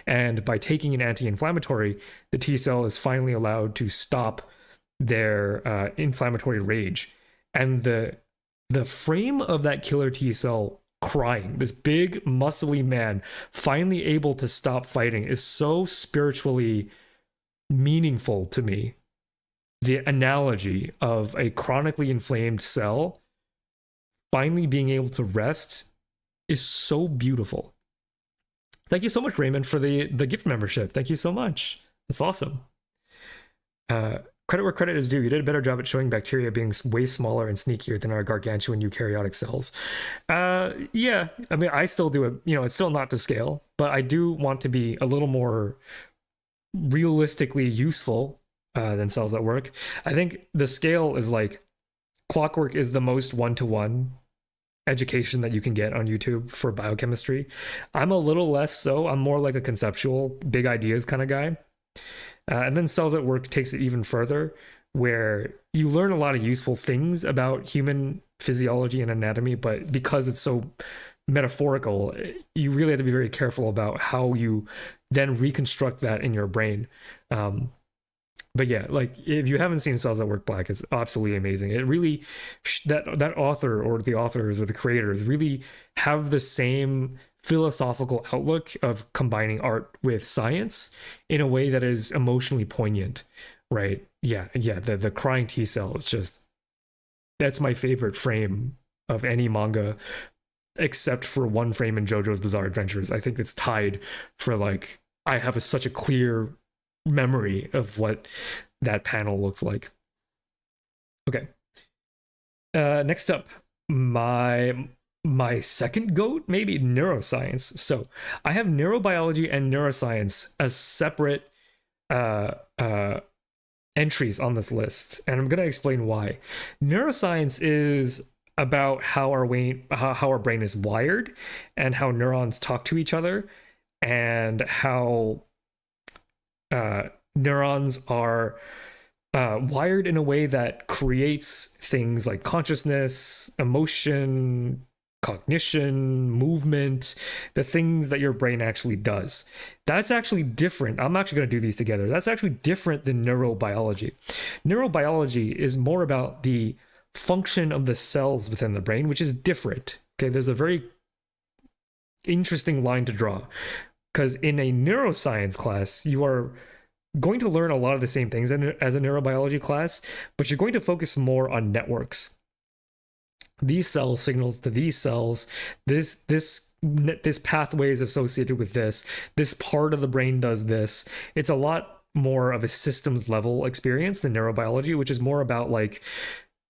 and by taking an anti-inflammatory, the T cell is finally allowed to stop their inflammatory rage. And the frame of that killer T cell crying, this big muscly man finally able to stop fighting, is so spiritually meaningful to me. The analogy of a chronically inflamed cell finally being able to rest is so beautiful. Thank you so much, Raymond, for the gift membership. Thank you so much. That's awesome. Credit where credit is due. You did a better job at showing bacteria being way smaller and sneakier than our gargantuan eukaryotic cells. Yeah, I mean, I still do it. You know, it's still not to scale, but I do want to be a little more realistically useful than Cells at Work. I think the scale is like Clockwork is the most one-to-one education that you can get on YouTube for biochemistry. I'm a little less so. I'm more like a conceptual, big ideas kind of guy. And then Cells at Work takes it even further, where you learn a lot of useful things about human physiology and anatomy, but because it's so metaphorical, you really have to be very careful about how you then reconstruct that in your brain. But yeah, like if you haven't seen Cells at Work Black, it's absolutely amazing. It really, that author or the authors or the creators really have the same philosophical outlook of combining art with science in a way that is emotionally poignant, right? Yeah, the crying T cell is just, that's my favorite frame of any manga, except for one frame in JoJo's Bizarre Adventures. I think it's tied for like, I have such a clear memory of what that panel looks like. Okay. Next up, my second GOAT, maybe neuroscience. So I have neurobiology and neuroscience as separate entries on this list, and I'm going to explain why. Neuroscience is about how our brain is wired and how neurons talk to each other, and how neurons are wired in a way that creates things like consciousness, emotion, cognition, movement, the things that your brain actually does. That's actually different. I'm actually going to do these together. That's actually different than neurobiology. Neurobiology is more about the function of the cells within the brain, which is different. Okay, there's a very interesting line to draw, because in a neuroscience class, you are going to learn a lot of the same things as a neurobiology class, but you're going to focus more on networks. These cell signals to these cells, this pathway is associated with this part of the brain does this. It's a lot more of a systems level experience than neurobiology, which is more about like,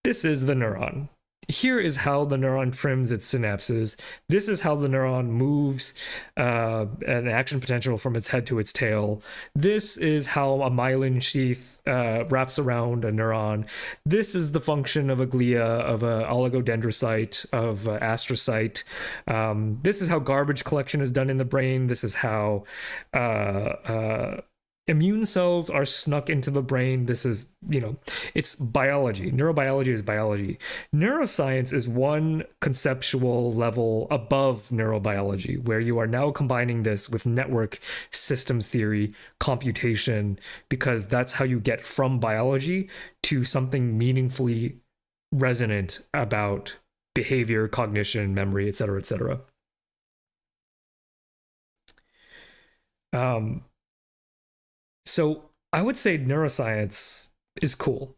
this is the neuron. Here is how the neuron trims its synapses. This is how the neuron moves an action potential from its head to its tail. This is how a myelin sheath wraps around a neuron. This is the function of a glia, of an oligodendrocyte, of an astrocyte. This is how garbage collection is done in the brain. This is how immune cells are snuck into the brain. This is, it's biology. Neurobiology is biology. Neuroscience is one conceptual level above neurobiology, where you are now combining this with network systems theory, computation, because that's how you get from biology to something meaningfully resonant about behavior, cognition, memory, etc., etc. So I would say neuroscience is cool.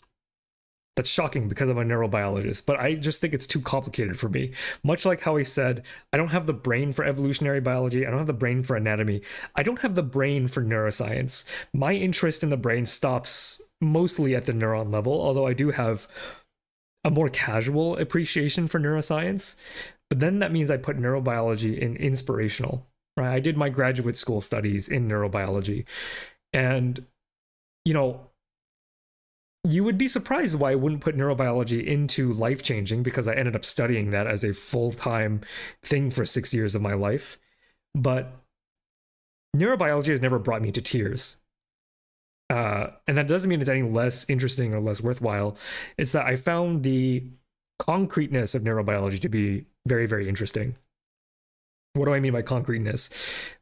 That's shocking because I'm a neurobiologist, but I just think it's too complicated for me. Much like how I said, I don't have the brain for evolutionary biology. I don't have the brain for anatomy. I don't have the brain for neuroscience. My interest in the brain stops mostly at the neuron level, although I do have a more casual appreciation for neuroscience. But then that means I put neurobiology in inspirational, right? I did my graduate school studies in neurobiology. And, you would be surprised why I wouldn't put neurobiology into life-changing, because I ended up studying that as a full-time thing for 6 years of my life. But neurobiology has never brought me to tears. And that doesn't mean it's any less interesting or less worthwhile. It's that I found the concreteness of neurobiology to be very, very interesting. What do I mean by concreteness?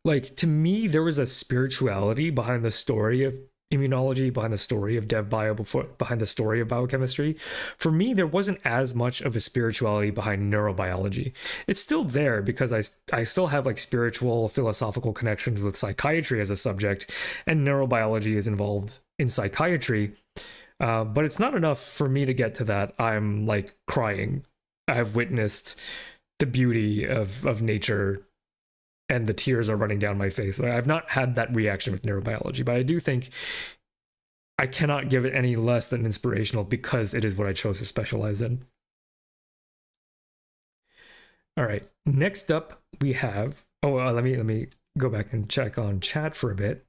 Like, to me, there was a spirituality behind the story of immunology, behind the story of DevBio, behind the story of biochemistry. For me, there wasn't as much of a spirituality behind neurobiology. It's still there because I still have like spiritual, philosophical connections with psychiatry as a subject, and neurobiology is involved in psychiatry. But it's not enough for me to get to that. I'm like crying. I've witnessed the beauty of nature and the tears are running down my face. I've not had that reaction with neurobiology, but I do think I cannot give it any less than inspirational because it is what I chose to specialize in. All right, next up we have, let me go back and check on chat for a bit.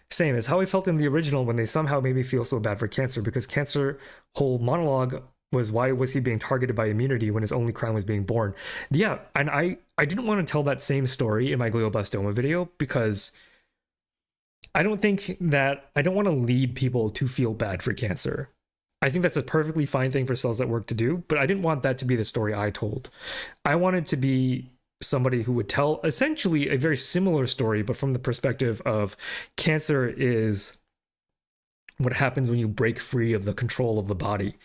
Same as how I felt in the original when they somehow made me feel so bad for cancer, because cancer whole monologue was, why was he being targeted by immunity when his only crime was being born? Yeah, and I didn't want to tell that same story in my glioblastoma video because I don't want to lead people to feel bad for cancer. I think that's a perfectly fine thing for cells that work to do, but I didn't want that to be the story I told. I wanted to be somebody who would tell essentially a very similar story, but from the perspective of cancer is what happens when you break free of the control of the body,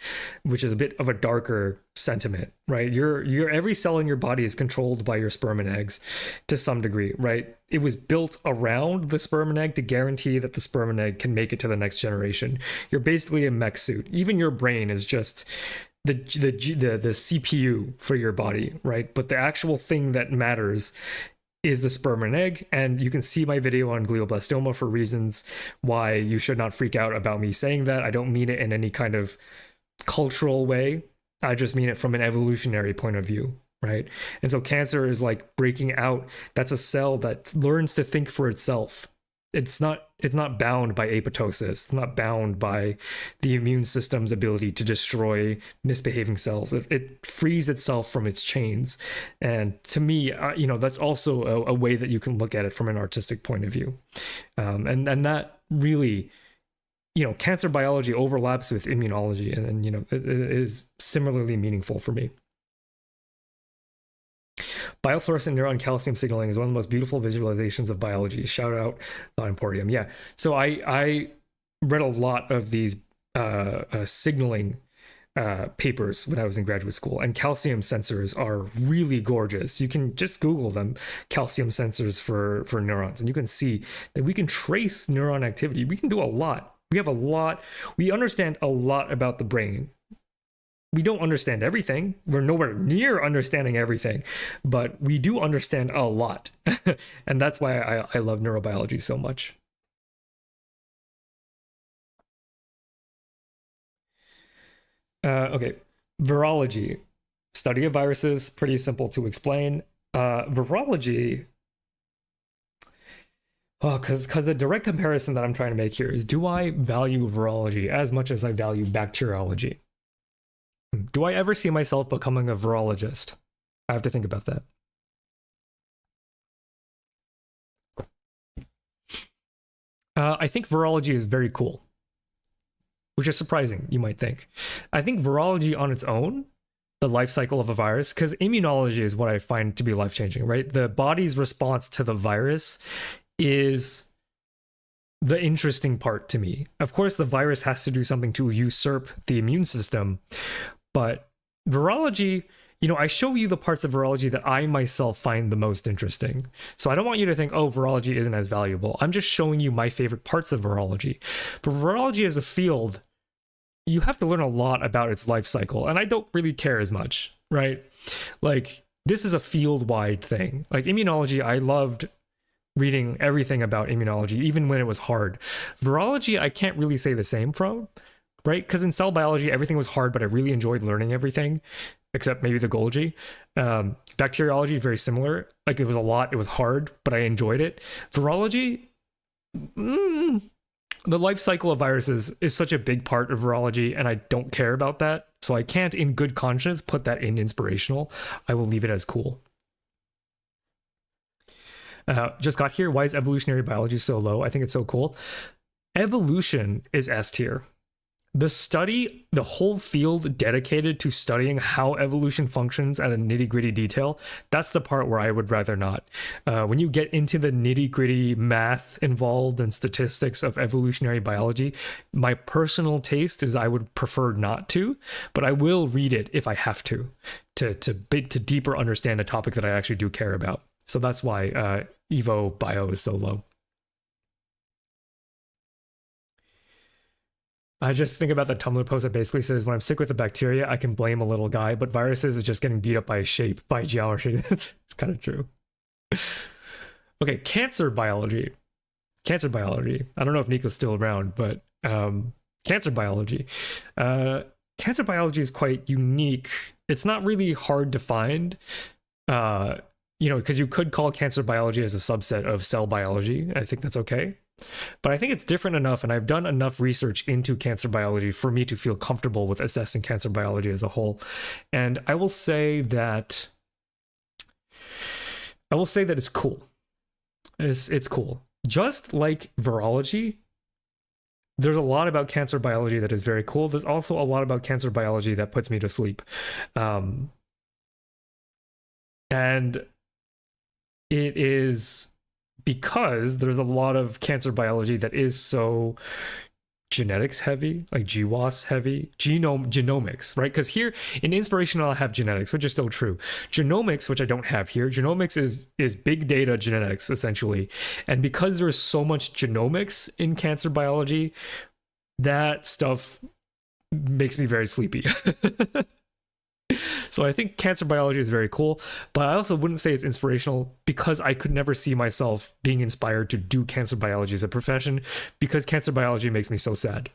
which is a bit of a darker sentiment, right? Your every cell in your body is controlled by your sperm and eggs to some degree, right? It was built around the sperm and egg to guarantee that the sperm and egg can make it to the next generation. You're basically a mech suit. Even your brain is just the CPU for your body, right? But the actual thing that matters is the sperm and egg, and you can see my video on glioblastoma for reasons why you should not freak out about me saying that. I don't mean it in any kind of cultural way. I just mean it from an evolutionary point of view, right? And so cancer is like breaking out. That's a cell that learns to think for itself. It's not bound by apoptosis. It's not bound by the immune system's ability to destroy misbehaving cells. It frees itself from its chains. And to me, that's also a way that you can look at it from an artistic point of view. And that really, cancer biology overlaps with immunology, and it is similarly meaningful for me. Biofluorescent neuron calcium signaling is one of the most beautiful visualizations of biology. Shout out Thought Emporium. Yeah. So I read a lot of these signaling papers when I was in graduate school, and calcium sensors are really gorgeous. You can just Google them, calcium sensors for neurons, and you can see that we can trace neuron activity. We can do a lot. We understand a lot about the brain. We don't understand everything. We're nowhere near understanding everything, but we do understand a lot. And that's why I love neurobiology so much. Okay, virology, study of viruses, pretty simple to explain. Virology, oh, because the direct comparison that I'm trying to make here is, do I value virology as much as I value bacteriology? Do I ever see myself becoming a virologist? I have to think about that. I think virology is very cool, which is surprising, you might think. I think virology on its own, the life cycle of a virus, because immunology is what I find to be life-changing, right? The body's response to the virus is the interesting part to me. Of course, the virus has to do something to usurp the immune system, but virology, I show you the parts of virology that I myself find the most interesting. So I don't want you to think, oh, virology isn't as valuable. I'm just showing you my favorite parts of virology. But virology as a field, you have to learn a lot about its life cycle, and I don't really care as much, right? Like, this is a field-wide thing. Like, immunology, I loved reading everything about immunology, even when it was hard. Virology, I can't really say the same from, right? Because in cell biology, everything was hard, but I really enjoyed learning everything, except maybe the Golgi. Bacteriology is very similar. Like, it was a lot, it was hard, but I enjoyed it. Virology, the life cycle of viruses is such a big part of virology, and I don't care about that. So I can't, in good conscience, put that in inspirational. I will leave it as cool. Just got here. Why is evolutionary biology so low? I think it's so cool. Evolution is S tier. The whole field dedicated to studying how evolution functions at a nitty-gritty detail, that's the part where I would rather not. When you get into the nitty-gritty math involved and statistics of evolutionary biology, my personal taste is I would prefer not to, but I will read it if I have to deeper understand a topic that I actually do care about. So that's why Evo Bio is so low. I just think about the Tumblr post that basically says, when I'm sick with a bacteria, I can blame a little guy, but viruses is just getting beat up by a shape, by geometry. It's kind of true. Okay, cancer biology. Cancer biology. I don't know if Nico's still around, but cancer biology. Cancer biology is quite unique. It's not really hard to find, because you could call cancer biology as a subset of cell biology. I think that's okay. But I think it's different enough, and I've done enough research into cancer biology for me to feel comfortable with assessing cancer biology as a whole. And I will say that it's cool. It's cool. Just like virology, there's a lot about cancer biology that is very cool. There's also a lot about cancer biology that puts me to sleep. And it is because there's a lot of cancer biology that is so genetics heavy, like GWAS heavy, genomics, right? Because here in inspirational, I have genetics, which is still true. Genomics, which I don't have here, genomics is big data genetics, essentially. And because there is so much genomics in cancer biology, that stuff makes me very sleepy. So I think cancer biology is very cool, but I also wouldn't say it's inspirational because I could never see myself being inspired to do cancer biology as a profession, because cancer biology makes me so sad.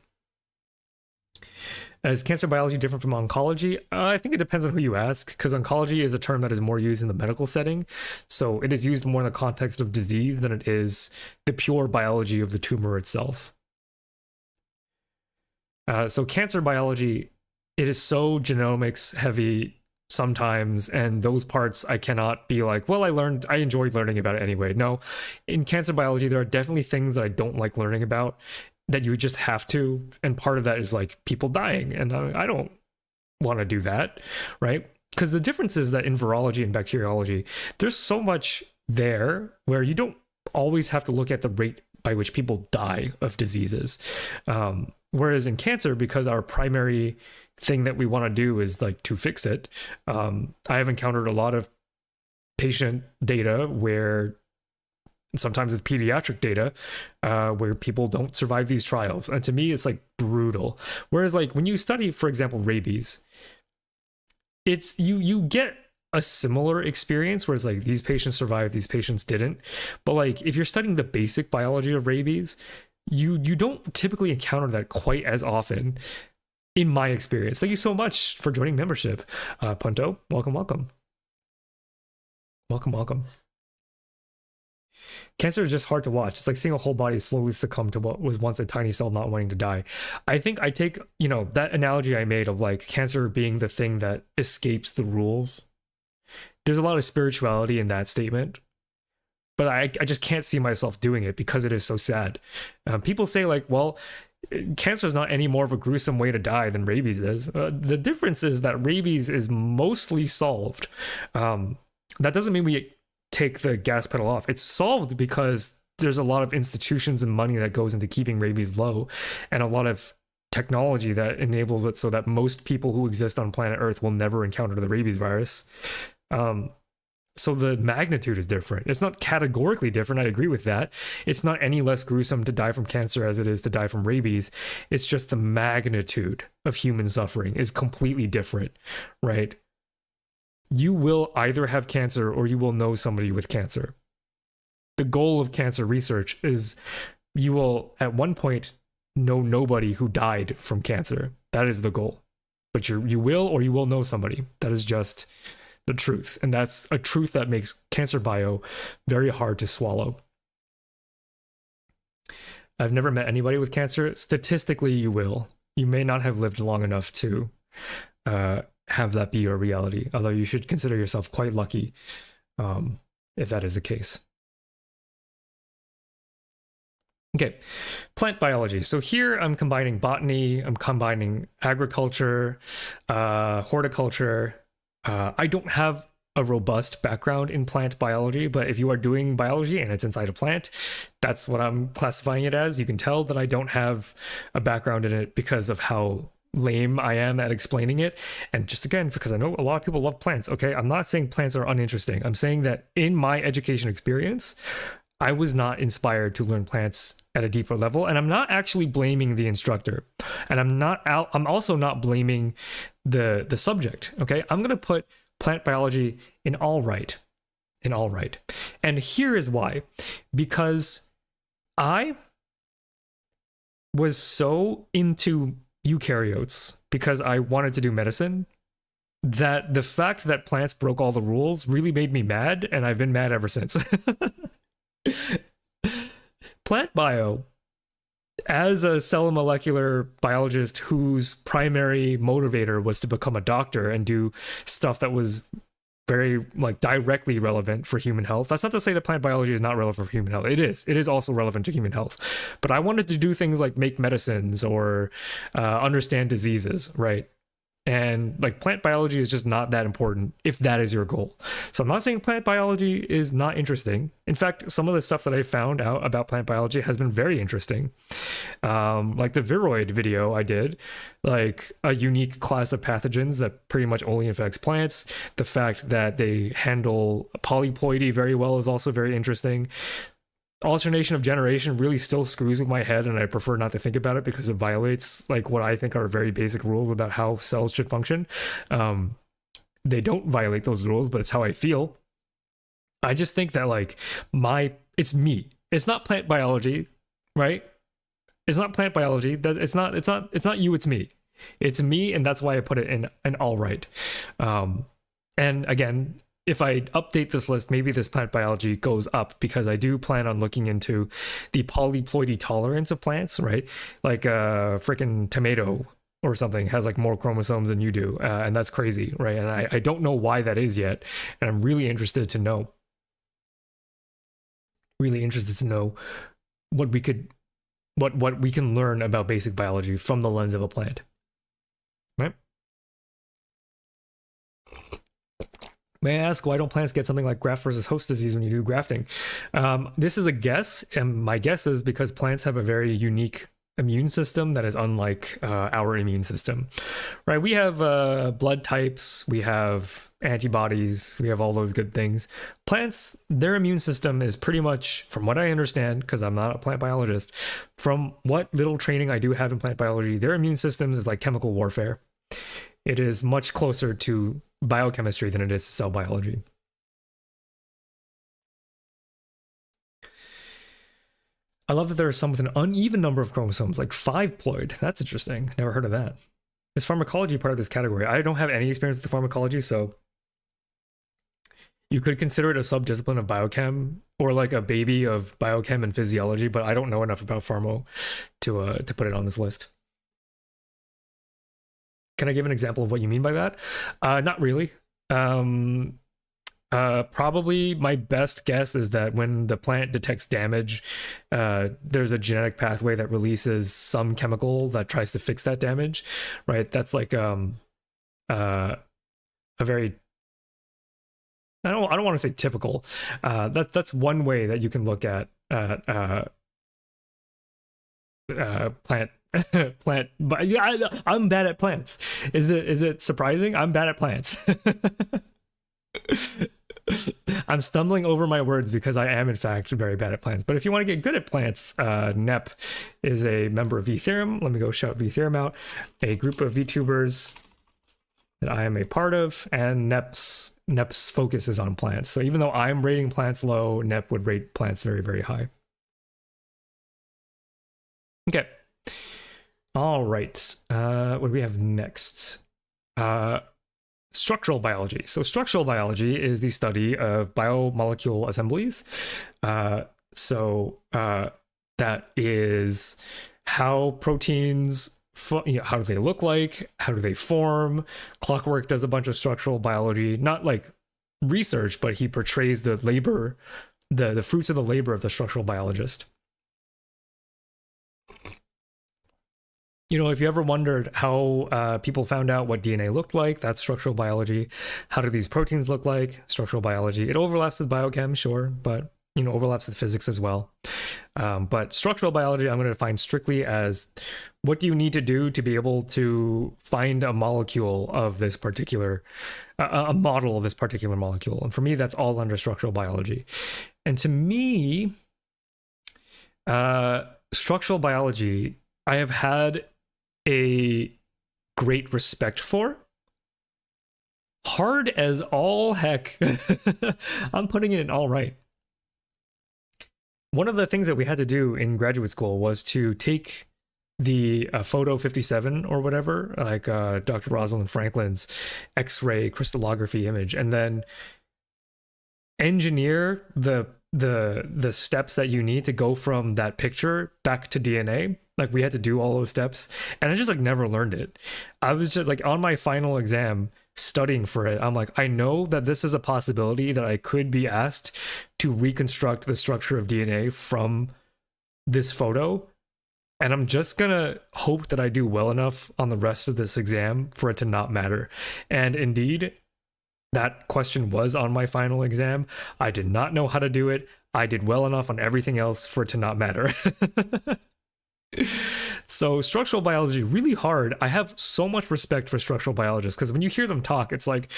Is cancer biology different from oncology? I think it depends on who you ask, because oncology is a term that is more used in the medical setting. So it is used more in the context of disease than it is the pure biology of the tumor itself. So cancer biology, it is so genomics heavy sometimes, and those parts I cannot be like, well, I enjoyed learning about it anyway. No, in cancer biology, there are definitely things that I don't like learning about that you just have to, and part of that is like people dying, and I don't want to do that, right? Because the difference is that in virology and bacteriology, there's so much there where you don't always have to look at the rate by which people die of diseases. Whereas in cancer, because our primary thing that we want to do is like to fix it, I have encountered a lot of patient data where sometimes it's pediatric data where people don't survive these trials, and to me it's like brutal. Whereas like when you study, for example, rabies, it's you get a similar experience where it's like these patients survived, these patients didn't. But like if you're studying the basic biology of rabies, you don't typically encounter that quite as often, in my experience. Thank you so much for joining membership, Punto. Welcome. Cancer is just hard to watch. It's like seeing a whole body slowly succumb to what was once a tiny cell not wanting to die. I think I take, that analogy I made of like cancer being the thing that escapes the rules. There's a lot of spirituality in that statement, but I just can't see myself doing it because it is so sad. People say like, well, cancer is not any more of a gruesome way to die than rabies is. The difference is that rabies is mostly solved. That doesn't mean we take the gas pedal off. It's solved because there's a lot of institutions and money that goes into keeping rabies low, and a lot of technology that enables it so that most people who exist on planet Earth will never encounter the rabies virus. So the magnitude is different. It's not categorically different. I agree with that. It's not any less gruesome to die from cancer as it is to die from rabies. It's just the magnitude of human suffering is completely different, right? You will either have cancer or you will know somebody with cancer. The goal of cancer research is you will at one point know nobody who died from cancer. That is the goal. But you will or you will know somebody. That is just the truth. And that's a truth that makes cancer bio very hard to swallow. I've never met anybody with cancer. Statistically, you will. You may not have lived long enough to have that be your reality, although you should consider yourself quite lucky if that is the case. Okay, plant biology. So here I'm combining botany, I'm combining agriculture, horticulture. I don't have a robust background in plant biology, but if you are doing biology and it's inside a plant, that's what I'm classifying it as. You can tell that I don't have a background in it because of how lame I am at explaining it. And just again, because I know a lot of people love plants, okay? I'm not saying plants are uninteresting. I'm saying that in my education experience, I was not inspired to learn plants at a deeper level, and I'm not actually blaming the instructor, and I'm also not blaming the subject. Okay, I'm gonna put plant biology in all right, and here is why: because I was so into eukaryotes because I wanted to do medicine that the fact that plants broke all the rules really made me mad, and I've been mad ever since. Plant bio, as a cell molecular biologist whose primary motivator was to become a doctor and do stuff that was very directly relevant for human health. That's not to say that plant biology is not relevant for human health. It is also relevant to human health. But I wanted to do things like make medicines or understand diseases, right? And plant biology is just not that important if that is your goal. So I'm not saying plant biology is not interesting. In fact, some of the stuff that I found out about plant biology has been very interesting. Like the viroid video I did, like a unique class of pathogens that pretty much only infects plants. The fact that they handle polyploidy very well is also very interesting. Alternation of generation really still screws with my head, and I prefer not to think about it because it violates what I think are very basic rules about how cells should function. They don't violate those rules, but it's how I feel. I just think that it's me. It's not plant biology, right? It's not plant biology. That it's not you. It's me. It's me, and that's why I put it in an all right. And again, if I update this list, maybe this plant biology goes up because I do plan on looking into the polyploidy tolerance of plants, right? Like a freaking tomato or something has more chromosomes than you do. And that's crazy, right? And I don't know why that is yet. And I'm really interested to know. What we can learn about basic biology from the lens of a plant, right? May I ask, why don't plants get something like graft versus host disease when you do grafting? This is a guess, and my guess is because plants have a very unique immune system that is unlike our immune system, right? We have blood types, we have antibodies, we have all those good things. Plants, their immune system is pretty much, from what I understand, because I'm not a plant biologist, from what little training I do have in plant biology, their immune systems is like chemical warfare. It is much closer to biochemistry than it is to cell biology. I love that there are some with an uneven number of chromosomes, like 5 ploid. That's interesting. Never heard of that. Is pharmacology part of this category? I don't have any experience with the pharmacology, so you could consider it a subdiscipline of biochem or like a baby of biochem and physiology, but I don't know enough about pharma to put it on this list. Can I give an example of what you mean by that? Not really. Probably my best guess is that when the plant detects damage, there's a genetic pathway that releases some chemical that tries to fix that damage, right? That's like a very, I don't want to say typical. That's one way that you can look at plant plant. But yeah, I'm bad at plants. Is it surprising? I'm bad at plants. I'm stumbling over my words because I am in fact very bad at plants. But if you want to get good at plants, NEP is a member of VTherum. Let me go shout VTherum out. A group of VTubers that I am a part of, and NEP's focus is on plants. So even though I'm rating plants low, NEP would rate plants very, very high. Okay. All right. What do we have next? Structural biology. So structural biology is the study of biomolecule assemblies. That is how proteins, how do they look like? How do they form? Clockwork does a bunch of structural biology, not like research, but he portrays the labor, the fruits of the labor of the structural biologist. You know, if you ever wondered how people found out what DNA looked like, that's structural biology. How do these proteins look like? Structural biology. It overlaps with biochem, sure, but, you know, overlaps with physics as well. But structural biology, I'm going to define strictly as what do you need to do to be able to find a molecule of this particular, a model of this particular molecule. And for me, that's all under structural biology. And to me, structural biology, I have had a great respect for. Hard as all heck. I'm putting it in all right. One of the things that we had to do in graduate school was to take the photo 57 or whatever, like Dr. Rosalind Franklin's X-ray crystallography image, and then engineer the steps that you need to go from that picture back to DNA. Like we had to do all those steps, and I just like never learned it. I was just like on my final exam studying for it. I'm like, I know that this is a possibility that I could be asked to reconstruct the structure of DNA from this photo. And I'm just gonna hope that I do well enough on the rest of this exam for it to not matter. And indeed, that question was on my final exam. I did not know how to do it. I did well enough on everything else for it to not matter. So structural biology, really hard. I have so much respect for structural biologists because when you hear them talk, it's like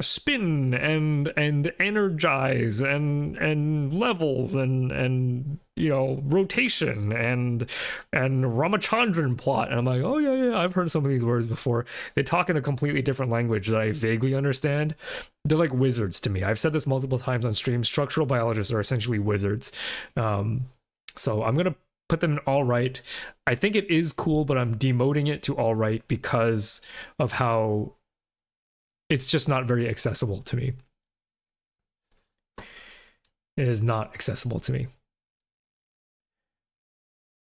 spin and energize and levels and you know rotation and Ramachandran plot. And I'm like, oh yeah, I've heard some of these words before. They talk in a completely different language that I vaguely understand. They're like wizards to me. I've said this multiple times on stream. Structural biologists are essentially wizards. So I'm gonna put them in all right. I think it is cool, but I'm demoting it to all right because of how it's just not very accessible to me. It is not accessible to me.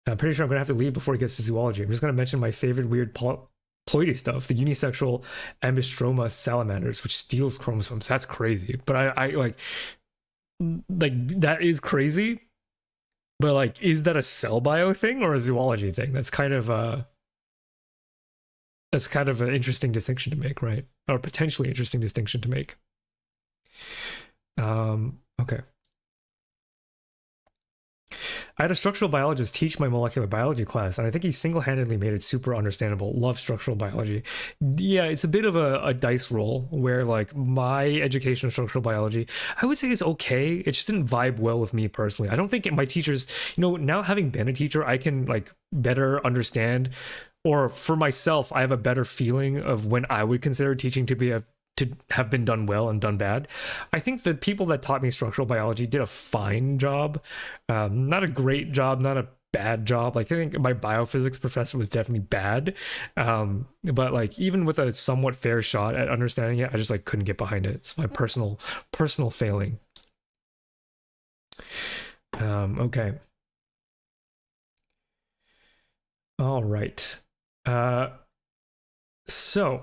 I'm pretty sure I'm gonna have to leave before it gets to zoology. I'm just gonna mention my favorite weird ploidy stuff, the unisexual Ambistroma salamanders, which steals chromosomes. That's crazy. But I like that is crazy. But like, is that a cell bio thing or a zoology thing? That's kind of an interesting distinction to make, right? Or potentially interesting distinction to make. Okay. I had a structural biologist teach my molecular biology class, and I think he single-handedly made it super understandable. Love structural biology. Yeah, it's a bit of a dice roll where like my education of structural biology, I would say it's okay. It just didn't vibe well with me personally. I don't think my teachers, now having been a teacher, I can like better understand, or for myself, I have a better feeling of when I would consider teaching to have been done well and done bad. I think the people that taught me structural biology did a fine job. Not a great job, not a bad job. Like I think my biophysics professor was definitely bad. But like even with a somewhat fair shot at understanding it, I just like couldn't get behind it. It's my personal failing. Okay. All right. So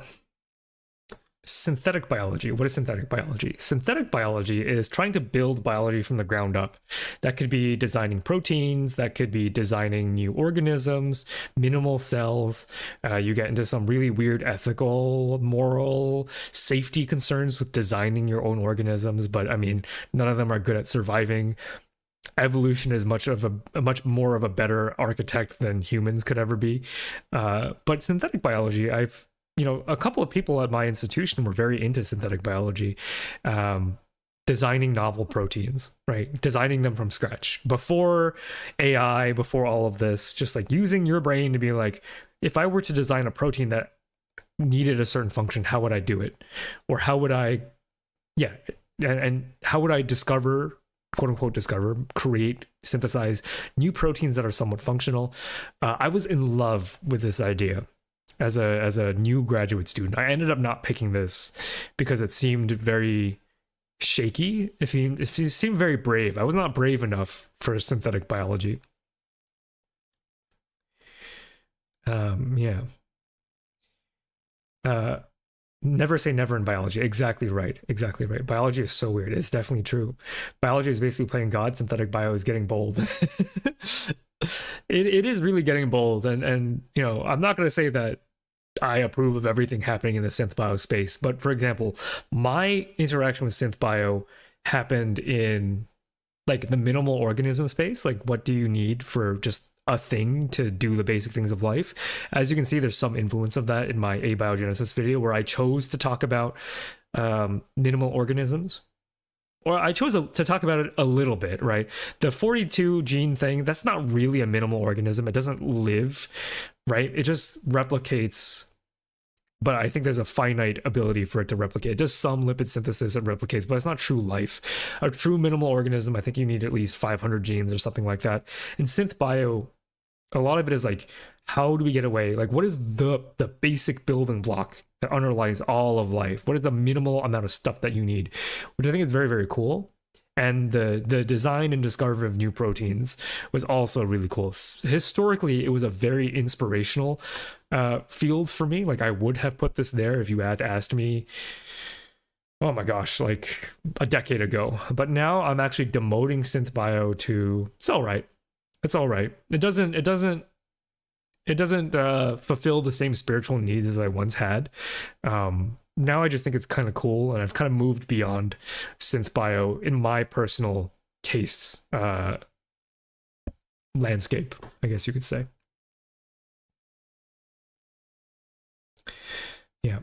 synthetic biology. What is synthetic biology? Synthetic biology is trying to build biology from the ground up. That could be designing proteins, that could be designing new organisms, minimal cells. You get into some really weird ethical, moral, safety concerns with designing your own organisms, but I mean, none of them are good at surviving. Evolution is much more of a better architect than humans could ever be. But synthetic biology, a couple of people at my institution were very into synthetic biology, designing novel proteins, right? Designing them from scratch before AI, before all of this, just like using your brain to be like, if I were to design a protein that needed a certain function, how would I do it? Or how would I, yeah, and how would I discover, quote unquote, create, synthesize new proteins that are somewhat functional? I was in love with this idea. As a new graduate student, I ended up not picking this because it seemed very shaky. If you seemed very brave, I was not brave enough for synthetic biology. Yeah. Never say never in biology. Exactly right. Exactly right. Biology is so weird. It's definitely true. Biology is basically playing God. Synthetic bio is getting bold. It is really getting bold, and I'm not going to say that I approve of everything happening in the synth bio space, but for example, my interaction with synth bio happened in like the minimal organism space. Like, what do you need for just a thing to do the basic things of life? As you can see, there's some influence of that in my abiogenesis video where I chose to talk about minimal organisms. Or I chose to talk about it a little bit, right? The 42 gene thing, that's not really a minimal organism. It doesn't live, right? It just replicates, but I think there's a finite ability for it to replicate. It does some lipid synthesis and replicates, but it's not true life. A true minimal organism, I think you need at least 500 genes or something like that. In synth bio, a lot of it is like, how do we get away? Like, what is the basic building block that underlies all of life? What is the minimal amount of stuff that you need? Which I think is very, very cool. And the design and discovery of new proteins was also really cool. Historically, it was a very inspirational field for me. Like, I would have put this there if you had asked me, oh my gosh, like a decade ago. But now I'm actually demoting synth bio to, it's all right. It's all right. It doesn't fulfill the same spiritual needs as I once had. Now I just think it's kind of cool, and I've kind of moved beyond synth bio in my personal tastes landscape, I guess you could say. Yeah.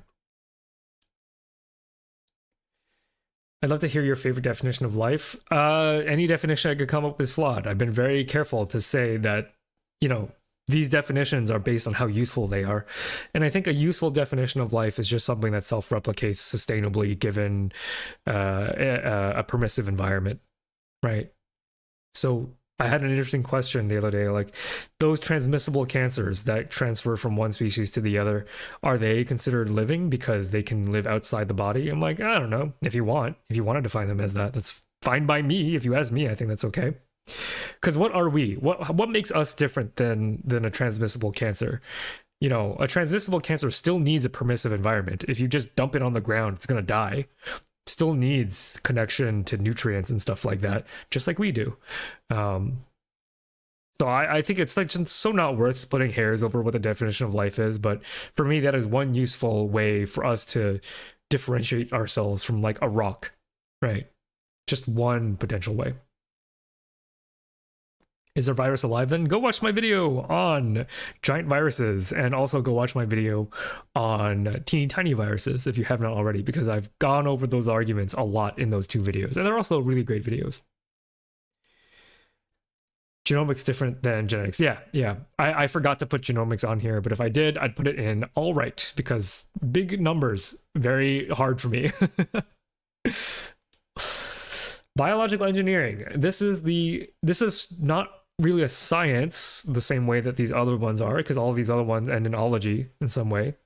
I'd love to hear your favorite definition of life. Any definition I could come up with is flawed. I've been very careful to say that, these definitions are based on how useful they are. And I think a useful definition of life is just something that self-replicates sustainably given a permissive environment, right? So I had an interesting question the other day, like those transmissible cancers that transfer from one species to the other, are they considered living because they can live outside the body? I'm like, I don't know. If you want to define them as that, that's fine by me. If you ask me, I think that's okay. Because what are we? What makes us different than a transmissible cancer? A transmissible cancer still needs a permissive environment. If you just dump it on the ground, it's gonna die. It still needs connection to nutrients and stuff like that, just like we do. So I think it's like just so not worth splitting hairs over what the definition of life is. But for me, that is one useful way for us to differentiate ourselves from like a rock, right? Just one potential way. Is there virus alive? Then go watch my video on giant viruses, and also go watch my video on teeny tiny viruses if you haven't already, because I've gone over those arguments a lot in those two videos, and they're also really great videos. Genomics different than genetics. Yeah. I forgot to put genomics on here, but if I did, I'd put it in all right, because big numbers, very hard for me. Biological engineering. This is not really a science the same way that these other ones are, because all of these other ones end in ology in some way.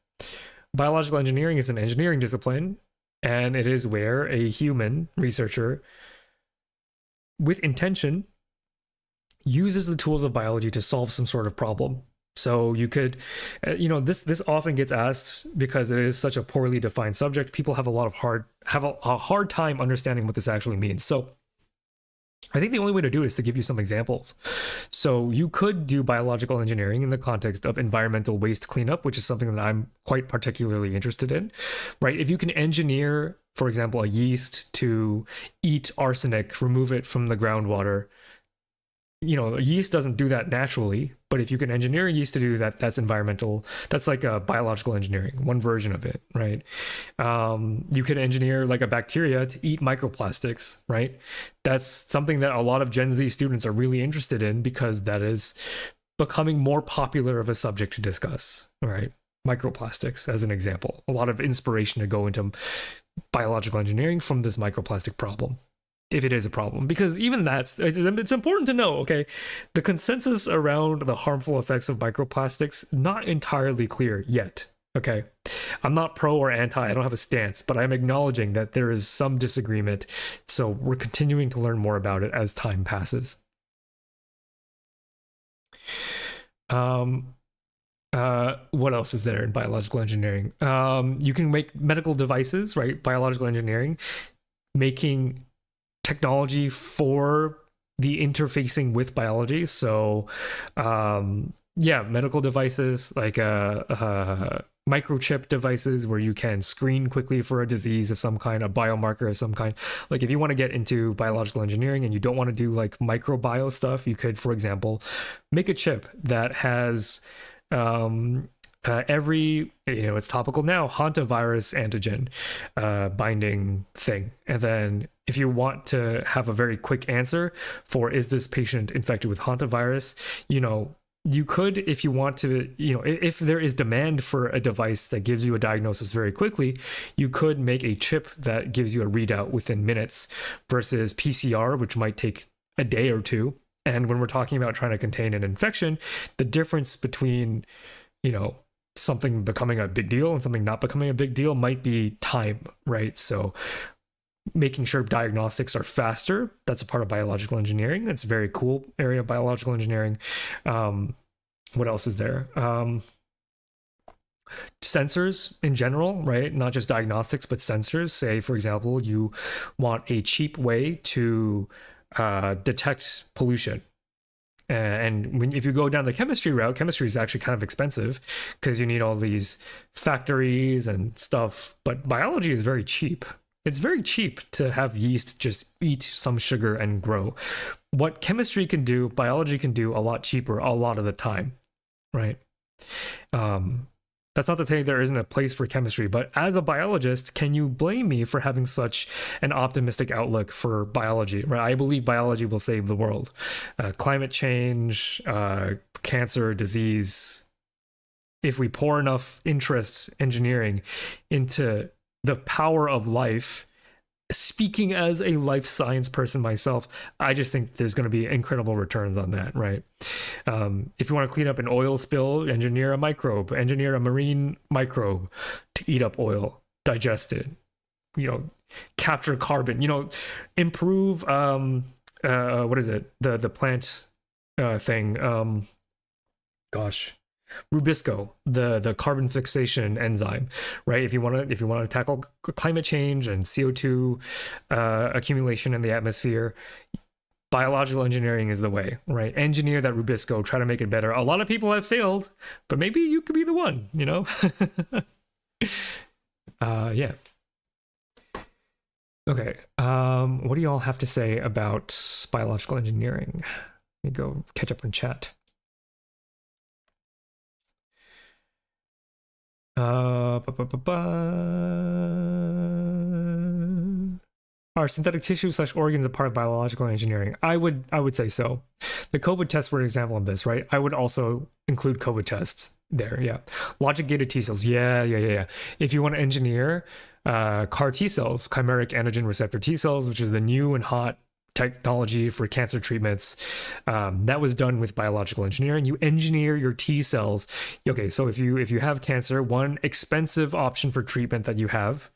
Biological engineering is an engineering discipline, and it is where a human researcher with intention uses the tools of biology to solve some sort of problem. So you could, this often gets asked because it is such a poorly defined subject. People have a hard time understanding what this actually means. So I think the only way to do it is to give you some examples. So you could do biological engineering in the context of environmental waste cleanup, which is something that I'm quite particularly interested in, right? If you can engineer, for example, a yeast to eat arsenic, remove it from the groundwater, a yeast doesn't do that naturally, but if you can engineer a yeast to do that, that's environmental. That's like a biological engineering, one version of it, right? You could engineer like a bacteria to eat microplastics, right? That's something that a lot of Gen Z students are really interested in, because that is becoming more popular of a subject to discuss, right? Microplastics as an example. A lot of inspiration to go into biological engineering from this microplastic problem, if it is a problem, because even it's important to know, okay, the consensus around the harmful effects of microplastics, not entirely clear yet, okay? I'm not pro or anti, I don't have a stance, but I'm acknowledging that there is some disagreement, so we're continuing to learn more about it as time passes. What else is there in biological engineering? You can make medical devices, right? Biological engineering, making technology for the interfacing with biology. So medical devices like microchip devices where you can screen quickly for a disease of some kind, a biomarker of some kind. Like if you want to get into biological engineering and you don't want to do like microbio stuff, you could, for example, make a chip that has it's topical now, hantavirus antigen binding thing. And then if you want to have a very quick answer for, is this patient infected with hantavirus, you could, if you want to, if there is demand for a device that gives you a diagnosis very quickly, you could make a chip that gives you a readout within minutes versus PCR, which might take a day or two. And when we're talking about trying to contain an infection, the difference between, something becoming a big deal and something not becoming a big deal might be time, right? So making sure diagnostics are faster, that's a part of biological engineering. That's a very cool area of biological engineering. What else is there? Sensors in general, right? Not just diagnostics, but sensors. Say, for example, you want a cheap way to detect pollution. And if you go down the chemistry route, chemistry is actually kind of expensive because you need all these factories and stuff. But biology is very cheap. It's very cheap to have yeast just eat some sugar and grow. What chemistry can do, biology can do a lot cheaper a lot of the time, right? That's not to say there isn't a place for chemistry, but as a biologist, can you blame me for having such an optimistic outlook for biology? Right? I believe biology will save the world. Climate change, cancer, disease. If we pour enough interest, engineering into the power of life, speaking as a life science person myself, I just think there's going to be incredible returns on that, right? If you want to clean up an oil spill, engineer a microbe, engineer a marine microbe to eat up oil, digest it, capture carbon, improve, what is it? The plant thing, Rubisco, the carbon fixation enzyme, right? If you want to tackle climate change and CO2 accumulation in the atmosphere, biological engineering is the way, right? Engineer that Rubisco, try to make it better. A lot of people have failed, but maybe you could be the one, yeah. Okay. What do y'all have to say about biological engineering? Let me go catch up on chat. Are synthetic tissue / organs a part of biological engineering? I would say so. The COVID tests were an example of this, right? I would also include COVID tests there. Yeah. Logic gated T cells. Yeah. If you want to engineer CAR T cells, chimeric antigen receptor T cells, which is the new and hot technology for cancer treatments, that was done with biological engineering. You engineer your T cells. Okay, so if you have cancer, one expensive option for treatment that you have,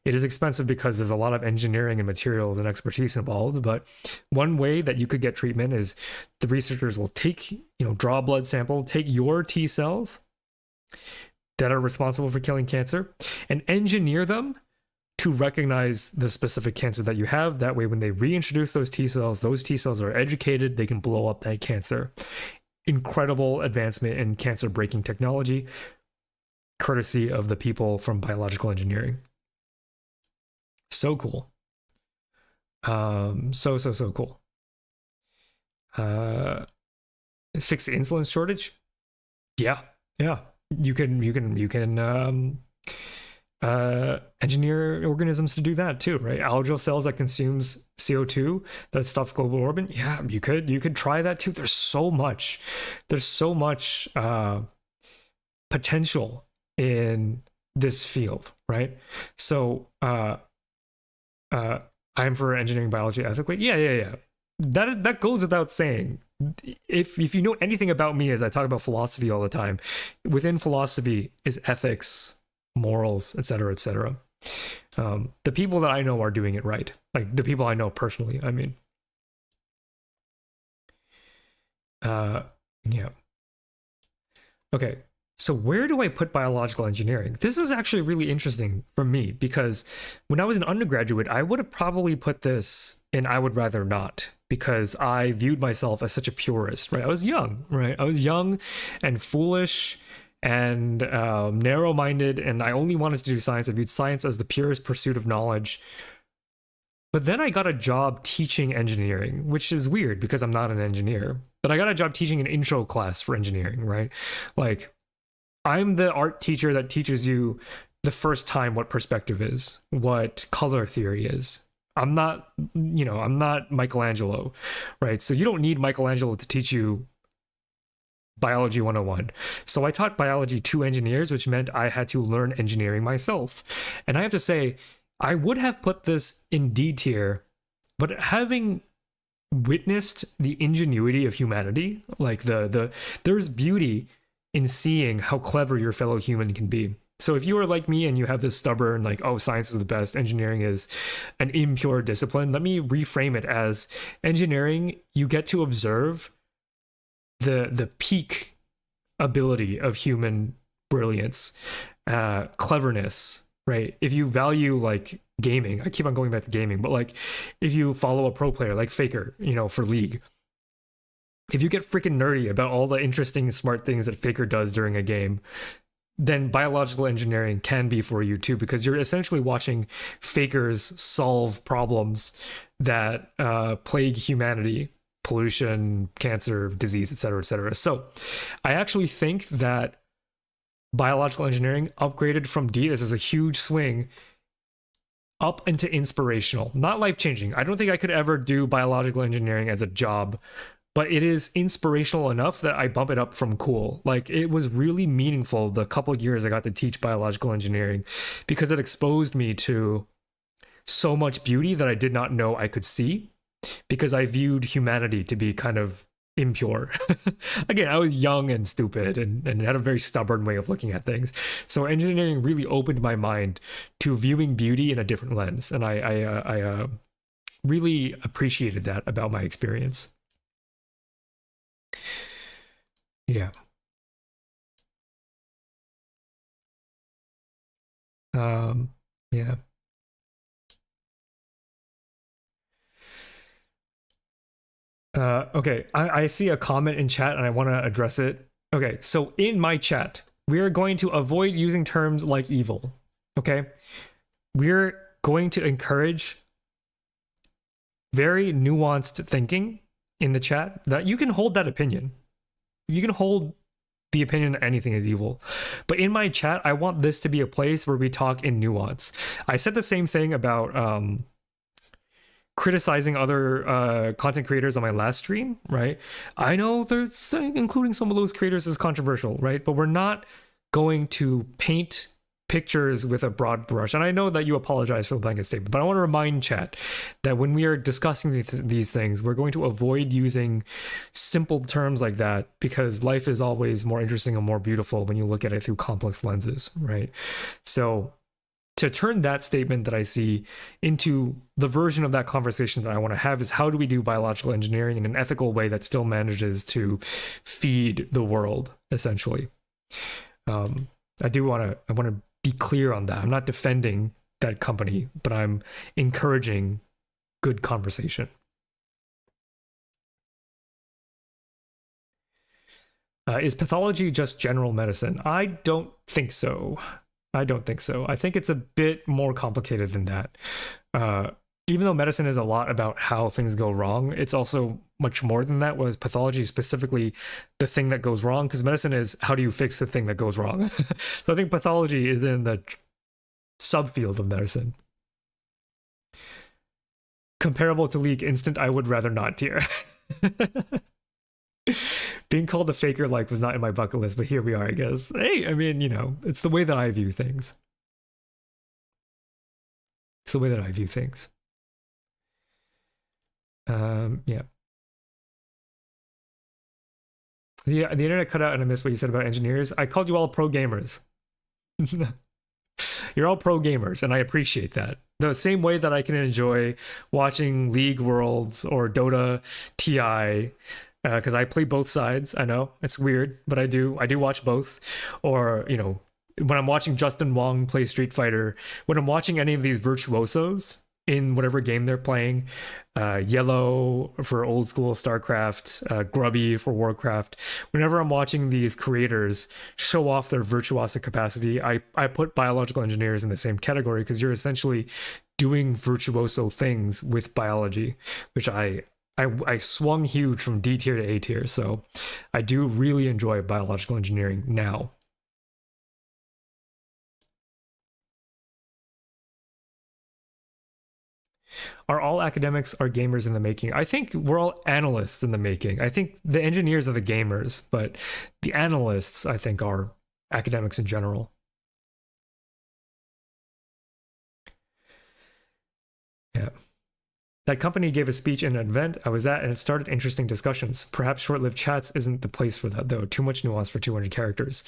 it is expensive because there's a lot of engineering and materials and expertise involved, but one way that you could get treatment is the researchers will draw a blood sample, take your T cells that are responsible for killing cancer and engineer them to recognize the specific cancer that you have. That way, when they reintroduce those T cells are educated, they can blow up that cancer. Incredible advancement in cancer breaking technology, courtesy of the people from biological engineering. So cool. So cool. Fix the insulin shortage? Yeah. You can engineer organisms to do that too, right? Algal cells that consumes CO2 that stops global warming. Yeah, you could try that too. There's so much potential in this field, right? So I'm for engineering biology ethically. Yeah. That goes without saying. If you know anything about me, as I talk about philosophy all the time, within philosophy is ethics, morals, etc. The people that I know are doing it right. Like the people I know personally, I mean. Yeah. Okay. So where do I put biological engineering? This is actually really interesting for me because when I was an undergraduate, I would have probably put this in I would rather not, because I viewed myself as such a purist, right? I was young, right? I was young and foolish and narrow-minded, and I only wanted to do science. I viewed science as the purest pursuit of knowledge. But then I got a job teaching engineering, which is weird because I'm not an engineer. But I got a job teaching an intro class for engineering, right? Like, I'm the art teacher that teaches you the first time what perspective is, what color theory is. I'm not Michelangelo, right? So you don't need Michelangelo to teach you Biology 101. So I taught biology to engineers, which meant I had to learn engineering myself. And I have to say, I would have put this in D tier, but having witnessed the ingenuity of humanity, like there's beauty in seeing how clever your fellow human can be. So if you are like me and you have this stubborn, like, oh, science is the best, engineering is an impure discipline, let me reframe it as engineering, you get to observe the peak ability of human brilliance, cleverness, right? If you value like gaming, I keep on going back to gaming, but like if you follow a pro player like Faker, for League, if you get freaking nerdy about all the interesting, smart things that Faker does during a game, then biological engineering can be for you too, because you're essentially watching Fakers solve problems that plague humanity, pollution, cancer, disease, etc. So I actually think that biological engineering upgraded from D, this is a huge swing, up into inspirational, not life-changing. I don't think I could ever do biological engineering as a job, but it is inspirational enough that I bump it up from cool. Like, it was really meaningful the couple of years I got to teach biological engineering, because it exposed me to so much beauty that I did not know I could see, because I viewed humanity to be kind of impure. Again, I was young and stupid and had a very stubborn way of looking at things. So engineering really opened my mind to viewing beauty in a different lens. And I really appreciated that about my experience. Yeah. Yeah. Okay, I see a comment in chat and I want to address it. Okay, so in my chat, we are going to avoid using terms like evil. Okay, we're going to encourage very nuanced thinking in the chat that you can hold that opinion. You can hold the opinion that anything is evil. But in my chat, I want this to be a place where we talk in nuance. I said the same thing about criticizing other content creators on my last stream, right? I know there's including some of those creators is controversial, right? But we're not going to paint pictures with a broad brush. And I know that you apologize for the blanket statement, but I want to remind chat that when we are discussing these things, we're going to avoid using simple terms like that, because life is always more interesting and more beautiful when you look at it through complex lenses, right? So to turn that statement that I see into the version of that conversation that I want to have is, how do we do biological engineering in an ethical way that still manages to feed the world, essentially? I want to be clear on that. I'm not defending that company, but I'm encouraging good conversation. Is pathology just general medicine? I don't think so. I think it's a bit more complicated than that. Even though medicine is a lot about how things go wrong, it's also much more than that. Was pathology specifically the thing that goes wrong? Because medicine is, how do you fix the thing that goes wrong? So I think pathology is in the subfield of medicine. Comparable to League Instant, I would rather not tier. Being called a faker was not in my bucket list, but here we are, I guess. Hey, I mean, it's the way that I view things. It's the way that I view things. Yeah. The internet cut out and I missed what you said about engineers. I called you all pro gamers. You're all pro gamers, and I appreciate that. The same way that I can enjoy watching League Worlds or Dota TI, because I play both sides. I know it's weird, but I do watch both. Or when I'm watching Justin Wong play Street Fighter, when I'm watching any of these virtuosos in whatever game they're playing, Yellow for old school StarCraft, Grubby for Warcraft, whenever I'm watching these creators show off their virtuosic capacity, I put biological engineers in the same category, because you're essentially doing virtuoso things with biology, which I swung huge from D tier to A tier. So I do really enjoy biological engineering now. Are all academics are gamers in the making? I think we're all analysts in the making. I think the engineers are the gamers, but the analysts, I think, are academics in general. Yeah. That company gave a speech in an event I was at, and it started interesting discussions. Perhaps short-lived chats isn't the place for that, though. Too much nuance for 200 characters.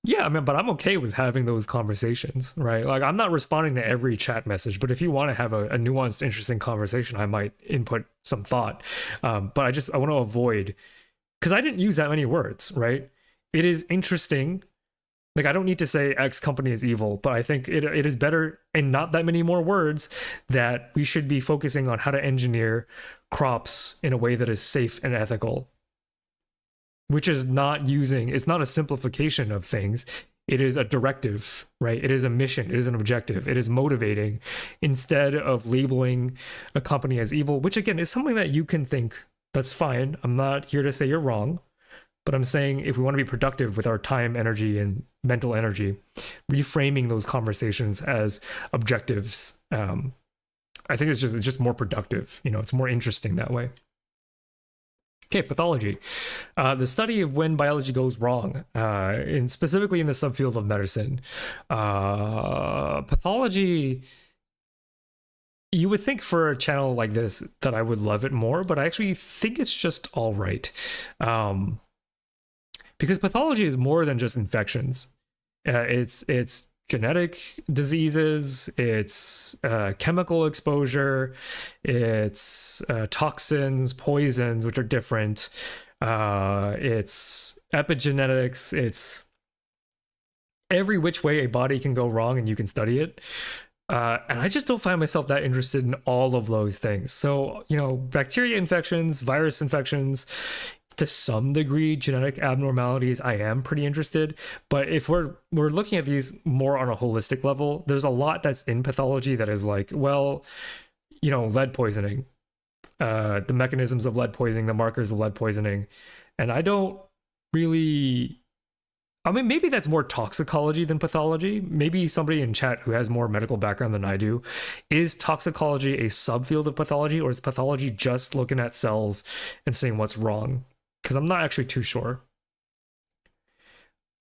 Yeah, I mean, but I'm okay with having those conversations, right? I'm not responding to every chat message, but if you want to have a nuanced, interesting conversation, I might input some thought. But I want to avoid, because I didn't use that many words, right? It is interesting. I don't need to say X company is evil, but I think it is better, and not that many more words, that we should be focusing on how to engineer crops in a way that is safe and ethical. Which is it's not a simplification of things. It is a directive, right? It is a mission. It is an objective. It is motivating, instead of labeling a company as evil, which again is something that you can think. That's fine. I'm not here to say you're wrong, but I'm saying if we want to be productive with our time, energy, and mental energy, reframing those conversations as objectives, I think it's just more productive. It's more interesting that way. Okay, pathology. The study of when biology goes wrong, specifically in the subfield of medicine. Pathology, you would think for a channel like this that I would love it more, but I actually think it's just all right. Because pathology is more than just infections. It's genetic diseases, it's chemical exposure, it's toxins, poisons, which are different, it's epigenetics, it's every which way a body can go wrong and you can study it. And I just don't find myself that interested in all of those things. So, bacteria infections, virus infections, to some degree, genetic abnormalities, I am pretty interested. But if we're looking at these more on a holistic level, there's a lot that's in pathology that is lead poisoning. the mechanisms of lead poisoning, the markers of lead poisoning. And I don't really, I mean, maybe that's more toxicology than pathology. Maybe somebody in chat who has more medical background than I do. Is toxicology a subfield of pathology, or is pathology just looking at cells and saying what's wrong? Because I'm not actually too sure.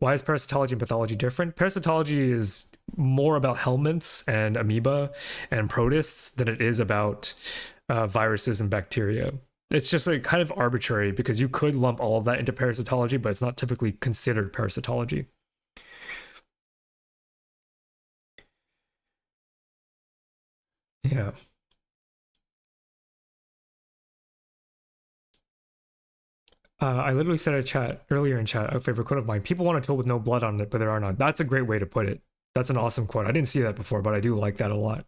Why is parasitology and pathology different? Parasitology is more about helminths and amoeba and protists than it is about viruses and bacteria. It's just like kind of arbitrary because you could lump all of that into parasitology, but it's not typically considered parasitology. Yeah. I literally said earlier in chat, a favorite quote of mine: people want a tool with no blood on it, but there are none. That's a great way to put it. That's an awesome quote. I didn't see that before, but I do like that a lot.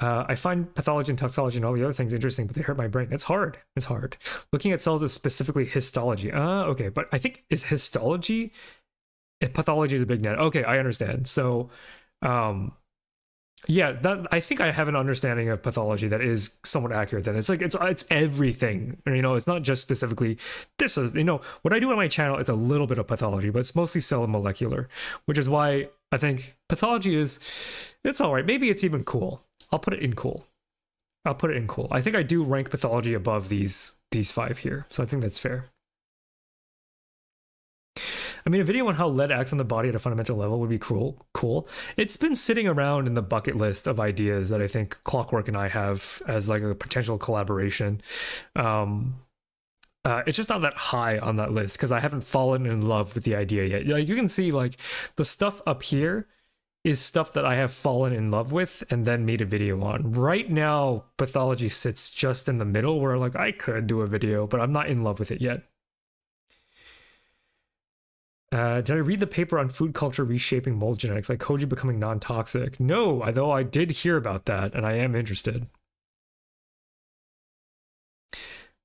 I find pathology and toxicology and all the other things interesting, but they hurt my brain. It's hard. It's hard. Looking at cells is specifically histology. Okay, but I think is histology, pathology is a big net. Okay, I understand. So, yeah, that I think I have an understanding of pathology that is somewhat accurate. Then it's like it's everything. You know, it's not just specifically this is, you know, what I do on my channel is a little bit of pathology, but it's mostly cell and molecular, which is why I think pathology it's all right. Maybe it's even cool. I'll put it in cool. I'll put it in cool. I think I do rank pathology above these 5 here, so I think that's fair. I mean, a video on how lead acts on the body at a fundamental level would be cool. It's been sitting around in the bucket list of ideas that I think Clockwork and I have as like a potential collaboration. It's just not that high on that list because I haven't fallen in love with the idea yet. Like you can see, like the stuff up here is stuff that I have fallen in love with and then made a video on. Right now, pathology sits just in the middle where like I could do a video, but I'm not in love with it yet. Did I read the paper on food culture reshaping mold genetics, like koji becoming non-toxic? No, although I did hear about that and I am interested.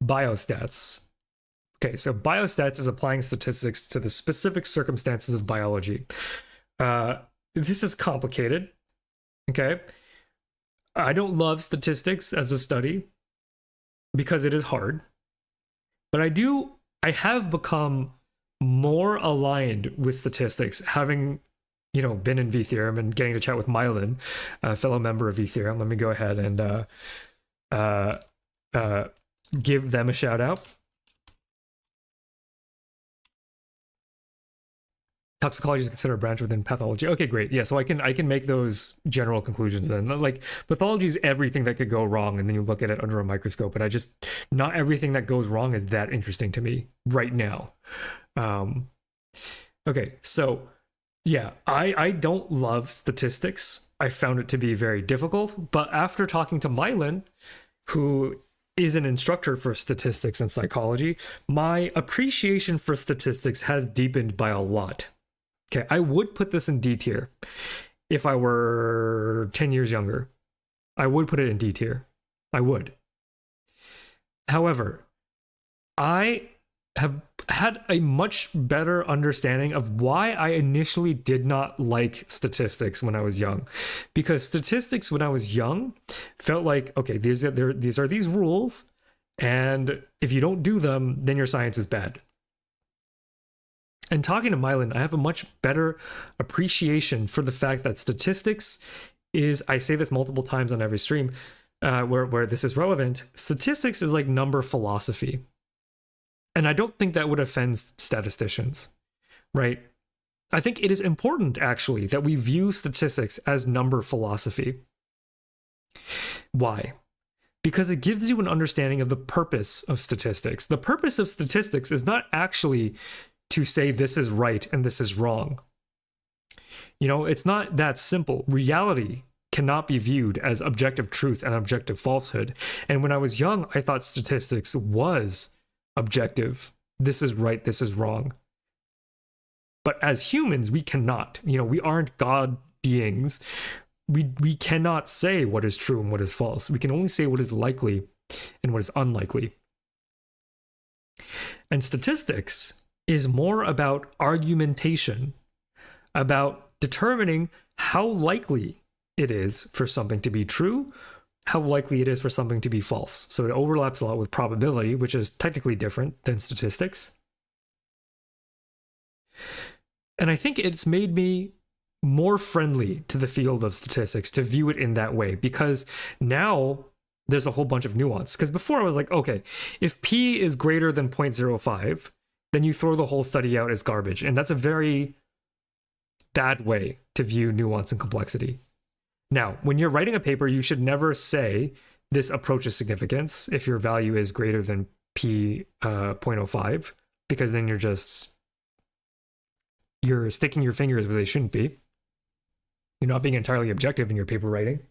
Biostats. Okay, so biostats is applying statistics to the specific circumstances of biology. This is complicated. Okay. I don't love statistics as a study because it is hard. But I have become more aligned with statistics, having, you know, been in V-Theorem and getting to chat with Mylan, a fellow member of V-Theorem. Let me go ahead and give them a shout out. Toxicology is considered a branch within pathology. Okay, great. Yeah, so I can make those general conclusions then. Like pathology is everything that could go wrong, and then you look at it under a microscope. And not everything that goes wrong is that interesting to me right now. Okay, so yeah, I don't love statistics. I found it to be very difficult. But after talking to Mylan, who is an instructor for statistics and psychology, my appreciation for statistics has deepened by a lot. Okay, I would put this in D tier if I were 10 years younger. I would put it in D tier. I would. However, I have had a much better understanding of why I initially did not like statistics when I was young. Because statistics when I was young felt like, okay, these are these rules, and if you don't do them, then your science is bad. And talking to Mylan, I have a much better appreciation for the fact that statistics is, I say this multiple times on every stream where this is relevant, statistics is like number philosophy. And I don't think that would offend statisticians, right? I think it is important, actually, that we view statistics as number philosophy. Why? Because it gives you an understanding of the purpose of statistics. The purpose of statistics is not actually to say this is right and this is wrong. You know, it's not that simple. Reality cannot be viewed as objective truth and objective falsehood. And when I was young, I thought statistics was objective. This is right, this is wrong. But as humans, we cannot. You know, we aren't God beings. We cannot say what is true and what is false. We can only say what is likely and what is unlikely. And statistics is more about argumentation, about determining how likely it is for something to be true, how likely it is for something to be false. So it overlaps a lot with probability, which is technically different than statistics. And I think it's made me more friendly to the field of statistics to view it in that way, because now there's a whole bunch of nuance. Because before I was like, okay, if P is greater than 0.05, then you throw the whole study out as garbage. And that's a very bad way to view nuance and complexity. Now, when you're writing a paper, you should never say this approaches significance if your value is greater than P 0.05, because then you're sticking your fingers where they shouldn't be. You're not being entirely objective in your paper writing.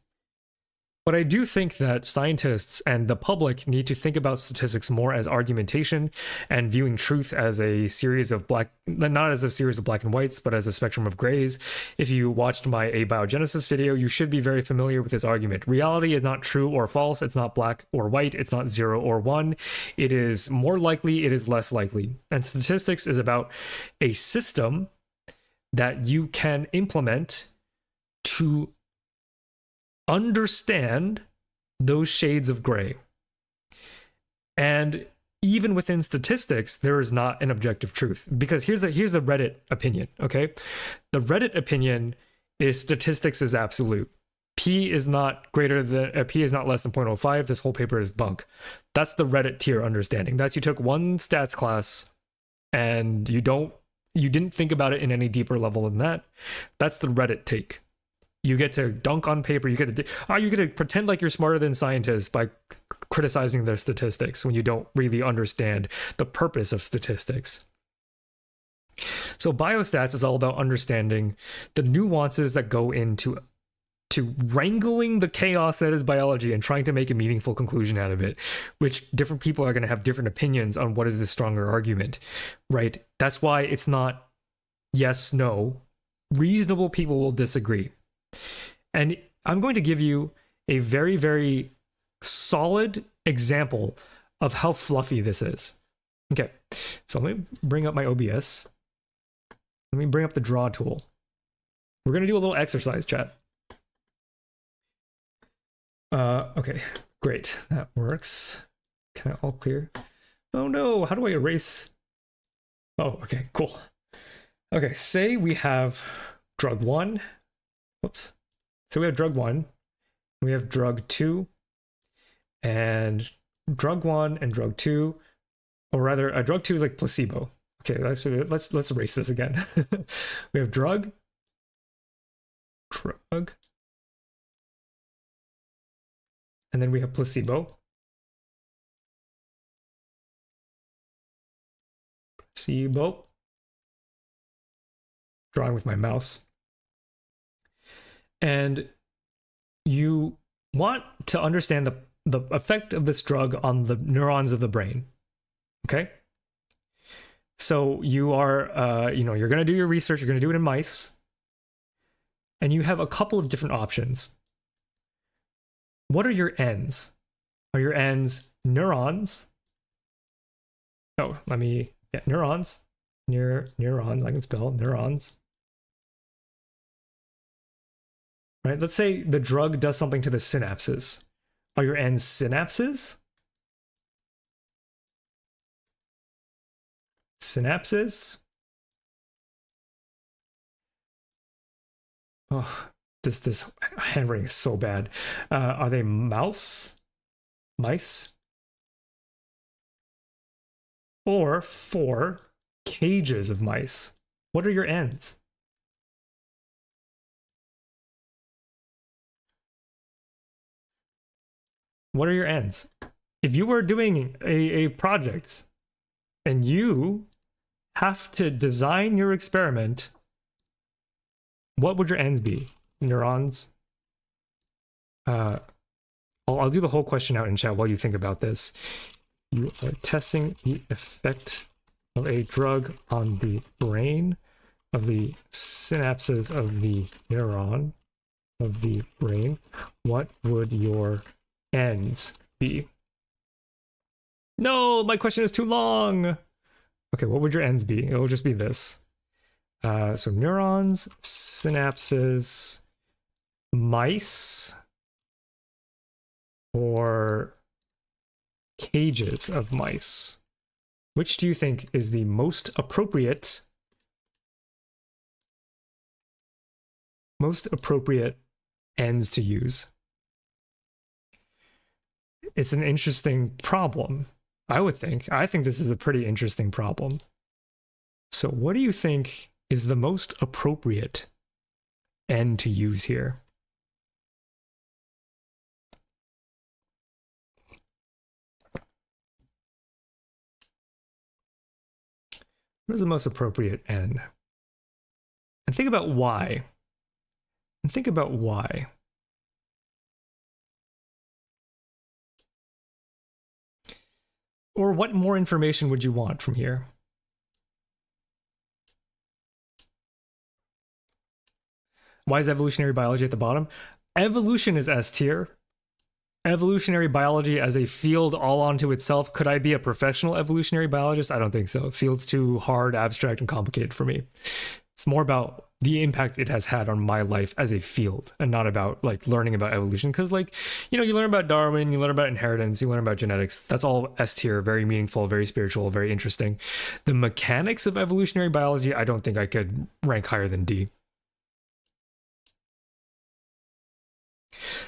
But I do think that scientists and the public need to think about statistics more as argumentation and viewing truth as a series of not as a series of black and whites, but as a spectrum of grays. If you watched my abiogenesis video, you should be very familiar with this argument. Reality is not true or false. It's not black or white. It's not 0 or 1. It is more likely. It is less likely. And statistics is about a system that you can implement to understand those shades of gray. And even within statistics, there is not an objective truth, because here's the Reddit opinion, okay? The Reddit opinion is statistics is absolute. P is not less than 0.05. This whole paper is bunk. That's the Reddit tier understanding. That's you took one stats class and you didn't think about it in any deeper level than that. That's the Reddit take. You get to dunk on paper. You get to pretend like you're smarter than scientists by criticizing their statistics when you don't really understand the purpose of statistics. So biostats is all about understanding the nuances that go into wrangling the chaos that is biology and trying to make a meaningful conclusion out of it, which different people are going to have different opinions on what is the stronger argument, right? That's why it's not yes, no. Reasonable people will disagree. And I'm going to give you a very, very solid example of how fluffy this is. Okay, so let me bring up my OBS. Let me bring up the draw tool. We're going to do a little exercise, chat. Okay, great. That works. Kind of all clear. Oh no, how do I erase? Oh, okay, cool. Okay, say we have drug 1. Whoops. So we have drug 1, we have drug 2, and drug 1 and drug 2, or rather, drug 2 is like placebo. Okay, let's erase this again. We have drug, and then we have placebo. Drawing with my mouse. And you want to understand the effect of this drug on the neurons of the brain. Okay? So you are, you're going to do your research. You're going to do it in mice. And you have a couple of different options. What are your ends? Are your ends neurons? Oh, neurons. Neurons, I can spell neurons. Right? Let's say the drug does something to the synapses. Are your ends synapses? Synapses? Oh, this handwriting is so bad. Are they mice? Or 4 cages of mice? What are your ends? What are your ends? If you were doing a project and you have to design your experiment, what would your ends be? Neurons? I'll do the whole question out in chat while you think about this. You are testing the effect of a drug on the brain of the synapses of the neuron of the brain. What would your ends be? No, my question is too long. Okay, what would your ends be? It'll just be this. So neurons, synapses, mice. or cages of mice? Which do you think is the most appropriate ends to use? It's an interesting problem, I would think. I think this is a pretty interesting problem. So what do you think is the most appropriate end to use here? What is the most appropriate end? And think about why. And think about why. Or what more information would you want from here? Why is evolutionary biology at the bottom? Evolution is S tier. Evolutionary biology as a field all onto itself. Could I be a professional evolutionary biologist? I don't think so. Field's too hard, abstract, and complicated for me. It's more about the impact it has had on my life as a field and not about like learning about evolution. Because like, you know, you learn about Darwin, you learn about inheritance, you learn about genetics. That's all S tier, very meaningful, very spiritual, very interesting. The mechanics of evolutionary biology, I don't think I could rank higher than D.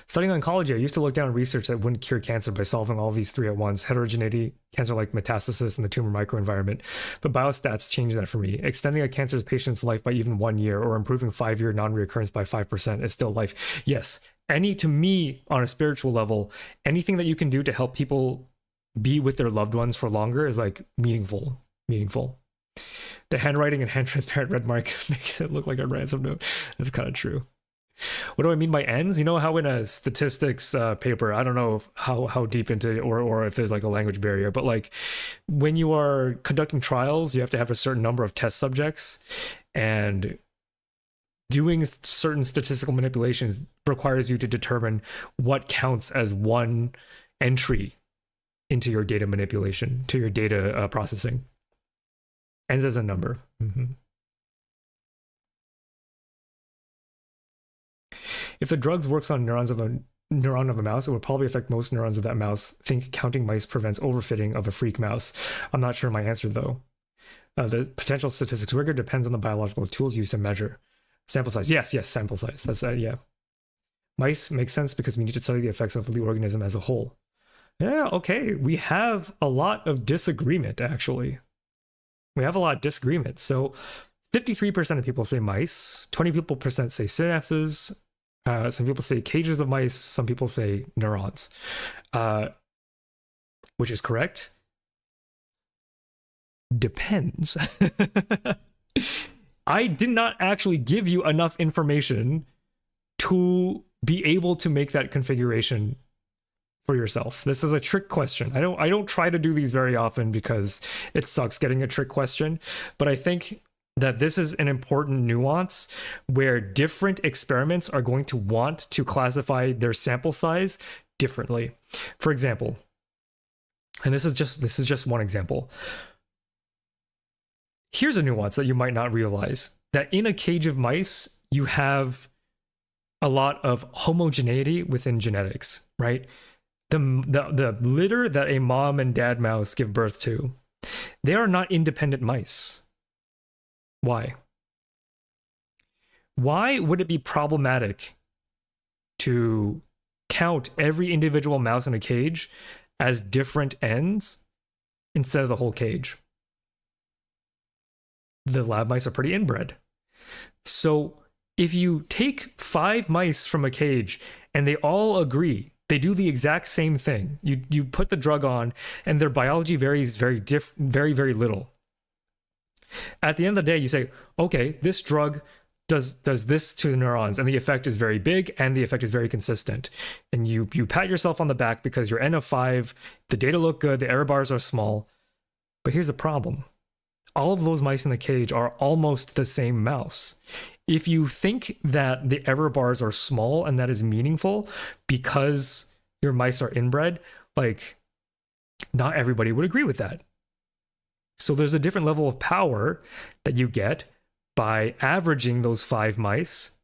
Studying oncology, I used to look down research that wouldn't cure cancer by solving all these three at once: heterogeneity, cancer-like metastasis, and the tumor microenvironment. But biostats changed that for me. Extending a cancer patient's life by even 1 year or improving 5-year non-reoccurrence by 5% is still life. Yes, to me, on a spiritual level, anything that you can do to help people be with their loved ones for longer is like meaningful. The handwriting and hand transparent red mark makes it look like a ransom note. That's kind of true. What do I mean by ends? You know how in a statistics paper, I don't know how deep into it or if there's like a language barrier, but like when you are conducting trials, you have to have a certain number of test subjects, and doing certain statistical manipulations requires you to determine what counts as one entry into your data manipulation, to your data processing. Ends as a number. If the drugs works on neurons of a neuron of a mouse, it would probably affect most neurons of that mouse. Think counting mice prevents overfitting of a freak mouse. I'm not sure my answer though. The potential statistics rigor depends on the biological tools used to measure. Sample size. Yes, sample size. That's yeah. Mice makes sense because we need to study the effects of the organism as a whole. Yeah, okay. We have a lot of disagreement, actually. We have a lot of disagreement. So 53% of people say mice, 20% say synapses, some people say cages of mice, some people say neurons, which is correct. Depends. I did not actually give you enough information to be able to make that configuration for yourself. This is a trick question. I don't try to do these very often because it sucks getting a trick question, but I think that this is an important nuance where different experiments are going to want to classify their sample size differently. For example, and this is just one example. Here's a nuance that you might not realize, that in a cage of mice, you have a lot of homogeneity within genetics, right? The litter that a mom and dad mouse give birth to, they are not independent mice. Why? Why would it be problematic to count every individual mouse in a cage as different ends instead of the whole cage? The lab mice are pretty inbred. So if you take 5 mice from a cage and they all agree, they do the exact same thing, you put the drug on and their biology varies very little. At the end of the day, you say, okay, this drug does this to the neurons, and the effect is very big, and the effect is very consistent. And you pat yourself on the back because you're N of 5, the data look good, the error bars are small. But here's the problem. All of those mice in the cage are almost the same mouse. If you think that the error bars are small and that is meaningful because your mice are inbred, like, not everybody would agree with that. So there's a different level of power that you get by averaging those 5 mice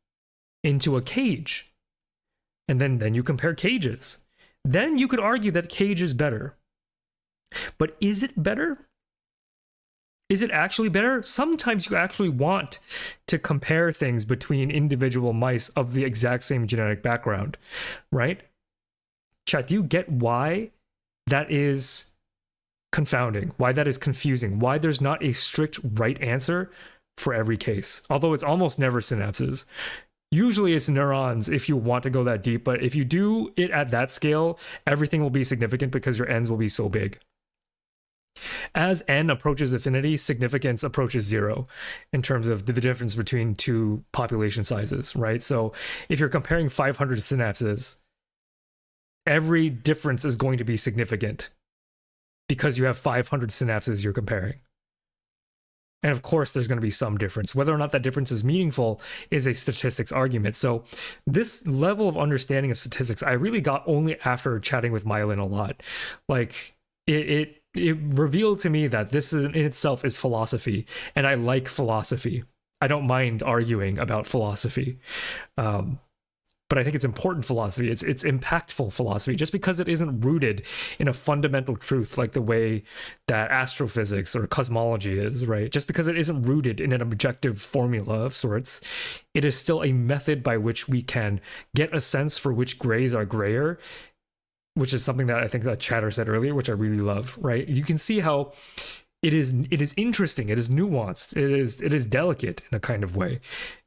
into a cage. And then you compare cages. then you could argue that cage is better. But is it better? Is it actually better? Sometimes you actually want to compare things between individual mice of the exact same genetic background, right? Chat, do you get why that is confounding? Why that is confusing? Why there's not a strict right answer for every case? Although it's almost never synapses. Usually it's neurons if you want to go that deep, but if you do it at that scale, everything will be significant because your n's will be so big. As n approaches infinity, significance approaches 0 in terms of the difference between two population sizes, right? So if you're comparing 500 synapses, every difference is going to be significant because you have 500 synapses you're comparing. And of course, there's going to be some difference. Whether or not that difference is meaningful is a statistics argument. So this level of understanding of statistics, I really got only after chatting with Myelin a lot. Like, it revealed to me that this in itself is philosophy, and I like philosophy. I don't mind arguing about philosophy. But I think it's important philosophy. It's impactful philosophy. Just because it isn't rooted in a fundamental truth like the way that astrophysics or cosmology is, right? Just because it isn't rooted in an objective formula of sorts, it is still a method by which we can get a sense for which grays are grayer, which is something that I think that Chatter said earlier, which I really love, right? You can see how it is interesting, it is nuanced, it is delicate in a kind of way.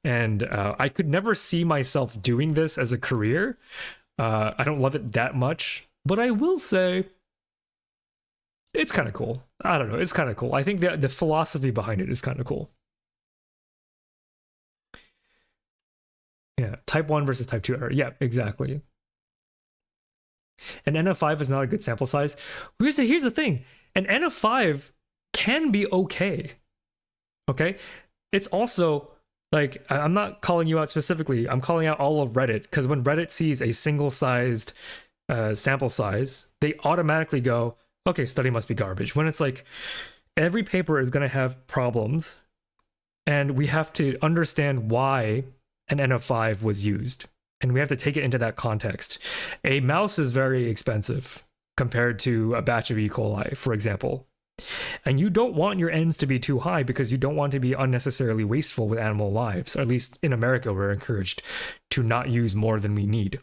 And I could never see myself doing this as a career. I don't love it that much, but I will say it's kind of cool. I don't know, it's kind of cool. I think the philosophy behind it is kind of cool. Yeah, type 1 versus type 2 error. Yeah, exactly. An N of 5 is not a good sample size. Here's the thing. An N of 5 can be okay. Okay? It's also, like, I'm not calling you out specifically. I'm calling out all of Reddit, because when Reddit sees a single-sized sample size, they automatically go, okay, study must be garbage. When it's like, every paper is going to have problems, and we have to understand why an N of 5 was used. And we have to take it into that context. A mouse is very expensive compared to a batch of E. coli, for example. And you don't want your N's to be too high because you don't want to be unnecessarily wasteful with animal lives. Or at least in America, we're encouraged to not use more than we need.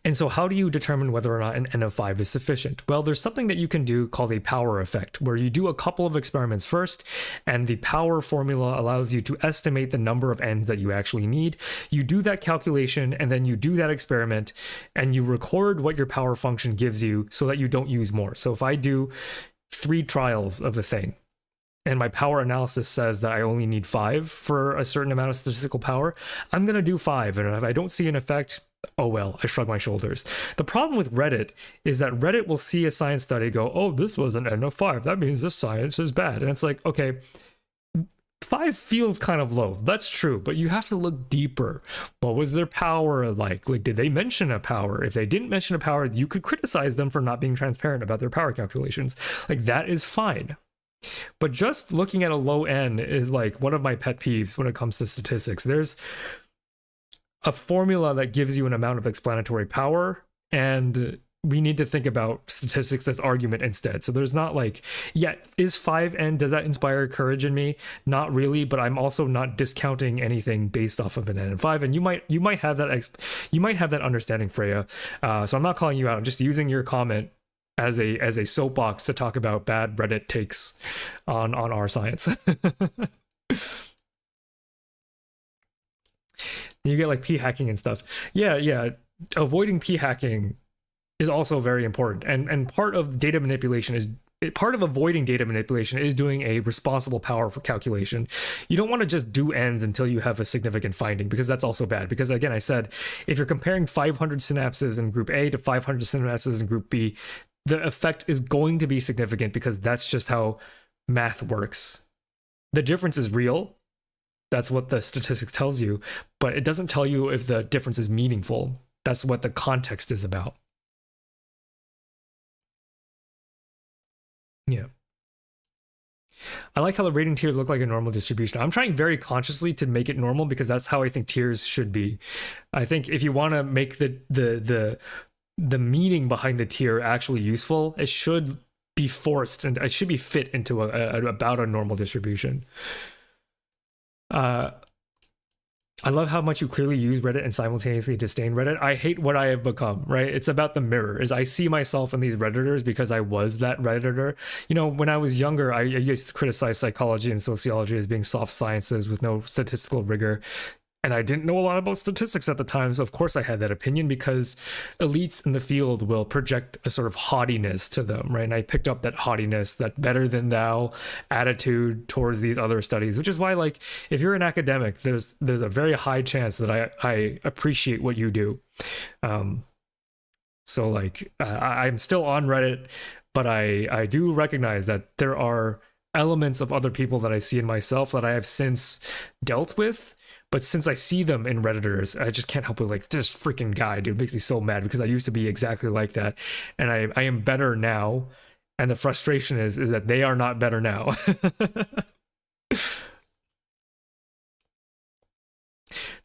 And so how do you determine whether or not an N of 5 is sufficient? Well, there's something that you can do called a power effect, where you do a couple of experiments first, and the power formula allows you to estimate the number of N's that you actually need. You do that calculation, and then you do that experiment, and you record what your power function gives you so that you don't use more. So if I do 3 trials of a thing, and my power analysis says that I only need 5 for a certain amount of statistical power, I'm going to do 5. And if I don't see an effect, oh well, I shrug my shoulders. The problem with Reddit is that Reddit will see a science study, go, oh, this was an N of 5. That means this science is bad. And it's like, okay, 5 feels kind of low. That's true, but you have to look deeper. What was their power like? Like, did they mention a power? If they didn't mention a power, you could criticize them for not being transparent about their power calculations. Like, that is fine. But just looking at a low N is like one of my pet peeves when it comes to statistics. There's a formula that gives you an amount of explanatory power, and we need to think about statistics as argument instead. So there's not like, yeah, is 5N, does that inspire courage in me? Not really, but I'm also not discounting anything based off of an N of 5. And you might have that understanding, Freya. So I'm not calling you out. I'm just using your comment as a soapbox to talk about bad Reddit takes on our science. You get like p hacking and stuff. Yeah. Avoiding p hacking is also very important. And part of data manipulation is part of avoiding data manipulation is doing a responsible power for calculation. You don't want to just do N's until you have a significant finding, because that's also bad. Because again, I said, if you're comparing 500 synapses in group A to 500 synapses in group B, the effect is going to be significant because that's just how math works. The difference is real. That's what the statistics tells you, but it doesn't tell you if the difference is meaningful. That's what the context is about. Yeah. I like how the rating tiers look like a normal distribution. I'm trying very consciously to make it normal because that's how I think tiers should be. I think if you want to make the meaning behind the tier actually useful, it should be forced and it should be fit into about a normal distribution. I love how much you clearly use Reddit and simultaneously disdain Reddit. I hate what I have become, right? It's about the mirror. Is I see myself in these Redditors because I was that Redditor. You know, when I was younger, I used to criticize psychology and sociology as being soft sciences with no statistical rigor. And I didn't know a lot about statistics at the time, so of course I had that opinion because elites in the field will project a sort of haughtiness to them, right? And I picked up that haughtiness, that better than thou attitude towards these other studies, which is why, like, if you're an academic, there's a very high chance that I appreciate what you do. So like, I'm still on Reddit, but I do recognize that there are elements of other people that I see in myself that I have since dealt with. But since I see them in Redditors, I just can't help but like, this freaking guy, dude, makes me so mad because I used to be exactly like that. And I am better now. And the frustration is that they are not better now.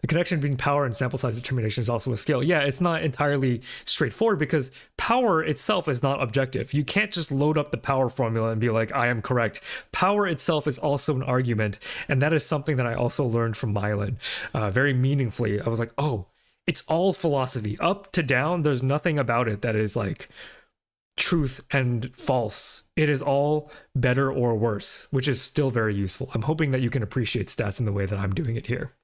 The connection between power and sample size determination is also a skill. Yeah, it's not entirely straightforward because power itself is not objective. You can't just load up the power formula and be like, I am correct. Power itself is also an argument. And that is something that I also learned from Mylan very meaningfully. I was like, oh, it's all philosophy. Up to down, there's nothing about it that is like truth and false. It is all better or worse, which is still very useful. I'm hoping that you can appreciate stats in the way that I'm doing it here.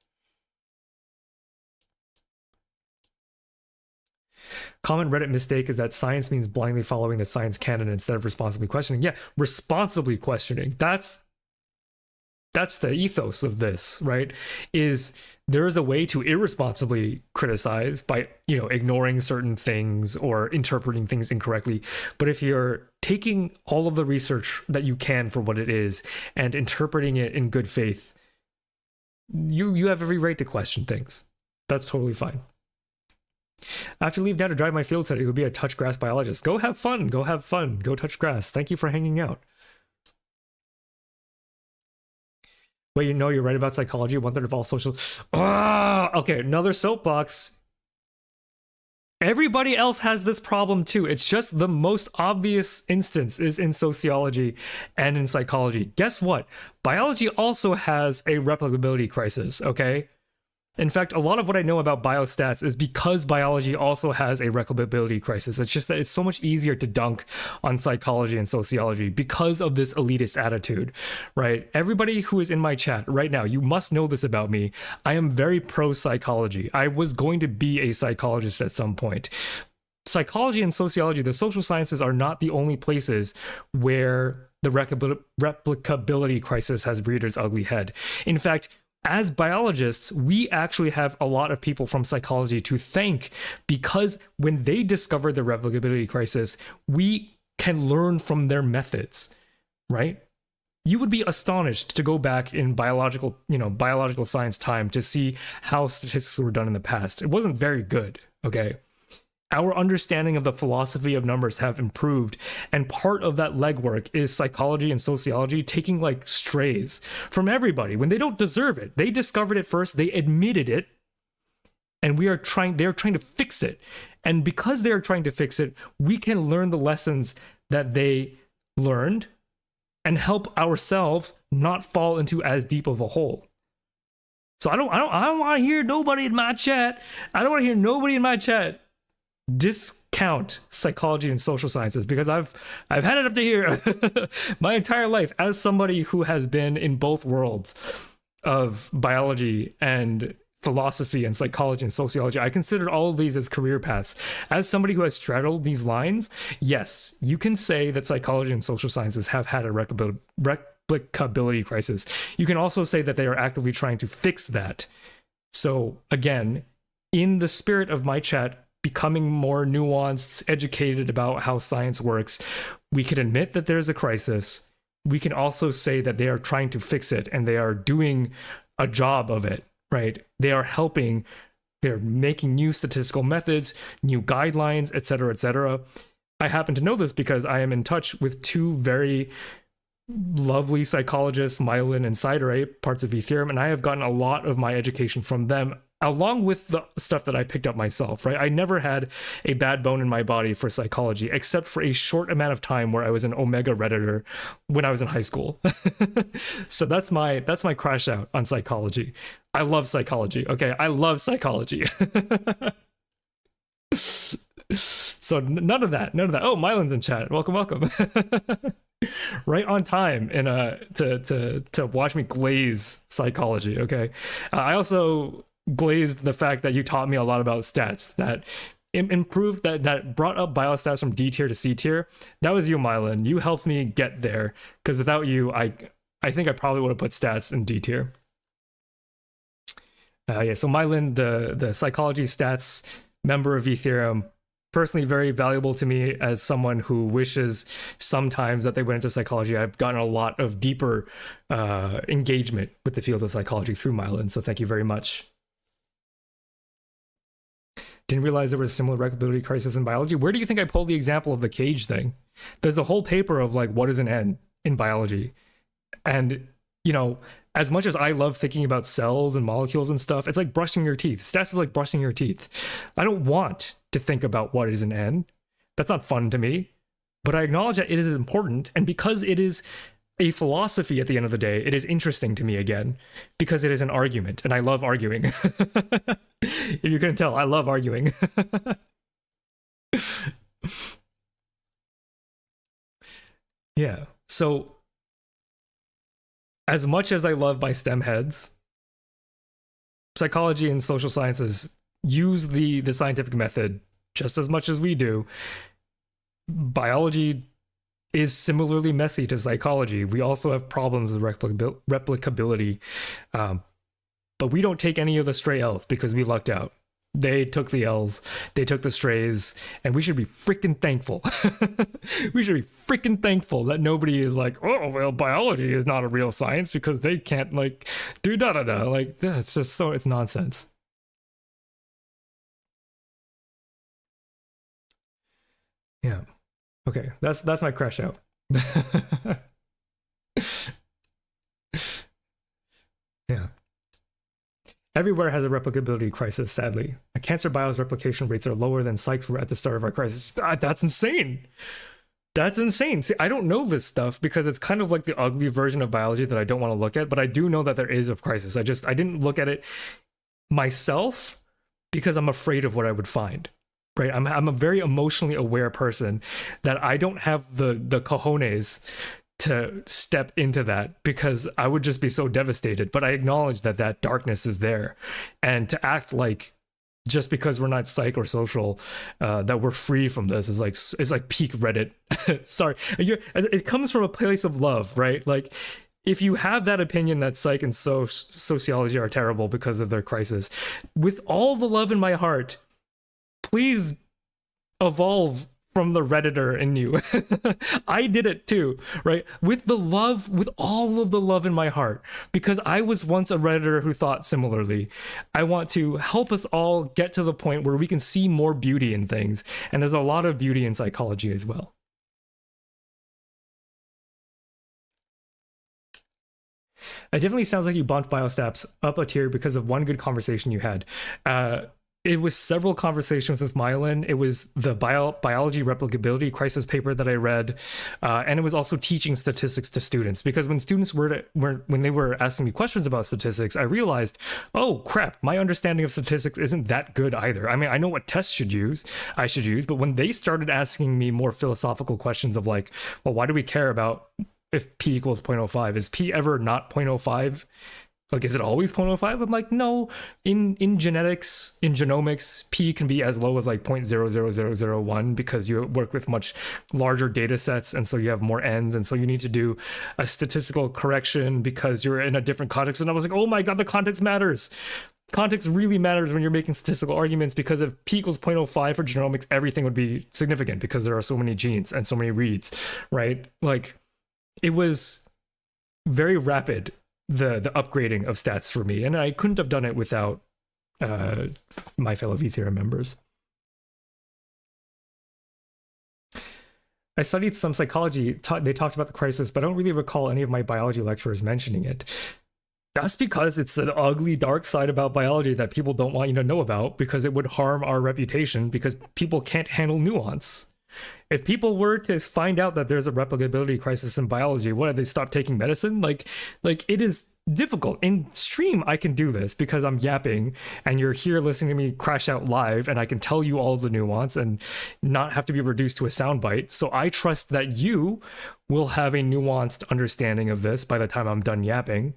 Common Reddit mistake is that science means blindly following the science canon instead of responsibly questioning. Yeah, responsibly questioning. That's the ethos of this, right? Is there is a way to irresponsibly criticize by, you know, ignoring certain things or interpreting things incorrectly. But if you're taking all of the research that you can for what it is and interpreting it in good faith, you have every right to question things. That's totally fine. I have to leave now to drive my field study. It would be a touch grass biologist. Go have fun. Go have fun. Go touch grass. Thank you for hanging out. Wait, you know you're right about psychology. 1/3 of all social... okay, another soapbox. Everybody else has this problem too. It's just the most obvious instance is in sociology and in psychology. Guess what? Biology also has a replicability crisis, okay? In fact, a lot of what I know about biostats is because biology also has a replicability crisis. It's just that it's so much easier to dunk on psychology and sociology because of this elitist attitude, right? Everybody who is in my chat right now, you must know this about me. I am very pro-psychology. I was going to be a psychologist at some point. Psychology and sociology, the social sciences, are not the only places where the replicability crisis has reared its ugly head. In fact, as biologists, we actually have a lot of people from psychology to thank because when they discovered the replicability crisis, we can learn from their methods, right? You would be astonished to go back in biological science time to see how statistics were done in the past. It wasn't very good, okay? Our understanding of the philosophy of numbers have improved, and part of that legwork is psychology and sociology taking like strays from everybody when they don't deserve it. They discovered it first, they admitted it, and they're trying to fix it. And because they are trying to fix it, we can learn the lessons that they learned and help ourselves not fall into as deep of a hole. So I don't want to hear nobody in my chat. I don't want to hear nobody in my chat discount psychology and social sciences because I've had it up to here my entire life as somebody who has been in both worlds of biology and philosophy and psychology and sociology. I considered all of these as career paths. As somebody who has straddled these lines, yes, you can say that psychology and social sciences have had a replicability crisis. You can also say that they are actively trying to fix that. So again, in the spirit of my chat, becoming more nuanced, educated about how science works, we can admit that there's a crisis. We can also say that they are trying to fix it and they are doing a job of it, right? They are helping, they're making new statistical methods, new guidelines, etc., etc. I happen to know this because I am in touch with two very lovely psychologists, Myelin and Siderite, parts of Ethereum, and I have gotten a lot of my education from them, along with the stuff that I picked up myself, right? I never had a bad bone in my body for psychology, except for a short amount of time where I was an Omega Redditor when I was in high school. So that's my crash out on psychology. I love psychology. Okay, I love psychology. So none of that. Oh, Mylan's in chat. Welcome. Right on time in to watch me glaze psychology. Okay, I also glazed the fact that you taught me a lot about stats that improved that brought up biostats from D tier to C tier. That was you, Mylan. You helped me get there, because without you, I think I probably would have put stats in D tier. Yeah, so Mylan, the psychology stats member of Ethereum, personally very valuable to me as someone who wishes sometimes that they went into psychology. I've gotten a lot of deeper engagement with the field of psychology through Mylan, so thank you very much. Didn't realize there was a similar replicability crisis in biology. Where do you think I pulled the example of the cage thing? There's a whole paper of like, what is an N in biology? And, you know, as much as I love thinking about cells and molecules and stuff, it's like brushing your teeth. Stats is like brushing your teeth. I don't want to think about what is an N. That's not fun to me. But I acknowledge that it is important. And because it is a philosophy at the end of the day, it is interesting to me again, because it is an argument. And I love arguing. If you couldn't tell, I love arguing. Yeah. So as much as I love my STEM heads, psychology and social sciences use the scientific method just as much as we do. Biology is similarly messy to psychology. We also have problems with replicability, but we don't take any of the stray L's because we lucked out. They took the L's, they took the strays, and we should be freaking thankful. We should be freaking thankful that nobody is like, oh, well, biology is not a real science because they can't, like, do da-da-da. Like, it's just so, it's nonsense. Yeah. Okay, that's my crash out. Yeah. Everywhere has a replicability crisis, sadly. Cancer bio's replication rates are lower than psychs were at the start of our crisis. That's insane. That's insane. See, I don't know this stuff because it's kind of like the ugly version of biology that I don't want to look at, but I do know that there is a crisis. I didn't look at it myself because I'm afraid of what I would find. Right? I'm a very emotionally aware person that I don't have the cojones to step into that because I would just be so devastated. But I acknowledge that that darkness is there, and to act like just because we're not psych or social that we're free from this is like peak Reddit. Sorry, it comes from a place of love, right? Like, if you have that opinion that psych and sociology are terrible because of their crisis, with all the love in my heart, please evolve from the Redditor in you. I did it too, right? With all of the love in my heart, because I was once a Redditor who thought similarly. I want to help us all get to the point where we can see more beauty in things. And there's a lot of beauty in psychology as well. It definitely sounds like you bumped Biostats up a tier because of one good conversation you had. It was several conversations with Mylan. It was the biology replicability crisis paper that I read, and it was also teaching statistics to students. Because when students when they were asking me questions about statistics, I realized, oh crap, my understanding of statistics isn't that good either. I mean, I know what tests I should use, but when they started asking me more philosophical questions of like, well, why do we care about if p equals 0.05? Is p ever not 0.05? Like, is it always 0.05? I'm like, no. In genetics, in genomics, p can be as low as like 0.00001 because you work with much larger data sets, and so you have more n's, and so you need to do a statistical correction because you're in a different context. And I was like, oh my god, the context matters. Context really matters when you're making statistical arguments, because if p equals 0.05 for genomics, everything would be significant because there are so many genes and so many reads, right? Like, it was very rapid, the upgrading of stats for me, and I couldn't have done it without my fellow Ethereum members. I studied some psychology. They talked about the crisis, but I don't really recall any of my biology lecturers mentioning it. That's because it's an ugly, dark side about biology that people don't want you to know about because it would harm our reputation because people can't handle nuance. If people were to find out that there's a replicability crisis in biology, what, they stop taking medicine? Like it is difficult. In stream, I can do this because I'm yapping and you're here listening to me crash out live and I can tell you all of the nuance and not have to be reduced to a soundbite. So I trust that you will have a nuanced understanding of this by the time I'm done yapping.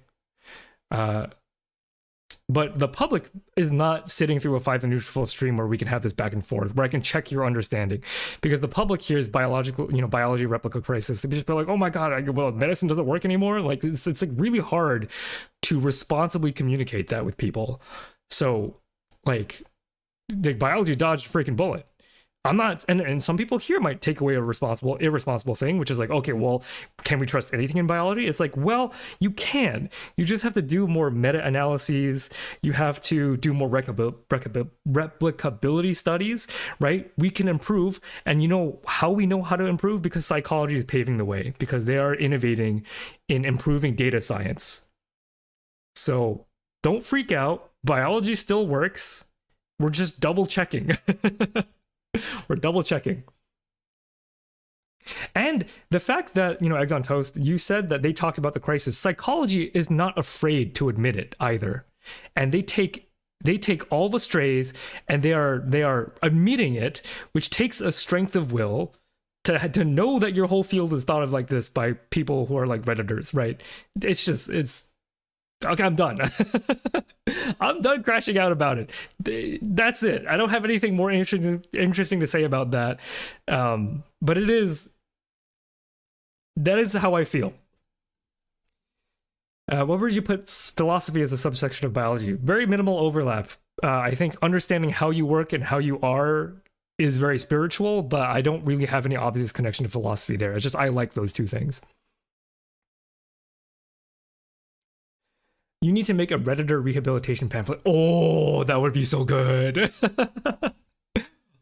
But the public is not sitting through a Find the Neutral stream where we can have this back and forth, where I can check your understanding, because the public hears biological, biology replica crisis. They just be like, "Oh my god, well, medicine doesn't work anymore." Like it's like really hard to responsibly communicate that with people. So, like, the biology dodged a freaking bullet. I'm not, and some people here might take away a irresponsible thing, which is like, okay, well, can we trust anything in biology? It's like, well, you can. You just have to do more meta-analyses. You have to do more replicability studies, right? We can improve, and you know how we know how to improve? Because psychology is paving the way, because they are innovating in improving data science. So don't freak out. Biology still works. We're just double checking. We're double checking. And the fact that, Eggs on Toast, you said that they talked about the crisis. Psychology is not afraid to admit it either. And they take all the strays and they are admitting it, which takes a strength of will to know that your whole field is thought of like this by people who are like Redditors, right? It's okay, I'm done. I'm done crashing out about it. That's it. I don't have anything more interesting to say about that. But that is how I feel. What would you put philosophy as a subsection of biology? Very minimal overlap. I think understanding how you work and how you are is very spiritual, but I don't really have any obvious connection to philosophy there. It's just I like those two things. You need to make a Redditor rehabilitation pamphlet. Oh, that would be so good.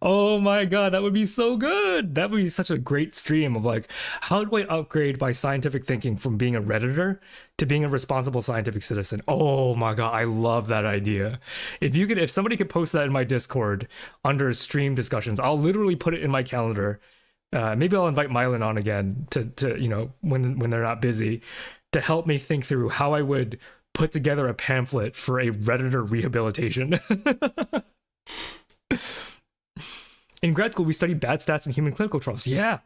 Oh my god, that would be so good. That would be such a great stream of like, how do I upgrade my scientific thinking from being a Redditor to being a responsible scientific citizen? Oh my god, I love that idea. If somebody could post that in my Discord under stream discussions, I'll literally put it in my calendar. Maybe I'll invite Mylan on again to when they're not busy, to help me think through how I would put together a pamphlet for a Redditor rehabilitation. In grad school, we studied bad stats in human clinical trials. Yeah.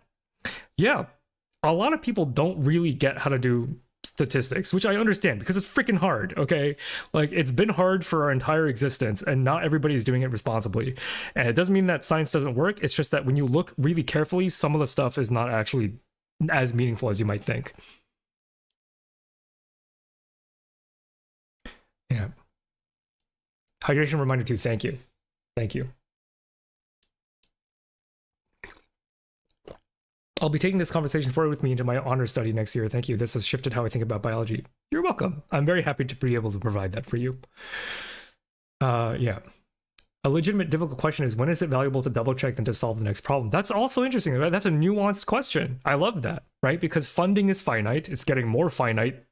A lot of people don't really get how to do statistics, which I understand because it's freaking hard, okay? Like, it's been hard for our entire existence, and not everybody is doing it responsibly. And it doesn't mean that science doesn't work. It's just that when you look really carefully, some of the stuff is not actually as meaningful as you might think. Yeah. Hydration reminder too. Thank you. I'll be taking this conversation forward with me into my honors study next year. Thank you. This has shifted how I think about biology. You're welcome. I'm very happy to be able to provide that for you. Yeah. A legitimate difficult question is, when is it valuable to double check than to solve the next problem? That's also interesting. Right? That's a nuanced question. I love that, right? Because funding is finite. It's getting more finite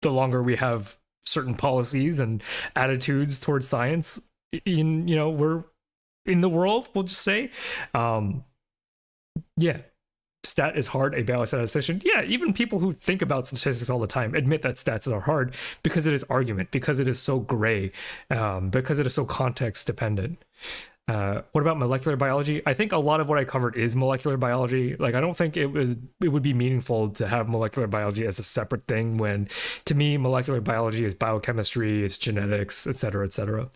the longer we have certain policies and attitudes towards science we're in the world, we'll just say. Yeah, stat is hard. A biostatistician, yeah, even people who think about statistics all the time admit that stats are hard because it is argument, because it is so gray, because it is so context dependent. What about molecular biology? I think a lot of what I covered is molecular biology. Like, I don't think it would be meaningful to have molecular biology as a separate thing, when to me molecular biology is biochemistry, it's genetics, etc., etc.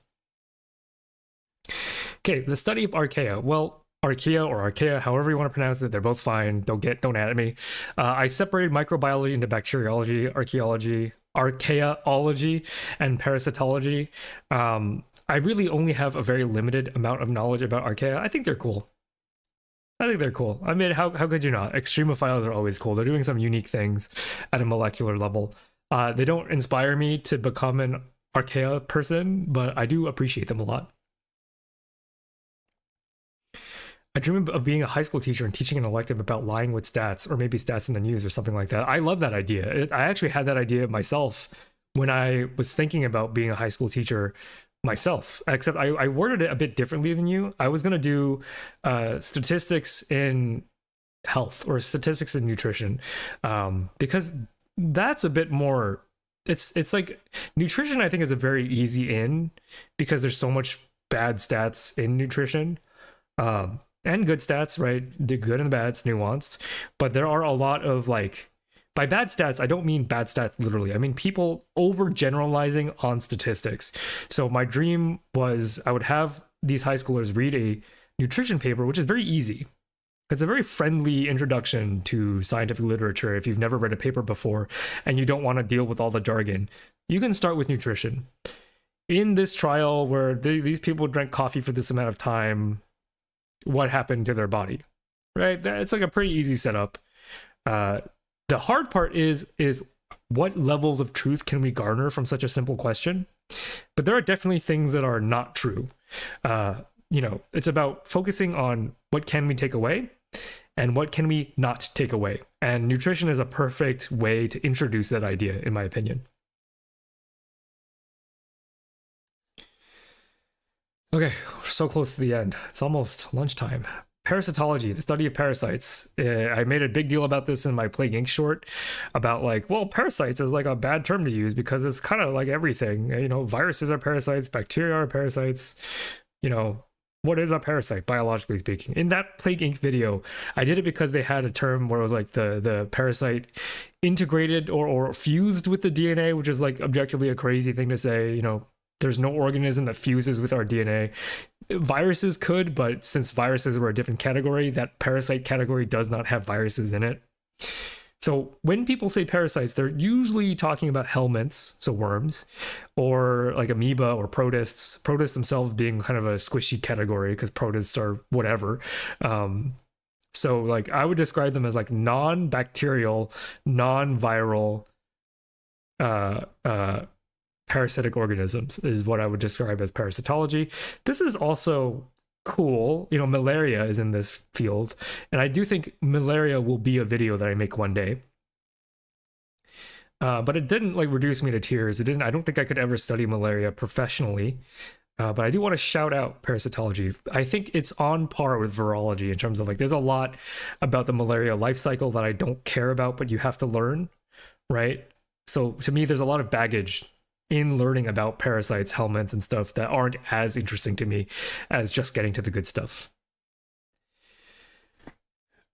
Okay, the study of archaea. Well, archaea or archaea, however you want to pronounce it, they're both fine. Don't at me. I separated microbiology into bacteriology, archaeology, archaeology, and parasitology. I really only have a very limited amount of knowledge about archaea. I think they're cool. I mean, how could you not? Extremophiles are always cool. They're doing some unique things at a molecular level. They don't inspire me to become an archaea person, but I do appreciate them a lot. I dream of being a high school teacher and teaching an elective about lying with stats, or maybe stats in the news or something like that. I love that idea. I actually had that idea myself when I was thinking about being a high school teacher myself, except I worded it a bit differently than you. I was going to do statistics in health or statistics in nutrition, because that's a bit more, it's like nutrition, I think, is a very easy in, because there's so much bad stats in nutrition. And good stats, right? The good and the bad, it's nuanced. But there are a lot of, like, by bad stats, I don't mean bad stats literally. I mean people overgeneralizing on statistics. So my dream was I would have these high schoolers read a nutrition paper, which is very easy. It's a very friendly introduction to scientific literature. If you've never read a paper before and you don't want to deal with all the jargon, you can start with nutrition. In this trial where these people drank coffee for this amount of time, what happened to their body, right? It's like a pretty easy setup. The hard part is what levels of truth can we garner from such a simple question? But there are definitely things that are not true. It's about focusing on what can we take away and what can we not take away. And nutrition is a perfect way to introduce that idea, in my opinion. Okay, we're so close to the end. It's almost lunchtime. Parasitology, the study of parasites. I made a big deal about this in my Plague Inc. short about, like, well, parasites is like a bad term to use because it's kind of like everything. Viruses are parasites, bacteria are parasites. What is a parasite, biologically speaking? In that Plague Inc. video, I did it because they had a term where it was like the parasite integrated or fused with the DNA, which is like objectively a crazy thing to say. There's no organism that fuses with our DNA. Viruses could, but since viruses were a different category, that parasite category does not have viruses in it. So when people say parasites, they're usually talking about helminths, so worms, or like amoeba or protists. Protists themselves being kind of a squishy category because protists are whatever. So like I would describe them as like non-bacterial, non-viral, parasitic organisms is what I would describe as parasitology. This is also cool. Malaria is in this field, and I do think malaria will be a video that I make one day. But it didn't like reduce me to tears. I don't think I could ever study malaria professionally. But I do want to shout out parasitology. I think it's on par with virology in terms of like there's a lot about the malaria life cycle that I don't care about, but you have to learn, right? So to me, there's a lot of baggage in learning about parasites, helminths, and stuff that aren't as interesting to me as just getting to the good stuff.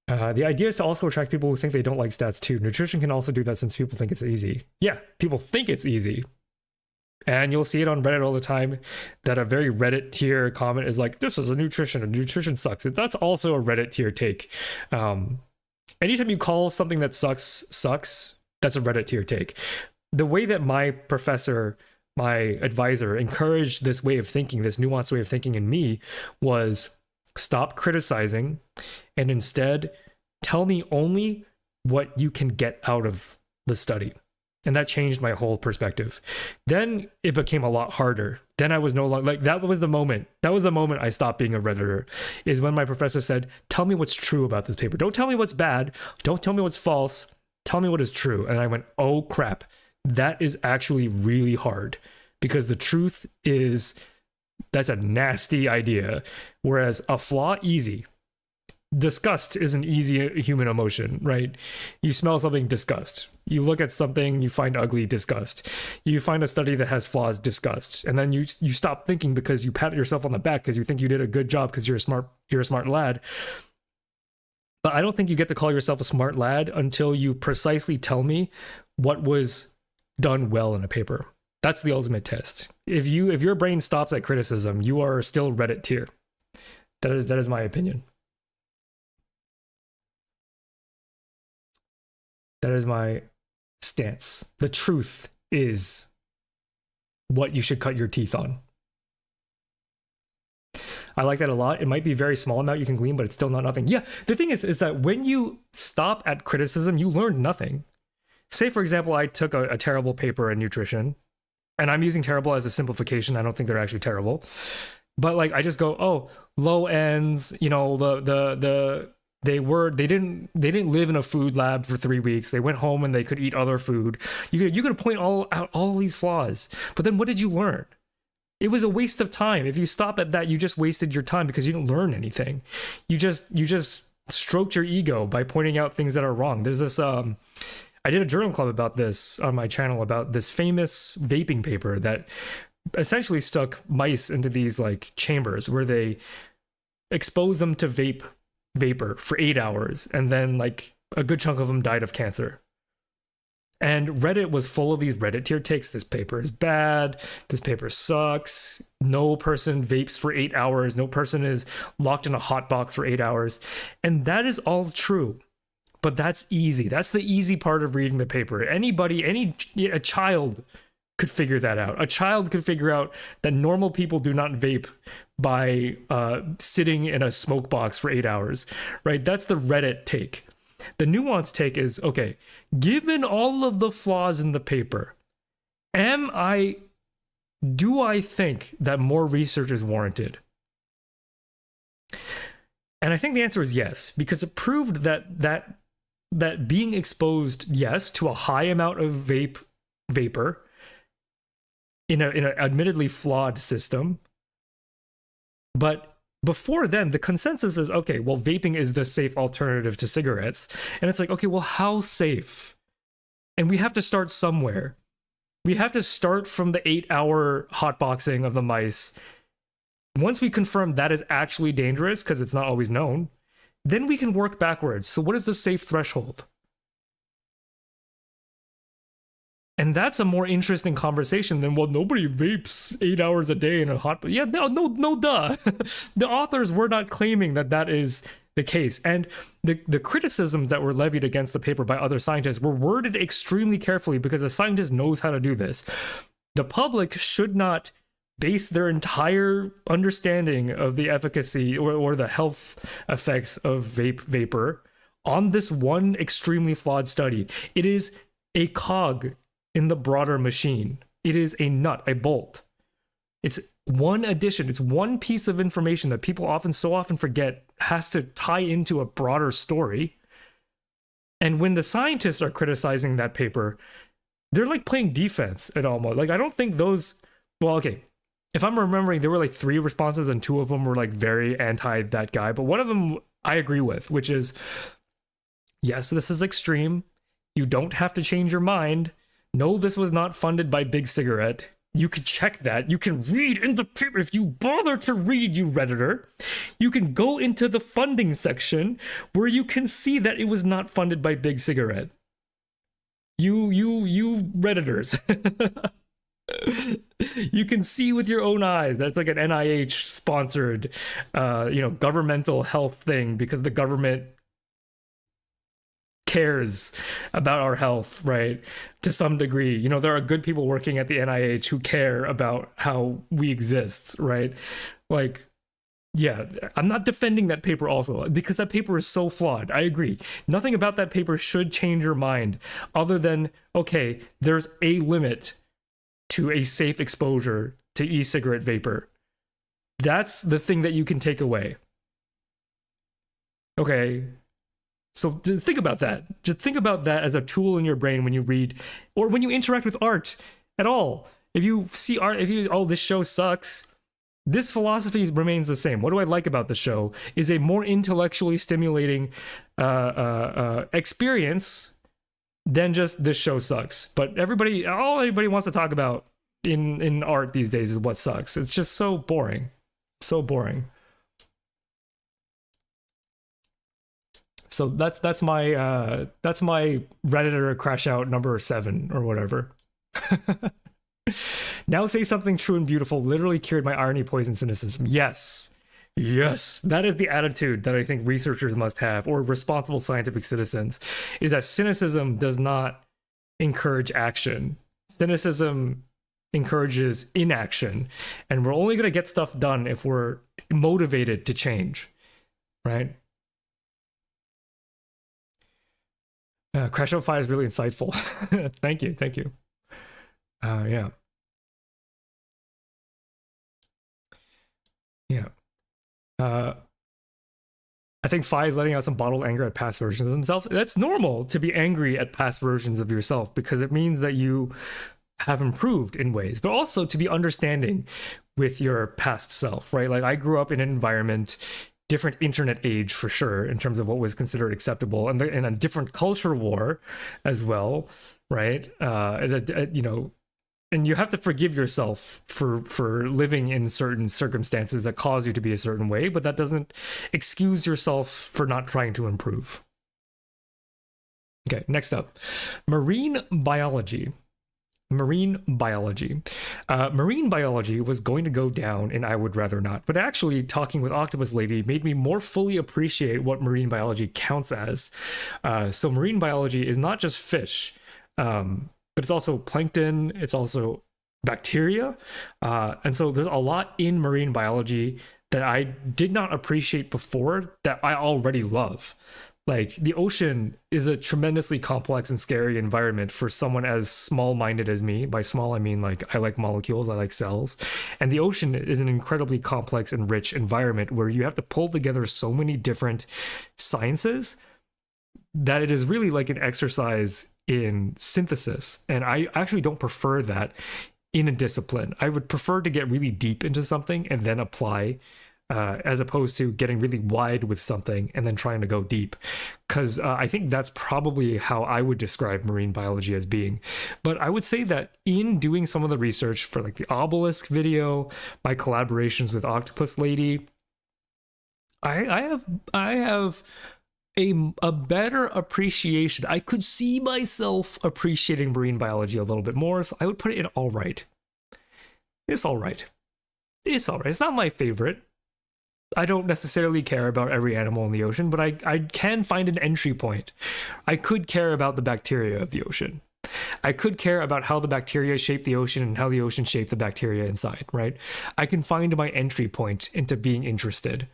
The idea is to also attract people who think they don't like stats too. Nutrition can also do that since people think it's easy. Yeah, people think it's easy. And you'll see it on Reddit all the time that a very Reddit tier comment is like, this is a nutrition sucks. That's also a Reddit tier take. Anytime you call something that sucks, that's a Reddit tier take. The way that my professor, my advisor, encouraged this way of thinking, this nuanced way of thinking in me, was stop criticizing and instead tell me only what you can get out of the study. And that changed my whole perspective. Then it became a lot harder. Then I was no longer like, that was the moment I stopped being a Redditor, is when my professor said, tell me what's true about this paper. Don't tell me what's bad. Don't tell me what's false. Tell me what is true. And I went, oh crap. That is actually really hard, because the truth is that's a nasty idea. Whereas a flaw, easy. Disgust is an easy human emotion, right? You smell something, disgust. You look at something, you find ugly, disgust. You find a study that has flaws, disgust. And then you stop thinking because you pat yourself on the back because you think you did a good job because you're a smart lad. But I don't think you get to call yourself a smart lad until you precisely tell me what was done well in a paper. That's the ultimate test. If your brain stops at criticism, you are still Reddit tier. That is my opinion. That is my stance. The truth is what you should cut your teeth on. I like that a lot. It might be a very small amount you can glean, but it's still not nothing. Yeah, the thing is that when you stop at criticism, you learn nothing. Say, for example, I took a terrible paper in nutrition, and I'm using terrible as a simplification. I don't think they're actually terrible. But like I just go, oh, low ends, you know, they didn't live in a food lab for 3 weeks. They went home and they could eat other food. You could point out all these flaws, but then what did you learn? It was a waste of time. If you stop at that, you just wasted your time because you didn't learn anything. You just stroked your ego by pointing out things that are wrong. There's this I did a journal club about this on my channel, about this famous vaping paper that essentially stuck mice into these like chambers where they expose them to vapor for 8 hours, and then like a good chunk of them died of cancer. And Reddit was full of these Reddit tier takes. This paper is bad. This paper sucks. No person vapes for 8 hours. No person is locked in a hot box for 8 hours. And that is all true. But that's easy. That's the easy part of reading the paper. A child could figure that out. A child could figure out that normal people do not vape by sitting in a smoke box for 8 hours, right? That's the Reddit take. The nuanced take is, okay, given all of the flaws in the paper, do I think that more research is warranted? And I think the answer is yes, because it proved that being exposed, yes, to a high amount of vapor in an admittedly flawed system, but before then, the consensus is, okay, well, vaping is the safe alternative to cigarettes. And it's like, okay, well, how safe? And we have to start somewhere. We have to start from the 8-hour hotboxing of the mice. Once we confirm that is actually dangerous, because it's not always known, then we can work backwards. So what is the safe threshold? And that's a more interesting conversation than, well, nobody vapes 8 hours a day in a hot... Yeah, no, duh. The authors were not claiming that is the case. And the criticisms that were levied against the paper by other scientists were worded extremely carefully because a scientist knows how to do this. The public should not base their entire understanding of the efficacy or the health effects of vapor on this one extremely flawed study. It is a cog in the broader machine. It is a nut, a bolt. It's one addition. It's one piece of information that people so often forget has to tie into a broader story. And when the scientists are criticizing that paper, they're like playing defense at almost. Like, I don't think those... Well, okay. If I'm remembering, there were like 3 responses and 2 of them were like very anti that guy. But one of them I agree with, which is, yes, this is extreme. You don't have to change your mind. No, this was not funded by Big Cigarette. You can check that. You can read in the paper. If you bother to read, you Redditor, you can go into the funding section where you can see that it was not funded by Big Cigarette. You Redditors. You can see with your own eyes. That's like an NIH sponsored, governmental health thing because the government cares about our health, right? To some degree. You know, there are good people working at the NIH who care about how we exist, right? Like, yeah, I'm not defending that paper also because that paper is so flawed. I agree. Nothing about that paper should change your mind other than, okay, there's a limit to a safe exposure to e-cigarette vapor. That's the thing that you can take away. Okay. So just think about that. Just think about that as a tool in your brain when you read or when you interact with art at all. If you see art, this show sucks, this philosophy remains the same. What do I like about the show is a more intellectually stimulating experience than just this show sucks. But all everybody wants to talk about in art these days is what sucks. It's just so boring. So boring. So that's my Redditor crash out number 7 or whatever. Now say something true and beautiful literally cured my irony, poison, cynicism. Yes, that is the attitude that I think researchers must have, or responsible scientific citizens, is that cynicism does not encourage action. Cynicism encourages inaction, and we're only going to get stuff done if we're motivated to change, right? Crash Out 5 is really insightful. Thank you. Yeah. Yeah. Uh, I think Phi is letting out some bottled anger at past versions of himself. That's normal to be angry at past versions of yourself because it means that you have improved in ways, but also to be understanding with your past self, right? Like I grew up in an environment, different internet age for sure, in terms of what was considered acceptable, and in a different culture war as well, right? You know, and you have to forgive yourself for living in certain circumstances that cause you to be a certain way, but that doesn't excuse yourself for not trying to improve. Okay, next up, marine biology. Marine biology. Marine biology was going to go down and I would rather not, but actually talking with Octopus Lady made me more fully appreciate what marine biology counts as. So marine biology is not just fish, but it's also plankton, it's also bacteria. And so there's a lot in marine biology that I did not appreciate before that I already love. Like the ocean is a tremendously complex and scary environment for someone as small-minded as me. By small, I mean like I like molecules, I like cells. And the ocean is an incredibly complex and rich environment where you have to pull together so many different sciences that it is really like an exercise in synthesis. And I actually don't prefer that in a discipline. I would prefer to get really deep into something and then apply, as opposed to getting really wide with something and then trying to go deep. Because I think that's probably how I would describe marine biology as being. But I would say that in doing some of the research for like the obelisk video, my collaborations with Octopus Lady, I have a better appreciation. I could see myself appreciating marine biology a little bit more, so I would put it in all right. It's all right. It's all right. It's not my favorite. I don't necessarily care about every animal in the ocean, but I can find an entry point. I could care about the bacteria of the ocean. I could care about how the bacteria shape the ocean and how the ocean shape the bacteria inside, right? I can find my entry point into being interested.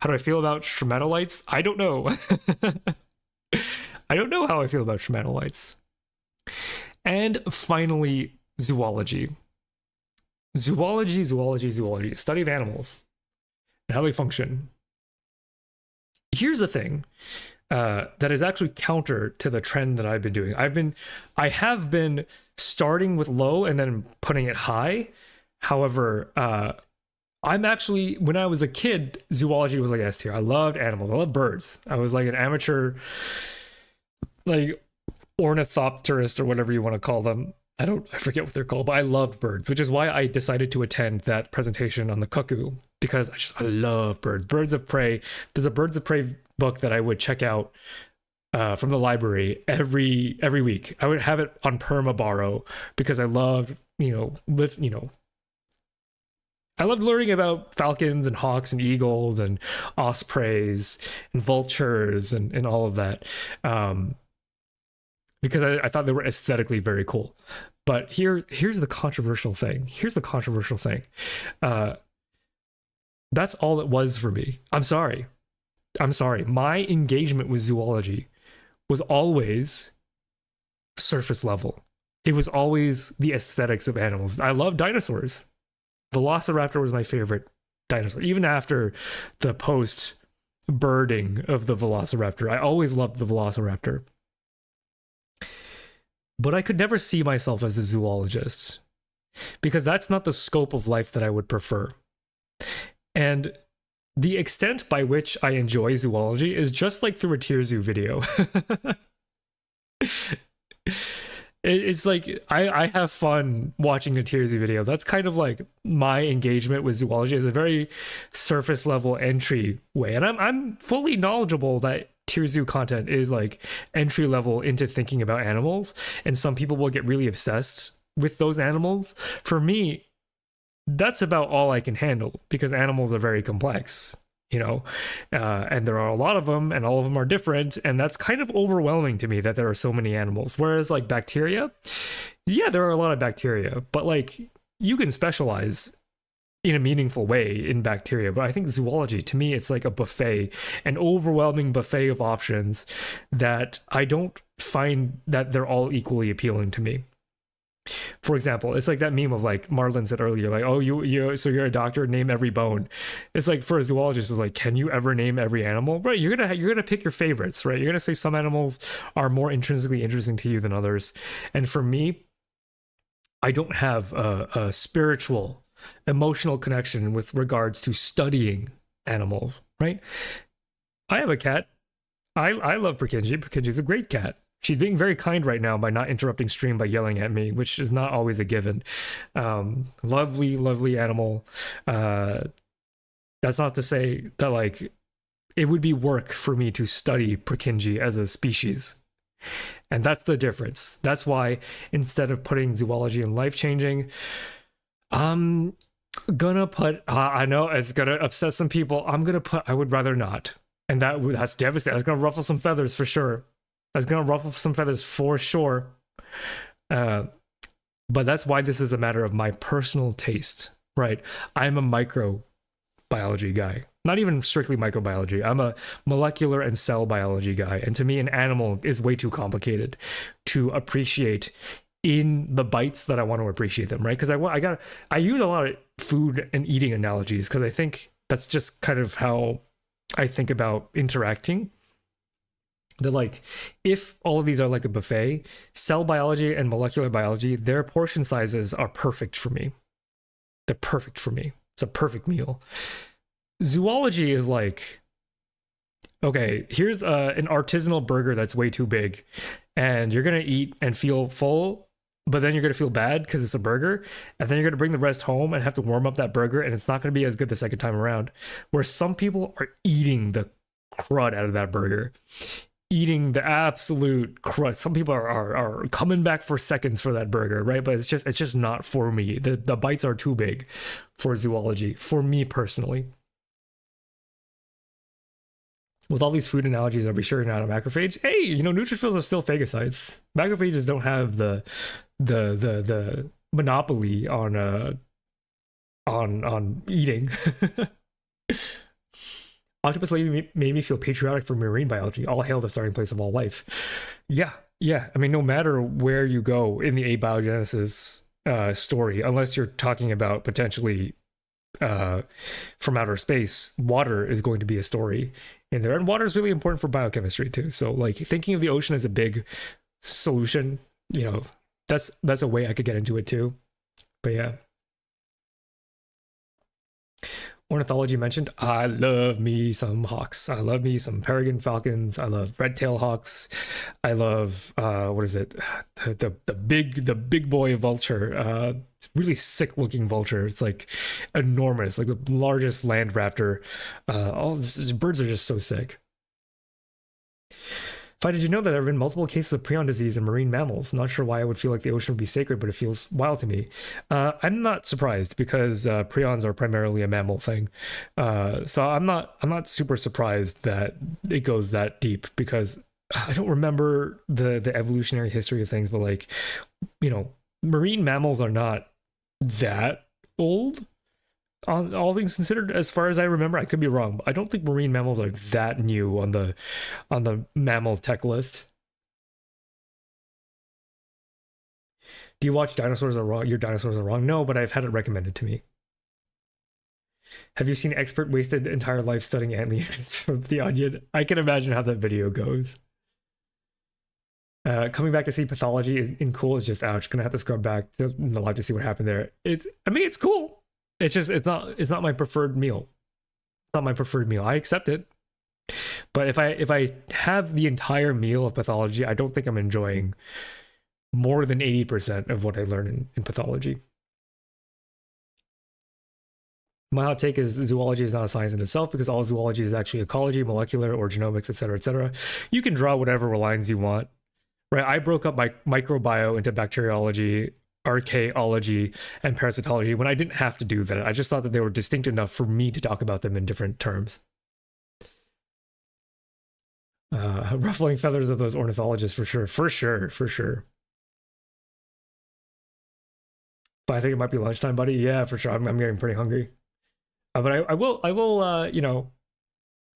How do I feel about stromatolites? I don't know. I don't know how I feel about stromatolites. And finally, zoology. Zoology. Study of animals and how they function. Here's the thing that is actually counter to the trend that I've been doing. I have been starting with low and then putting it high. However, I'm actually, when I was a kid, zoology was like S tier. I loved animals. I loved birds. I was like an amateur, like ornithopterist or whatever you want to call them. I forget what they're called, but I loved birds, which is why I decided to attend that presentation on the cuckoo, because I love birds. Birds of Prey. There's a Birds of Prey book that I would check out from the library every week. I would have it on perma borrow because I loved, I loved learning about falcons and hawks and eagles and ospreys and vultures and all of that. Because I thought they were aesthetically very cool. But here's the controversial thing. That's all it was for me. I'm sorry. My engagement with zoology was always surface level. It was always the aesthetics of animals. I love dinosaurs. Velociraptor was my favorite dinosaur. Even after the post birding of the Velociraptor, I always loved the Velociraptor. But I could never see myself as a zoologist because that's not the scope of life that I would prefer. And the extent by which I enjoy zoology is just like through a Tier Zoo video. It's like I have fun watching a Tier Zoo video. That's kind of like my engagement with zoology is a very surface level entry way. And I'm fully knowledgeable that Tier Zoo content is like entry level into thinking about animals, and some people will get really obsessed with those animals. For me, that's about all I can handle because animals are very complex, and there are a lot of them and all of them are different, and that's kind of overwhelming to me that there are so many animals. Whereas like bacteria, yeah, there are a lot of bacteria, but like you can specialize in a meaningful way in bacteria. But I think zoology, to me, it's like a buffet, an overwhelming buffet of options that I don't find that they're all equally appealing to me. For example, it's like that meme of like Marlon said earlier, like, oh, so you're a doctor, name every bone. It's like for a zoologist, it's like, can you ever name every animal? Right? You're gonna pick your favorites, right? You're gonna say some animals are more intrinsically interesting to you than others. And for me, I don't have a spiritual, emotional connection with regards to studying animals, right? I have a cat. I love Purkinje. Purkinje's a great cat. She's being very kind right now by not interrupting stream by yelling at me, which is not always a given. Lovely, lovely animal. That's not to say that like it would be work for me to study Purkinje as a species. And that's the difference. That's why instead of putting zoology in life changing, I'm gonna put, I know it's gonna upset some people. I'm gonna put, I would rather not. And that's devastating. That's gonna ruffle some feathers for sure. That's gonna ruffle some feathers for sure. But that's why this is a matter of my personal taste, right? I'm a microbiology guy. Not even strictly microbiology. I'm a molecular and cell biology guy. And to me, an animal is way too complicated to appreciate in the bites that I want to appreciate them, right? Because I use a lot of food and eating analogies because I think that's just kind of how I think about interacting. That like, if all of these are like a buffet, cell biology and molecular biology, their portion sizes are perfect for me. They're perfect for me. It's a perfect meal. Zoology is like, okay, here's an artisanal burger that's way too big, and you're gonna eat and feel full, but then you're gonna feel bad because it's a burger, and then you're gonna bring the rest home and have to warm up that burger, and it's not gonna be as good the second time around. Where some people are eating the crud out of that burger, eating the absolute crud. Some people are coming back for seconds for that burger, right? But it's just not for me. The bites are too big for zoology, for me personally. With all these food analogies, I'll be sure you're not a macrophage. Hey, neutrophils are still phagocytes. Macrophages don't have the monopoly on eating. Octopus Lady made me feel patriotic for marine biology. All hail the starting place of all life. Yeah. I mean, no matter where you go in the abiogenesis story, unless you're talking about potentially from outer space, water is going to be a story in there, and water is really important for biochemistry too. So like thinking of the ocean as a big solution, that's a way I could get into it too. But yeah, ornithology mentioned. I love me some hawks. I love me some peregrine falcons. I love red-tailed hawks. I love what is it? The big boy vulture. It's really sick looking vulture. It's like enormous, like the largest land raptor. All these birds are just so sick. Did you know that there have been multiple cases of prion disease in marine mammals? Not sure why I would feel like the ocean would be sacred, but it feels wild to me. I'm not surprised because prions are primarily a mammal thing. So I'm not super surprised that it goes that deep because I don't remember the evolutionary history of things, but like, marine mammals are not that old. On all things considered, as far as I remember, I could be wrong, but I don't think marine mammals are that new on the mammal tech list. Do you watch Dinosaurs Are Wrong? Your Dinosaurs Are Wrong? No, but I've had it recommended to me. Have you seen Expert wasted entire life studying antlions from The Onion? I can imagine how that video goes. Coming back to see Pathology in cool is just ouch. Gonna have to scrub back in the live to see what happened there. It's cool. It's not my preferred meal. It's not my preferred meal. I accept it. But if I have the entire meal of Pathology, I don't think I'm enjoying more than 80% of what I learn in Pathology. My hot take is zoology is not a science in itself because all zoology is actually ecology, molecular, or genomics, etc., etc. You can draw whatever lines you want. Right? I broke up my microbio into bacteriology, archaeology, and parasitology when I didn't have to do that. I just thought that they were distinct enough for me to talk about them in different terms. Ruffling feathers of those ornithologists for sure. But I think it might be lunchtime, buddy. Yeah, for sure. I'm getting pretty hungry. But I will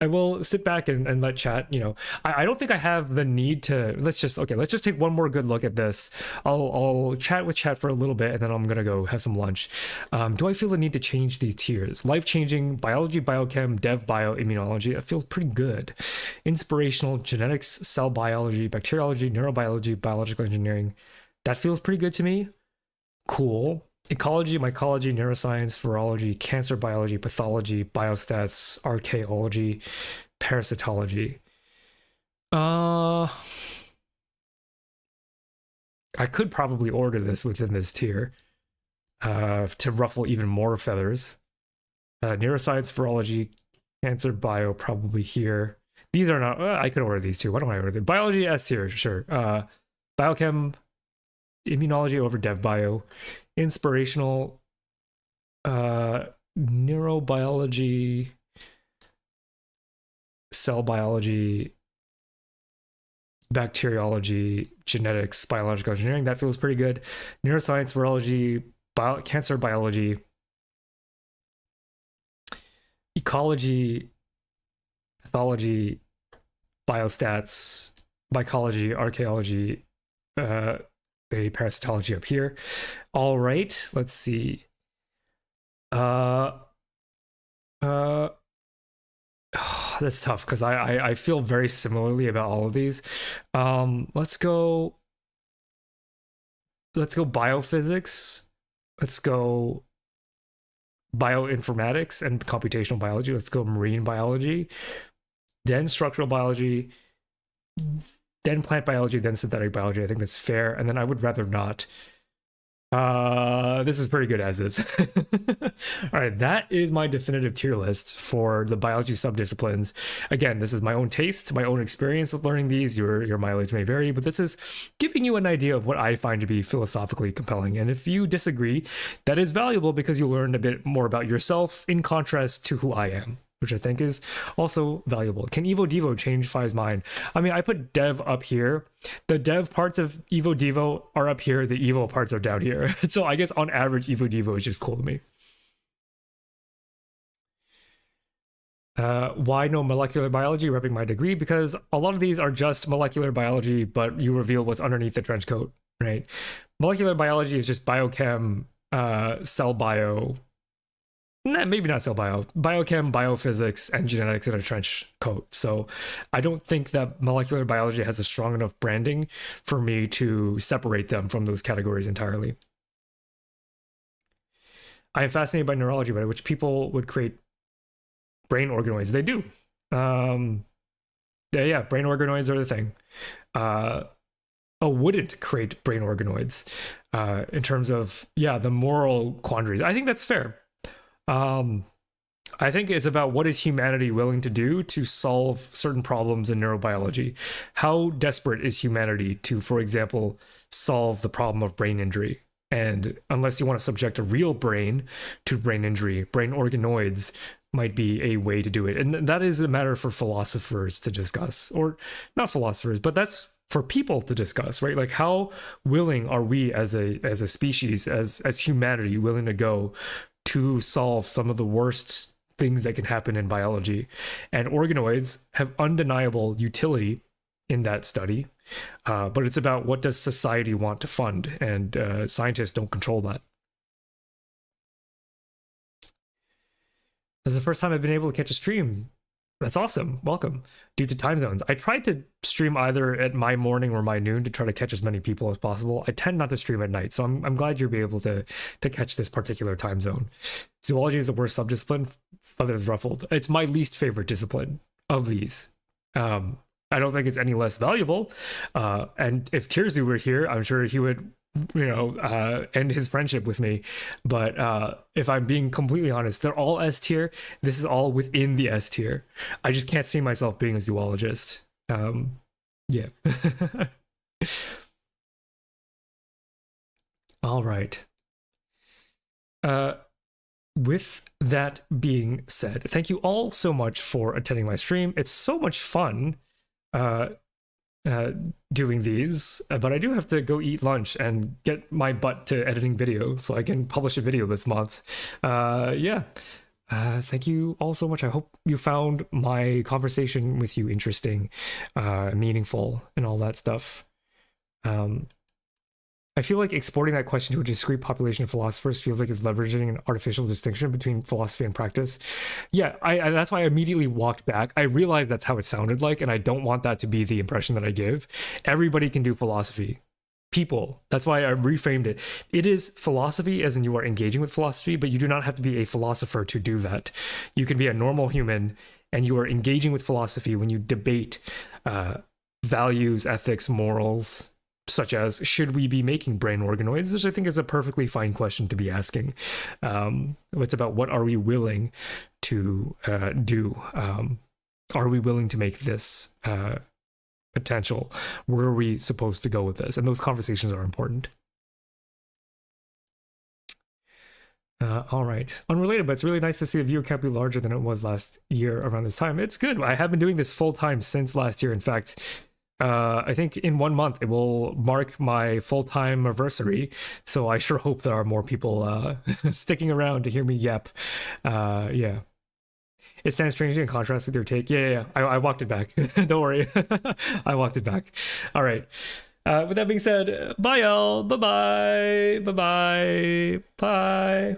I will sit back and let chat, I don't think I have the need to, let's just take one more good look at this. I'll chat with chat for a little bit and then I'm gonna go have some lunch. Do I feel the need to change these tiers? Life-changing, biology, biochem, dev, bio, immunology. That feels pretty good. Inspirational, genetics, cell biology, bacteriology, neurobiology, biological engineering. That feels pretty good to me. Cool. Ecology, mycology, neuroscience, virology, cancer biology, pathology, biostats, archaeology, parasitology. I could probably order this within this tier to ruffle even more feathers. Neuroscience, virology, cancer, bio, probably here. These are not. I could order these too. Why don't I order them? Biology S tier, sure. Biochem, immunology over dev bio, inspirational, neurobiology, cell biology, bacteriology, genetics, biological engineering. That feels pretty good. Neuroscience, virology, cancer biology, ecology, pathology, biostats, mycology, archaeology, a parasitology up here. All right, let's see. That's tough because I feel very similarly about all of these. Let's go biophysics. Let's go bioinformatics and computational biology. Let's go marine biology, then structural biology, then plant biology, then synthetic biology. I think that's fair. And then I would rather not. This is pretty good as is. All right, that is my definitive tier list for the biology subdisciplines. Again, this is my own taste, my own experience with learning these. Your mileage may vary, but this is giving you an idea of what I find to be philosophically compelling. And if you disagree, that is valuable because you learned a bit more about yourself in contrast to who I am, which I think is also valuable. Can Evo Devo change Phi's mind? I mean, I put dev up here. The dev parts of Evo Devo are up here. The Evo parts are down here. So I guess on average, Evo Devo is just cool to me. Why no molecular biology? Repping my degree because a lot of these are just molecular biology, but you reveal what's underneath the trench coat, right? Molecular biology is just biochem, cell bio, maybe not cell bio, biochem, biophysics, and genetics in a trench coat. So I don't think that molecular biology has a strong enough branding for me to separate them from those categories entirely. I am fascinated by neurology, by which people would create brain organoids. They do. Yeah, brain organoids are the thing. Wouldn't create brain organoids in terms of, the moral quandaries. I think that's fair. I think it's about what is humanity willing to do to solve certain problems in neurobiology. How desperate is humanity to, for example, solve the problem of brain injury? And unless you want to subject a real brain to brain injury, brain organoids might be a way to do it. And that is a matter for philosophers to discuss, or not philosophers, but that's for people to discuss, right? Like, how willing are we as a species, as humanity, willing to go to solve some of the worst things that can happen in biology? And organoids have undeniable utility in that study, but it's about what does society want to fund, and scientists don't control that. This is the first time I've been able to catch a stream. That's awesome. Welcome. Due to time zones, I tried to stream either at my morning or my noon to try to catch as many people as possible. I tend not to stream at night, so I'm glad you'll be able to catch this particular time zone. Zoology is the worst subdiscipline. Feathers ruffled. It's my least favorite discipline of these. I don't think it's any less valuable. And if Tirzu were here, I'm sure he would, end his friendship with me. But if I'm being completely honest, they're all S tier. This is all within the S tier. I just can't see myself being a zoologist. Yeah. All right. With that being said, thank you all so much for attending my stream. It's so much fun doing these, but I do have to go eat lunch and get my butt to editing video so I can publish a video this month. Yeah, Thank you all so much. I hope you found my conversation with you interesting, meaningful, and all that stuff. Um, I feel like exporting that question to a discrete population of philosophers feels like it's leveraging an artificial distinction between philosophy and practice. Yeah, I that's why I immediately walked back. I realized that's how it sounded like, and I don't want that to be the impression that I give. Everybody can do philosophy. People. That's why I reframed it. It is philosophy, as in you are engaging with philosophy, but you do not have to be a philosopher to do that. You can be a normal human, and you are engaging with philosophy when you debate values, ethics, morals, such as should we be making brain organoids, which I think is a perfectly fine question to be asking. It's about what are we willing to do? Are we willing to make this potential? Where are we supposed to go with this? And those conversations are important. All right. Unrelated, but it's really nice to see the viewer count be larger than it was last year around this time. It's good. I have been doing this full time since last year. In fact, I think in 1 month it will mark my full-time anniversary, so I sure hope there are more people sticking around to hear me yap. Yeah, it stands strangely in contrast with your take. Yeah. I walked it back. Don't worry. I walked it back. All right. With that being said, bye y'all. Bye-bye. Bye-bye. Bye.